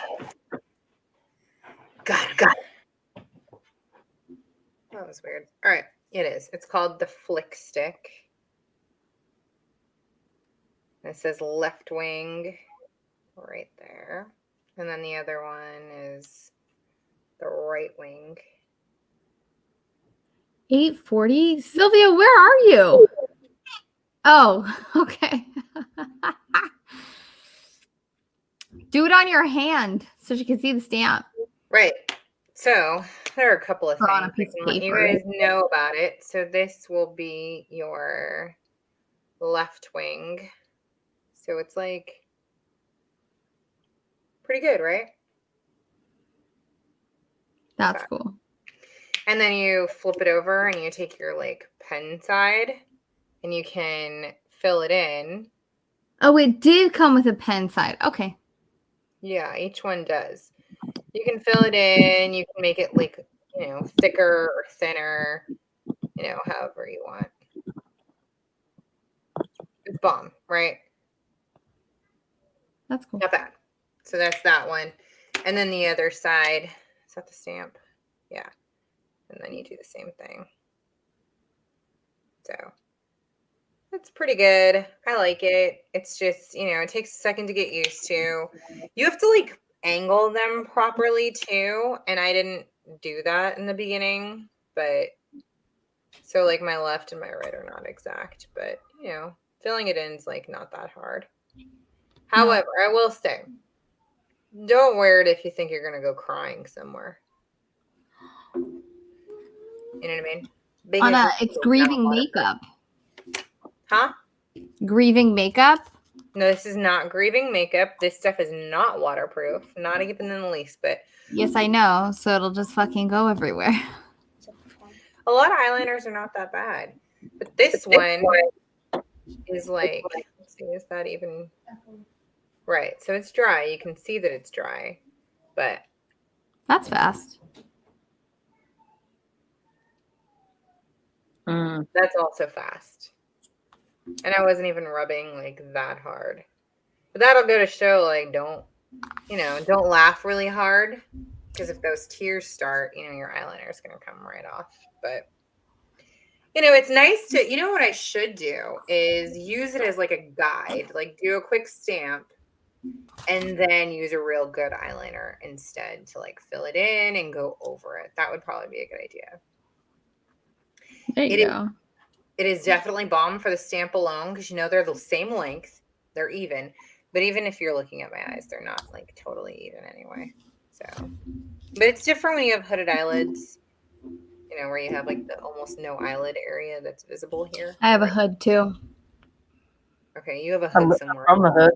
Got it. That was weird. All right. It is. It's called the Flick Stick. And it says left wing right there. And then the other one is the right wing.
8:40. Sylvia, where are you? Oh, okay. Do it on your hand so she can see the stamp.
Right. So there are a couple of
Or on a
things
piece of
I can let you
paper.
guys know about it. So this will be your left wing. So it's like pretty good, right?
That's cool.
And then you flip it over and you take your like pen side and you can fill it in.
Oh, it did come with a pen side. Okay.
Yeah, each one does. You can fill it in, you can make it like, thicker or thinner, however you want. It's bomb, right?
That's cool.
Not bad. So that's that one. And then the other side, is that the stamp? Yeah. And then you do the same thing. So it's pretty good. I like it. It's just, it takes a second to get used to. You have to like angle them properly too. And I didn't do that in the beginning, but so like my left and my right are not exact, but filling it in is like not that hard. However, I will say, don't wear it if you think you're going to go crying somewhere. You know what I mean?
Anna, it's grieving makeup.
Huh?
Grieving makeup?
No, this is not grieving makeup. This stuff is not waterproof. Not even in the least bit.
Yes, I know. So it'll just fucking go everywhere.
A lot of eyeliners are not that bad. But this one is like, let's see, is that even... Right, so it's dry. You can see that it's dry. But...
That's fast.
That's also fast. And I wasn't even rubbing like that hard. But that'll go to show like don't laugh really hard. Because if those tears start, your eyeliner is going to come right off. But, it's nice to, what I should do is use it as like a guide. Like do a quick stamp and then use a real good eyeliner instead to like fill it in and go over it. That would probably be a good idea.
There you go.
It is definitely bomb for the stamp alone because they're the same length. They're even. But even if you're looking at my eyes, they're not like totally even anyway. So, but it's different when you have hooded eyelids, where you have like the almost no eyelid area that's visible here.
I have a hood too.
Okay, you have a hood somewhere.
On the hood.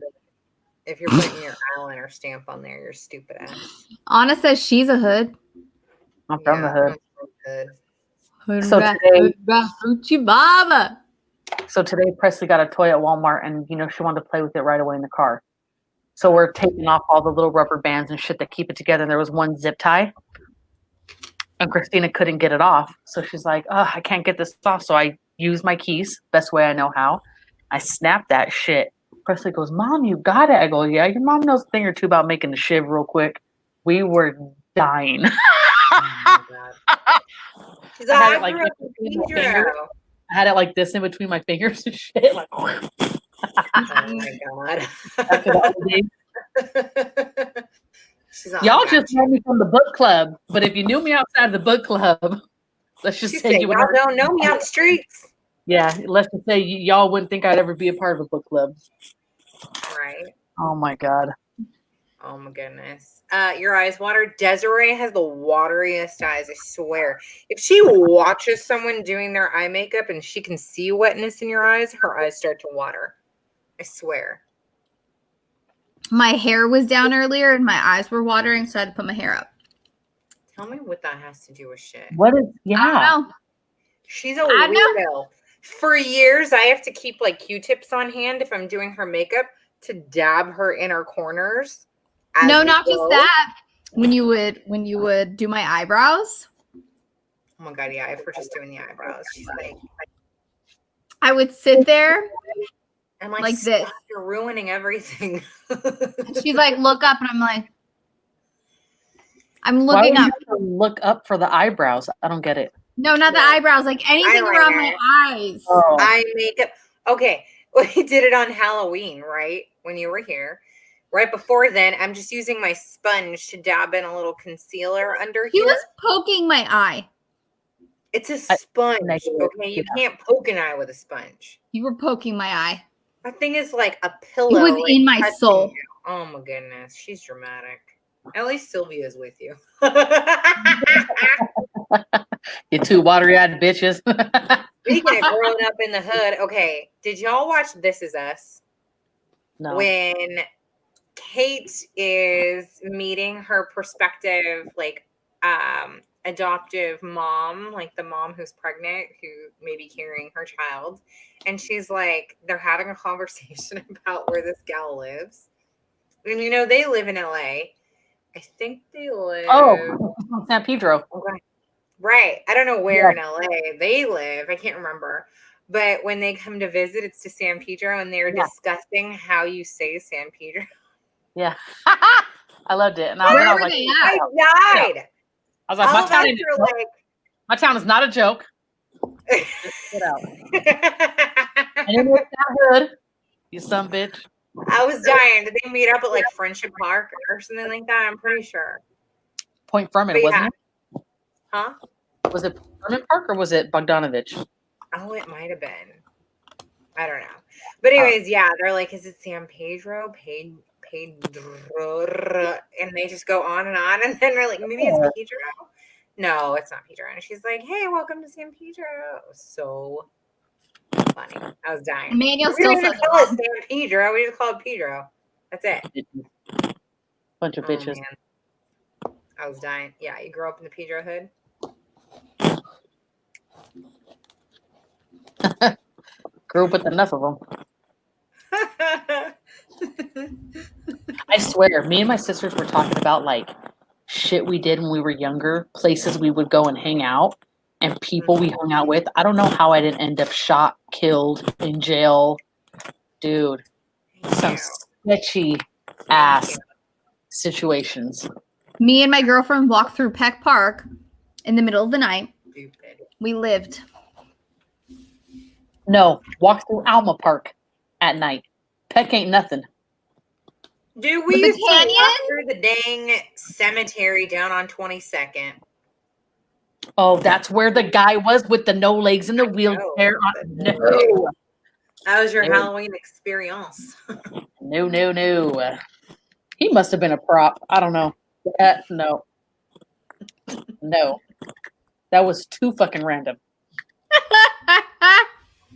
If you're putting your eyeliner stamp on there, you're stupid ass.
Anna says she's a hood.
I'm from the hood.
So
today Presley got a toy at Walmart and she wanted to play with it right away in the car. So we're taking off all the little rubber bands and shit that keep it together. And there was one zip tie and Christina couldn't get it off. So she's like, oh, I can't get this off. So I use my keys, best way I know how. I snapped that shit. Presley goes, Mom, you got it. I go, yeah, your mom knows a thing or two about making the shiv real quick. We were dying.
Oh my God.
I had it like this in between my fingers and shit. Like,
oh my God.
Y'all just know me from the book club, but if you knew me outside the book club, let's just say you
y'all don't know me on the streets.
Yeah, let's just say y'all wouldn't think I'd ever be a part of a book club.
Right.
Oh my God.
Oh my goodness. Your eyes water. Desiree has the wateriest eyes, I swear. If she watches someone doing their eye makeup and she can see wetness in your eyes, her eyes start to water. I swear.
My hair was down earlier and my eyes were watering, so I had to put my hair up.
Tell me what that has to do with shit.
What is, yeah.
I don't know.
She's a weirdo. For years, I have to keep like Q-tips on hand if I'm doing her makeup to dab her inner corners.
No, not just that. When you would do my eyebrows.
Oh my God, yeah, if we're just doing the eyebrows. She's like,
I would sit there.
I'm
like this.
You're ruining everything.
She's like, look up, and I'm like, I'm
Why
looking
would
up.
you have to look up for the eyebrows? I don't get it.
No, not the eyebrows. Like anything around my eyes.
Oh.
Eye makeup. Okay, we did it on Halloween, right? When you were here. Right before then, I'm just using my sponge to dab in a little concealer under here.
He was poking my eye.
It's a sponge, okay? You can't poke an eye with a sponge.
You were poking my eye.
That thing is like a pillow.
It was in my soul.
You. Oh my goodness, she's dramatic. At least Sylvia's with you.
You two watery-eyed bitches.
Speaking of growing up in the hood, okay, did y'all watch This Is Us?
No.
When Kate is meeting her prospective, like, adoptive mom, like the mom who's pregnant, who may be carrying her child. And she's like, they're having a conversation about where this gal lives. And they live in LA. I think they live.
Oh, San Pedro.
Okay. Right. I don't know where in LA they live. I can't remember. But when they come to visit, it's to San Pedro, and they're discussing how you say San Pedro.
Yeah. I loved it. And
Where
I
were
was
they
like,
at?
I died.
I was like,
All
my
of
town,
us
ain't
are like,
my town is not a joke. Just get out. And it was that good. You son bitch.
I was dying. Did they meet up at like Friendship Park or something like that? I'm pretty sure.
Point Furman,
But
wasn't it?
Huh?
Was it Furman Park or was it Bogdanovich?
Oh, it might have been. I don't know. But anyways, yeah, they're like, is it San Pedro? Pedro? And they just go on, and then they're like, maybe it's Pedro. No, it's not Pedro. And she's like, hey, welcome to San Pedro. So funny. I was dying.
Emmanuel
We
still
don't even
says
call it
wrong.
San Pedro. We just call it Pedro. That's it.
Bunch of bitches.
Man. I was dying. Yeah, you grew up in the Pedro hood?
Grew up with enough of them. I swear, me and my sisters were talking about like shit we did when we were younger, places we would go and hang out, and people we hung out with. I don't know how I didn't end up shot, killed, in jail. Dude, some sketchy ass situations.
Me and my girlfriend walked through Peck Park in the middle of the night.
Stupid.
We lived.
No, walk through Alma Park at night. Peck ain't nothing.
Dude, we
With the
used to walk
canyon?
through the dang cemetery down on 22nd.
Oh, that's where the guy was with the no legs and the wheelchair. No.
That was your
No.
Halloween experience.
No. He must have been a prop. I don't know. No. No. That was too fucking random.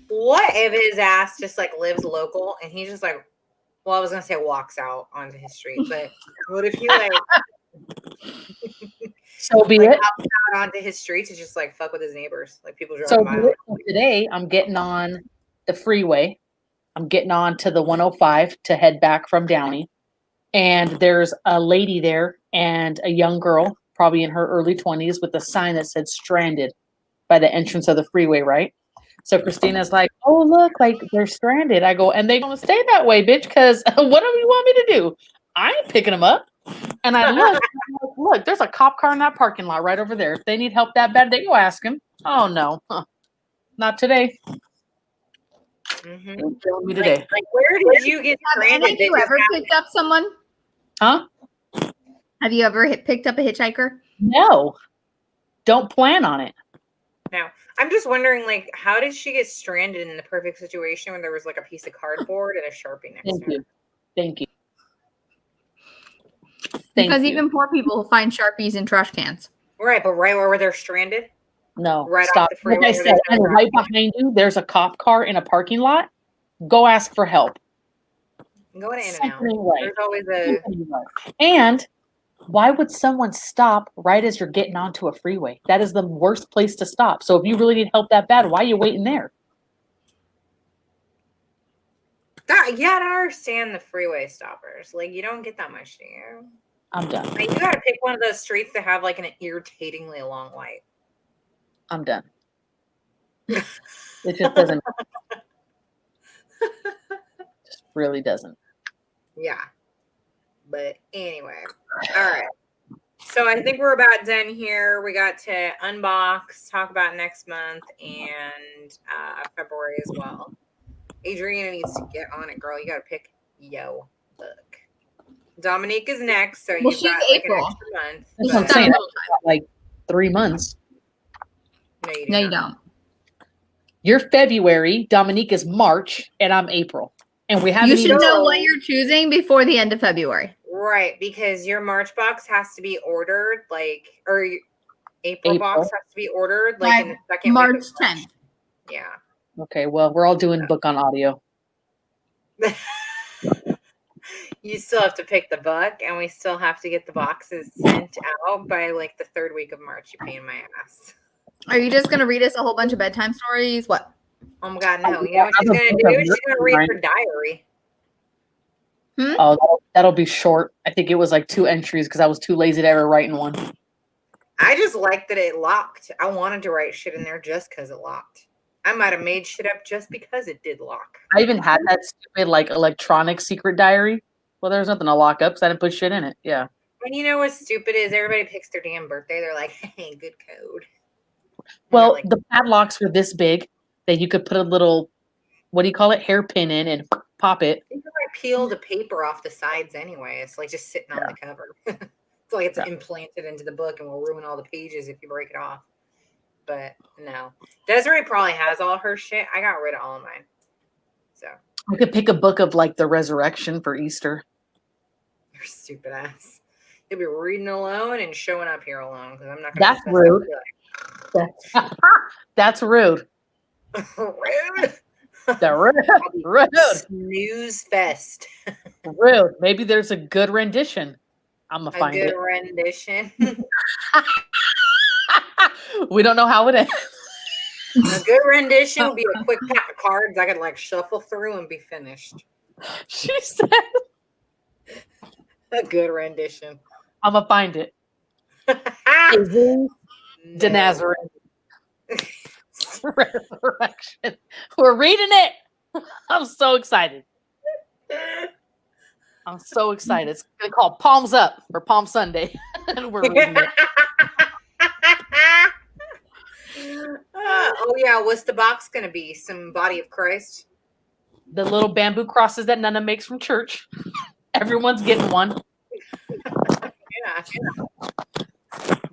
What if his ass just like lives local and he just like, well, I was gonna say walks out onto his street, but what if he like
So be
like
it.
hops out onto his street to just like fuck with his neighbors, like people
So
driving
be
by?
it. So today I'm getting on the freeway. I'm getting on to the 105 to head back from Downey. And there's a lady there and a young girl, probably in her early 20s, with a sign that said stranded by the entrance of the freeway, right? So Christina's like, oh, look, like they're stranded. I go, and they're going to stay that way, bitch, because what do you want me to do? I ain't picking them up. And I look, look, there's a cop car in that parking lot right over there. If they need help that bad, they go ask him. Oh, no. Not today.
Mm-hmm.
Ain't killing me today.
Like, where did you get
Have any
stranded?
of you ever picked up someone?
Huh?
Have you ever picked up a hitchhiker?
No. Don't plan on it.
No. I'm just wondering, like, how did she get stranded in the perfect situation when there was like a piece of cardboard and a Sharpie next
Thank
to her?
you. Thank you.
Because even poor people find Sharpies in trash cans.
Right, but right where they're stranded?
No,
Right off
stop.
the freeway
Like I
where
said,
there's no
and
traffic.
right behind you, there's a cop car in a parking lot. Go ask for help.
Go to In-N-Out.
Something ain't right.
There's always a
Something ain't right. And why would someone stop right as you're getting onto a freeway? That is the worst place to stop. So if you really need help that bad, why are you waiting there?
yeah, I don't understand the freeway stoppers. Like, you don't get that much, do you?
I'm done.
Like, you gotta pick one of those streets that have like an irritatingly long light.
I'm done. It just doesn't. Just really doesn't.
Yeah. But anyway. All right. So I think we're about done here. We got to unbox, talk about next month and February as well. Adriana needs to get on it, girl. You gotta pick yo book. Dominique is next, so you've
she's
got like
April.
an extra month.
That's what I'm
but-
saying. Like 3 months.
No, you
No, you don't.
You're February, Dominique is March, and I'm April. And we haven't
You should
even
know what you're choosing before the end of February.
Right, because your March box has to be ordered, like, or your April
April.
box has to be ordered, like,
By
in the second
March
week of March.
10th.
Yeah.
Okay, well, we're all doing book on audio.
You still have to pick the book, and we still have to get the boxes sent out by like the 3rd week of March. You pain my ass.
Are you just gonna read us a whole bunch of bedtime stories? What?
Oh my god, no! You know what she's gonna do? She's gonna read her diary.
Oh, that'll be short. I think it was like 2 entries because I was too lazy to ever write in one.
I just like that it locked. I wanted to write shit in there just because it locked. I might have made shit up just because it did lock.
I even had that stupid like electronic secret diary. Well, there was nothing to lock up because I didn't put shit in it. Yeah.
And you know what's stupid is everybody picks their damn birthday. They're like, hey, good code.
Well,
like,
the padlocks were this big that you could put a little, what do you call it, hairpin in and pop it.
I think I peeled the paper off the sides anyway. It's like just sitting on the cover. It's like it's implanted into the book and will ruin all the pages if you break it off. But no. Desiree probably has all her shit. I got rid of all of mine. So
I could pick a book of like the resurrection for Easter.
you're stupid ass. You'll be reading alone and showing up here alone because I'm not gonna.
That's rude. That's rude.
Rude.
Rude.
Snooze fest.
Rude. Maybe there's a good rendition. I'm gonna find
A good
it.
rendition.
We don't know how it ends.
A good rendition would be a quick pack of cards I could like shuffle through and be finished.
She said,
A good rendition.
I'm gonna find it. De Nazareth. Resurrection. We're reading it. I'm so excited. I'm so excited. It's gonna call Palms Up for Palm Sunday. And we're reading it.
Oh yeah, what's the box gonna be? Some Body of Christ?
The little bamboo crosses that Nana makes from church. Everyone's getting one.
Yeah.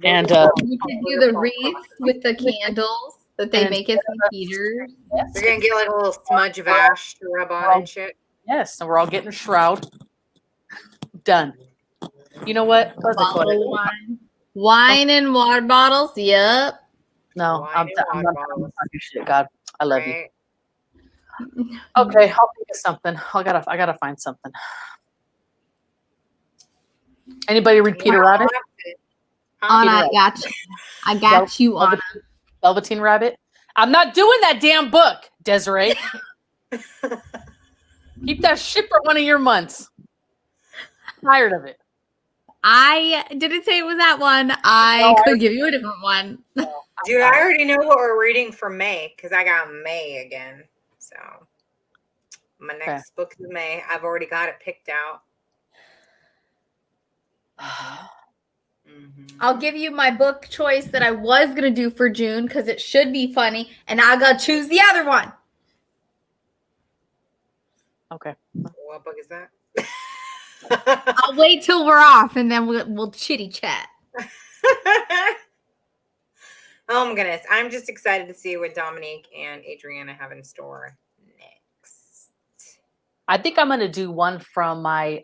And
You can do the wreaths with the candles that they make at St. Peter's.
They're gonna get like a little smudge of ash to rub on and shit.
yes, and we're all getting a shroud. Done. You know what? What's it called?
Bottle wine. Wine and water bottles. Yep.
No,
Wine
I'm
and
not
water bottles.
talking shit. God, I love you.
Right?
Okay, I'll think of something. I gotta find something. Anybody read Peter Rabbit?
Anna, I got you. I got you, Anna.
Velveteen Rabbit? I'm not doing that damn book, Desiree. Keep that shit for one of your months. Tired of it.
I didn't say it was that one. I could give you a different one.
Dude, I already know what we're reading for May because I got May again. So my next book is May. I've already got it picked out.
I'll give you my book choice that I was going to do for June because it should be funny. And I got to choose the other one.
Okay.
What book is that?
I'll wait till we're off and then we'll chitty chat.
Oh my goodness. I'm just excited to see what Dominique and Adriana have in store next.
I think I'm gonna do one from my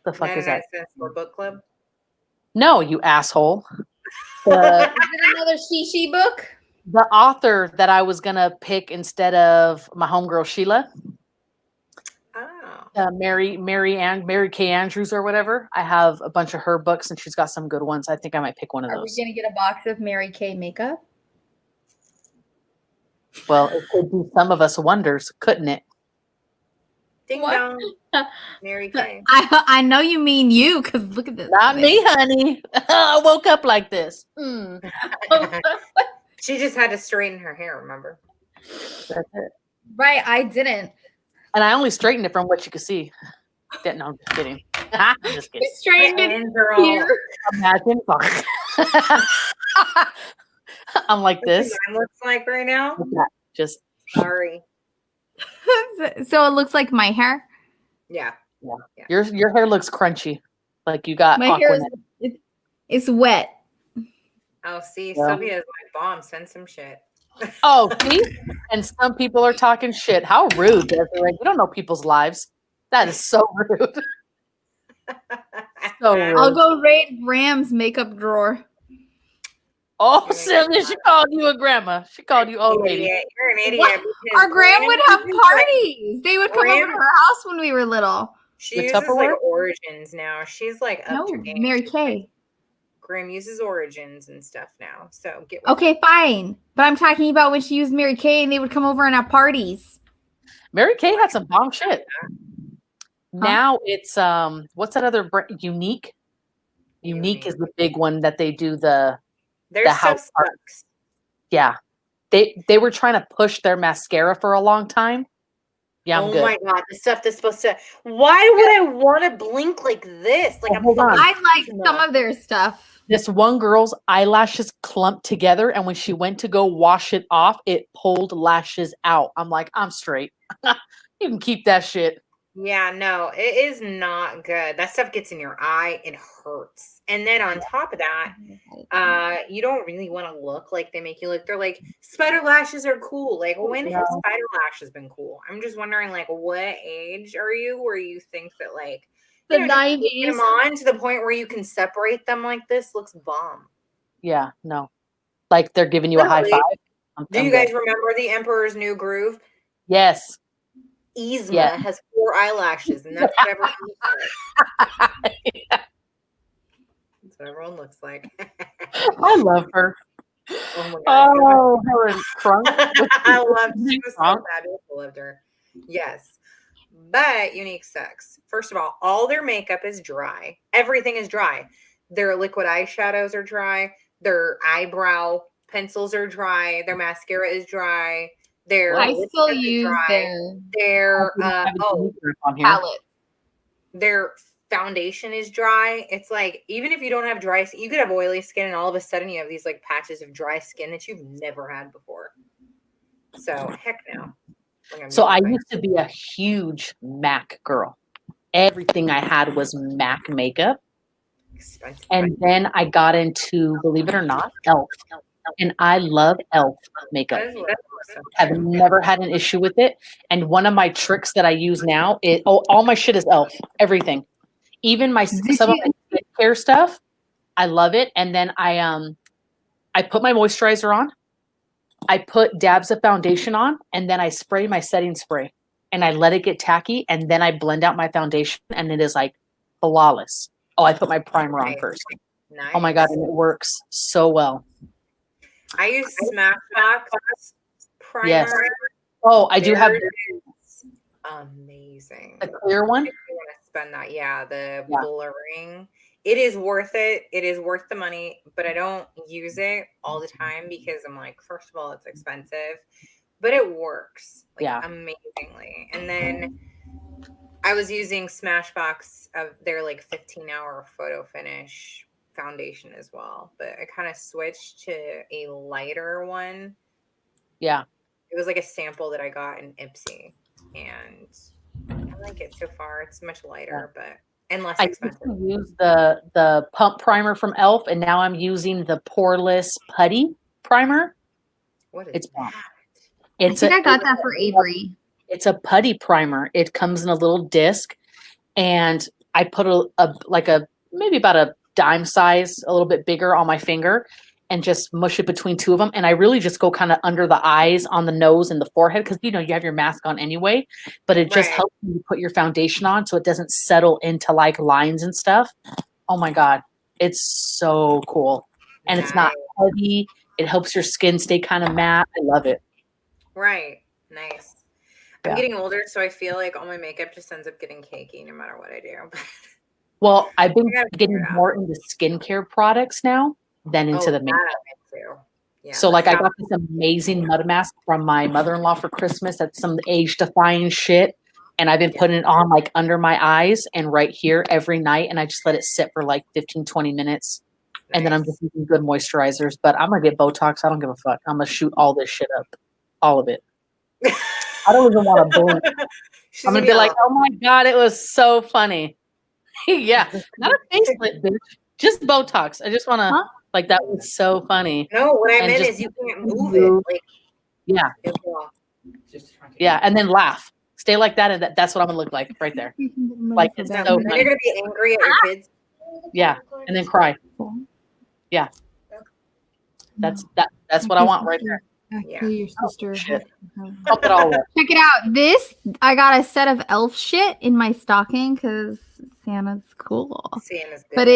the fuck is that?
For book club?
No, you asshole.
Is it another Shishi book?
The author that I was gonna pick instead of my homegirl Sheila.
Oh.
Mary Kay Andrews or whatever. I have a bunch of her books and she's got some good ones. I think I might pick one of
Are we
those.
going to get a box of Mary Kay makeup?
Well, it could do some of us wonders, couldn't it?
Ding
What?
dong. Mary Kay.
I know you mean you because look at this.
Not me, honey. I woke up like this.
She just had to straighten her hair, remember?
That's it.
Right, I didn't.
And I only straightened it from what you could see. No, I'm just kidding. I'm just kidding.
Straightened
My
it
ends are all-
here.
Imagine. I'm like
What's
this.
mine looks like right now?
Just
Sorry.
So it looks like my hair.
Yeah.
your hair looks crunchy. Like you got
My hair
Aquanet.
it's wet.
Oh, see,
Yeah.
Sylvia's my bomb. Send some shit.
Oh, see? And some people are talking shit. How rude, Desiree. You don't know people's lives. That is so rude. So rude.
I'll go raid Graham's makeup drawer.
Oh, Sylvia, she called you a grandma. She called you old lady.
Idiot. You're an idiot.
What?
because
Our Graham would have
uses, like,
parties. They would come over to
Graham-
her house when we were little.
She
The
uses like
Tupperware?
Origins now. She's like up
No,
to game.
Mary Kay.
Graham uses Origins and stuff now. So get with
Okay, fine. But I'm talking about when she used Mary Kay and they would come over and have parties.
Mary Kay had some bomb shit. Now it's what's that other brand? Unique. Unique is the big one that they do the
Their
the
stuff
house party.
sucks.
Yeah. They were trying to push their mascara for a long time. Yeah, I'm
Oh
good.
my god, the stuff that's supposed to. Why would I want to blink like this? Like
Oh,
I'm
hold on.
fucking-
I like some of their stuff.
This one girl's eyelashes clumped together, and when she went to go wash it off, it pulled lashes out. I'm like, I'm straight. You can keep that shit.
Yeah, no, it is not good. That stuff gets in your eye. It hurts. And then on top of that, you don't really want to look like they make you look. They're like, spider lashes are cool. Like, when has spider lashes been cool? I'm just wondering, like, what age are you where you think that, like,
The
you know, just putting
90s.
them on to the point where you can separate them like this looks bomb.
Yeah, no. Like they're giving you a high
Literally.
five.
Do you guys remember the Emperor's New Groove?
Yes.
Yzma
Yeah.
has 4 eyelashes, and that's what everyone looks like. That's what everyone looks like.
I love her.
Oh my god.
Oh, her and Crunk.
I loved she was so
Crunk.
fabulous. I loved her. Yes. But Unique sucks. First of all their makeup is dry. Everything is dry. Their liquid eyeshadows are dry. Their eyebrow pencils are dry. Their mascara is dry. Their
I
lipstick
still
is
use
dry.
their
Their
on here.
palette.
their foundation is dry. It's like, even if you don't have dry skin, you could have oily skin and all of a sudden you have these like patches of dry skin that you've never had before. So heck no.
So I used to be a huge MAC girl. Everything I had was MAC makeup.
Expensive.
And then I got into, believe it or not, e.l.f. And I love e.l.f. makeup.
That is what I was.
Have never had an issue with it. And one of my tricks that I use now is all my shit is e.l.f. Everything, even my some of my skincare stuff. I love it. And then I put my moisturizer on. I put dabs of foundation on, and then I spray my setting spray, and I let it get tacky, and then I blend out my foundation, and it is like flawless. Oh, I put my primer on first.
Nice.
Oh my god, and it works so well.
I use Smashbox primer.
Yes. Oh, I do have
Theirs is amazing.
the clear one.
If you want to spend that, yeah, the
Yeah.
blurring. It is worth it. It is worth the money, but I don't use it all the time because I'm like, first of all, it's expensive, but it works like
Yeah.
amazingly. And then I was using Smashbox of their like 15-hour photo finish foundation as well, but I kind of switched to a lighter one.
Yeah.
It was like a sample that I got in Ipsy, and I like it so far. It's much lighter, but and less
I used
expensive.
to use the pump primer from e.l.f. and now I'm using the poreless putty primer.
What is
It's bomb.
that?
It's
I got that for Avery.
It's a putty primer. It comes in a little disc, and I put a maybe about a dime size, a little bit bigger on my finger, and just mush it between two of them. And I really just go kind of under the eyes, on the nose, and the forehead, because you have your mask on anyway. But it just
Right.
helps you put your foundation on so it doesn't settle into like lines and stuff. Oh my god, it's so cool, and it's not heavy. It helps your skin stay kind of matte. I love it.
Right. Nice. I'm
Yeah.
getting older, so I feel like all my makeup just ends up getting cakey no matter what I do.
Well, I've been
I gotta figure
getting
it out.
more into skincare products now than into the makeup.
Too. Yeah,
So like I
that's
got this amazing mud mask from my mother-in-law for Christmas. That's some age-defying shit. And I've been putting it on like under my eyes and right here every night. And I just let it sit for like 15, 20 minutes. And then I'm just using good moisturizers. But I'm going to get Botox. I don't give a fuck. I'm going to shoot all this shit up. All of it. I don't even want to blink. I'm going to be like, oh my God, it was so funny. Yeah. Not a facelift, bitch. Just Botox. I just want to, like, that was so funny.
no, what I
And
meant
just
is you can't move it. Like,
Yeah. Yeah. And then laugh. Stay like that. And that's what I'm going to look like right there. Like, it's so
then you're
funny.
gonna be angry at your kids.
Yeah. And then cry. Yeah. That's what I want right there.
Actually, your sister.
shit. Pump it all up.
Check it out. This I got a set of elf shit in my stocking because Santa's cool.
Santa's good.
But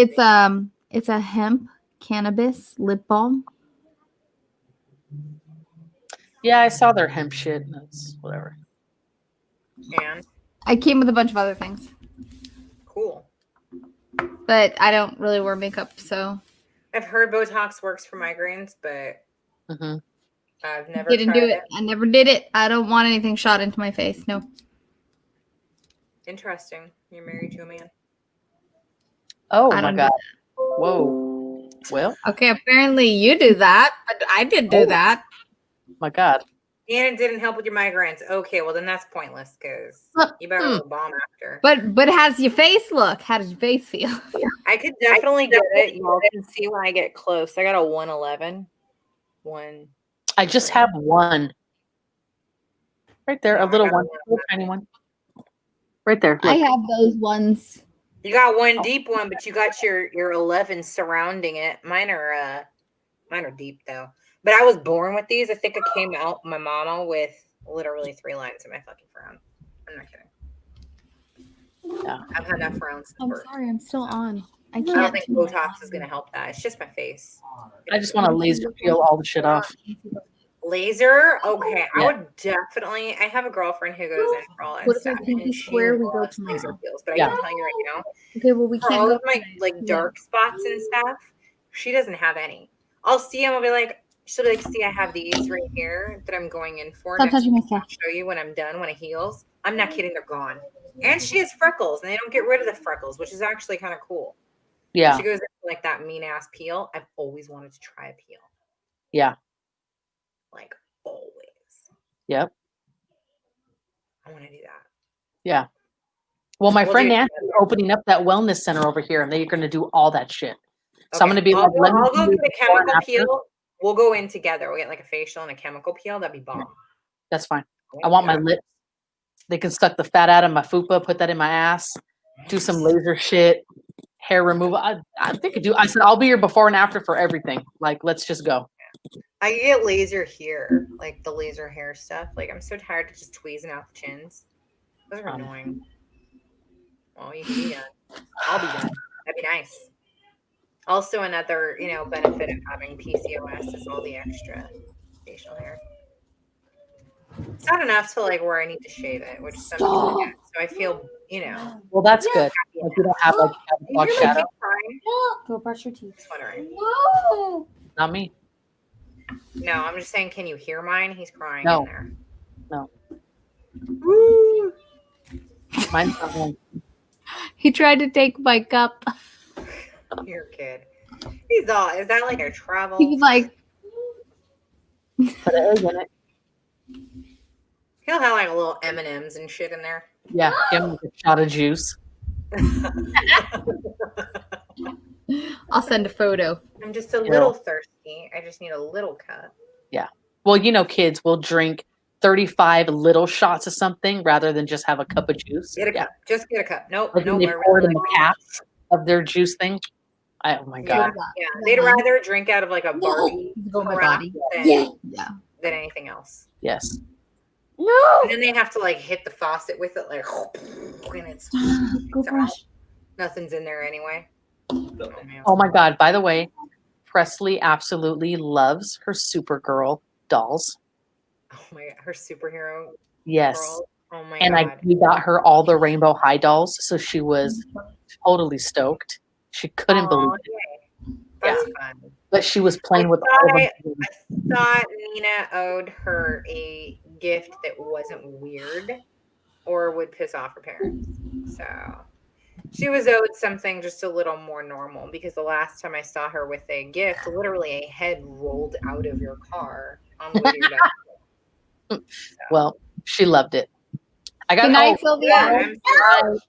it's a hemp cannabis lip balm.
Yeah, I saw their hemp shit. That's whatever.
And
I came with a bunch of other things,
cool.
but I don't really wear makeup, so
I've heard Botox works for migraines, but
Mm-hmm.
I've never
didn't
tried
do it. I never did it. I don't want anything shot into my face. No.
Interesting. You're married to a man.
Oh
I
my
don't
god. Whoa. Well,
Okay, apparently you do that, but I didn't do that.
my god.
And it didn't help with your migraines. Okay, well then that's pointless because you better go bomb after.
But how's your face look? How does your face feel?
I could definitely get it. Y'all can see when I get close. I got a 111.
I just have one. Right there,
No,
a little
I got
one,
a
little tiny one. Right there.
I
Look.
have those ones.
You got one deep one, but you got your 11 surrounding it. Mine are deep though. But I was born with these. I think I came out my mama with literally 3 lines in my fucking frown. I'm not kidding.
Yeah.
I've had that frown since
I'm
birth.
sorry, I'm still on. I
I don't
can't.
think Botox is gonna help that. It's just my face.
I just want to laser peel all the shit off.
Laser? Okay, I would definitely. I have a girlfriend who goes in for all that
What if
stuff.
I pinky
and she
square, we go
loves
tomorrow?
laser peels, but
Yeah.
I can tell you right now,
Okay, well we
for
can't
all
go.
of my like dark spots and stuff, she doesn't have any. I'll see them. I'll be like, she'll be like, see, I have these right here that I'm going in for.
Stop touching my
I'll
stuff.
show you when I'm done, when it heals. I'm not kidding, they're gone. And she has freckles, and they don't get rid of the freckles, which is actually kind of cool.
Yeah.
She goes in for like that mean ass peel. I've always wanted to try a peel.
Yeah.
Like always.
Yep.
I want to do that.
Yeah. Well, my
We'll
friend
do-
Nancy is opening up that wellness center over here, and they're going to do all that shit. So I'm
Okay.
going to be
I'll
like, let me
go
do
get a
the before and
chemical
after.
peel. We'll go in together. We'll get like a facial and a chemical peel. That'd be bomb.
That's fine. I want my lips. They can suck the fat out of my fupa, put that in my ass, do some laser shit, hair removal. I think I said I'll be here before and after for everything. Like, let's just go.
I get laser here, like the laser hair stuff. Like I'm so tired of just tweezing out the chins. Those are annoying. Well, you can be done. I'll be done. That'd be nice. Also, another benefit of having PCOS is all the extra facial hair. It's not enough to like where I need to shave it, which some people get. So I feel,
Well, that's good. Like, you don't have like
You
black
hear my
shadow.
kid crying?
Go brush your teeth.
Just wondering.
No.
Not me.
No, I'm just saying, can you hear mine? He's crying
No.
in there.
No.
Woo!
Mine's not one.
He tried to take my cup.
Your kid. He's all, is that like a travel?
He was like,
Put an egg in it.
He'll have like a little M&Ms and shit in there.
Yeah. Give him a shot of juice.
I'll send a photo.
I'm just a little thirsty. I just need a little cup.
Well, kids will drink 35 little shots of something rather than just have a cup of juice.
Get a cup. Just get a cup. Nope.
Like
Nope.
when they pour it in the caps of their juice thing. Oh my god.
Yeah. They'd rather drink out of like a Barbie
Go my
carafe
body.
than anything else.
Yes.
No.
And then they have to like hit the faucet with it, like, and it's
Go brush.
nothing's in there anyway. Oh, man.
Oh my god. By the way, Presley absolutely loves her Supergirl dolls.
Oh my god, her superhero
Yes.
girl. Oh my
And
god.
we got her all the Rainbow High dolls, so she was totally stoked. She couldn't believe it.
Yay. That's fun.
But she was playing with all of them.
I thought Nina owed her a gift that wasn't weird or would piss off her parents. So she was owed something just a little more normal because the last time I saw her with a gift, literally a head rolled out of your car on the way to your dad's.
Well, she loved it. I got
Good night,
oh,
Sylvia.
I'm sorry.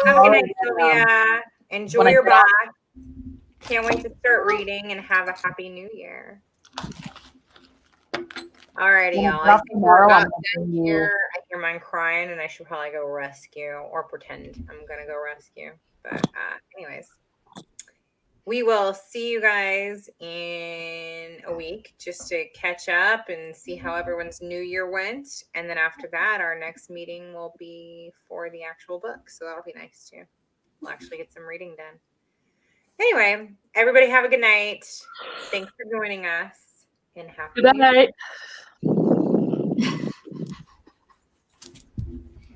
Have a good night, Sylvia. Enjoy
when I
your
get out-
bath. Can't wait to start reading and have a happy new year. Alrighty,
when I
y'all.
get
I
off
think
tomorrow,
we're
I'm
about
gonna
done
do-
here. I hear mine crying, and I should probably go rescue or pretend I'm gonna go rescue. But anyways, we will see you guys in a week just to catch up and see how everyone's new year went. And then after that, our next meeting will be for the actual book. So that'll be nice too. We'll actually get some reading done. Anyway, everybody have a good night. Thanks for joining us and happy
Good
New Year.
night.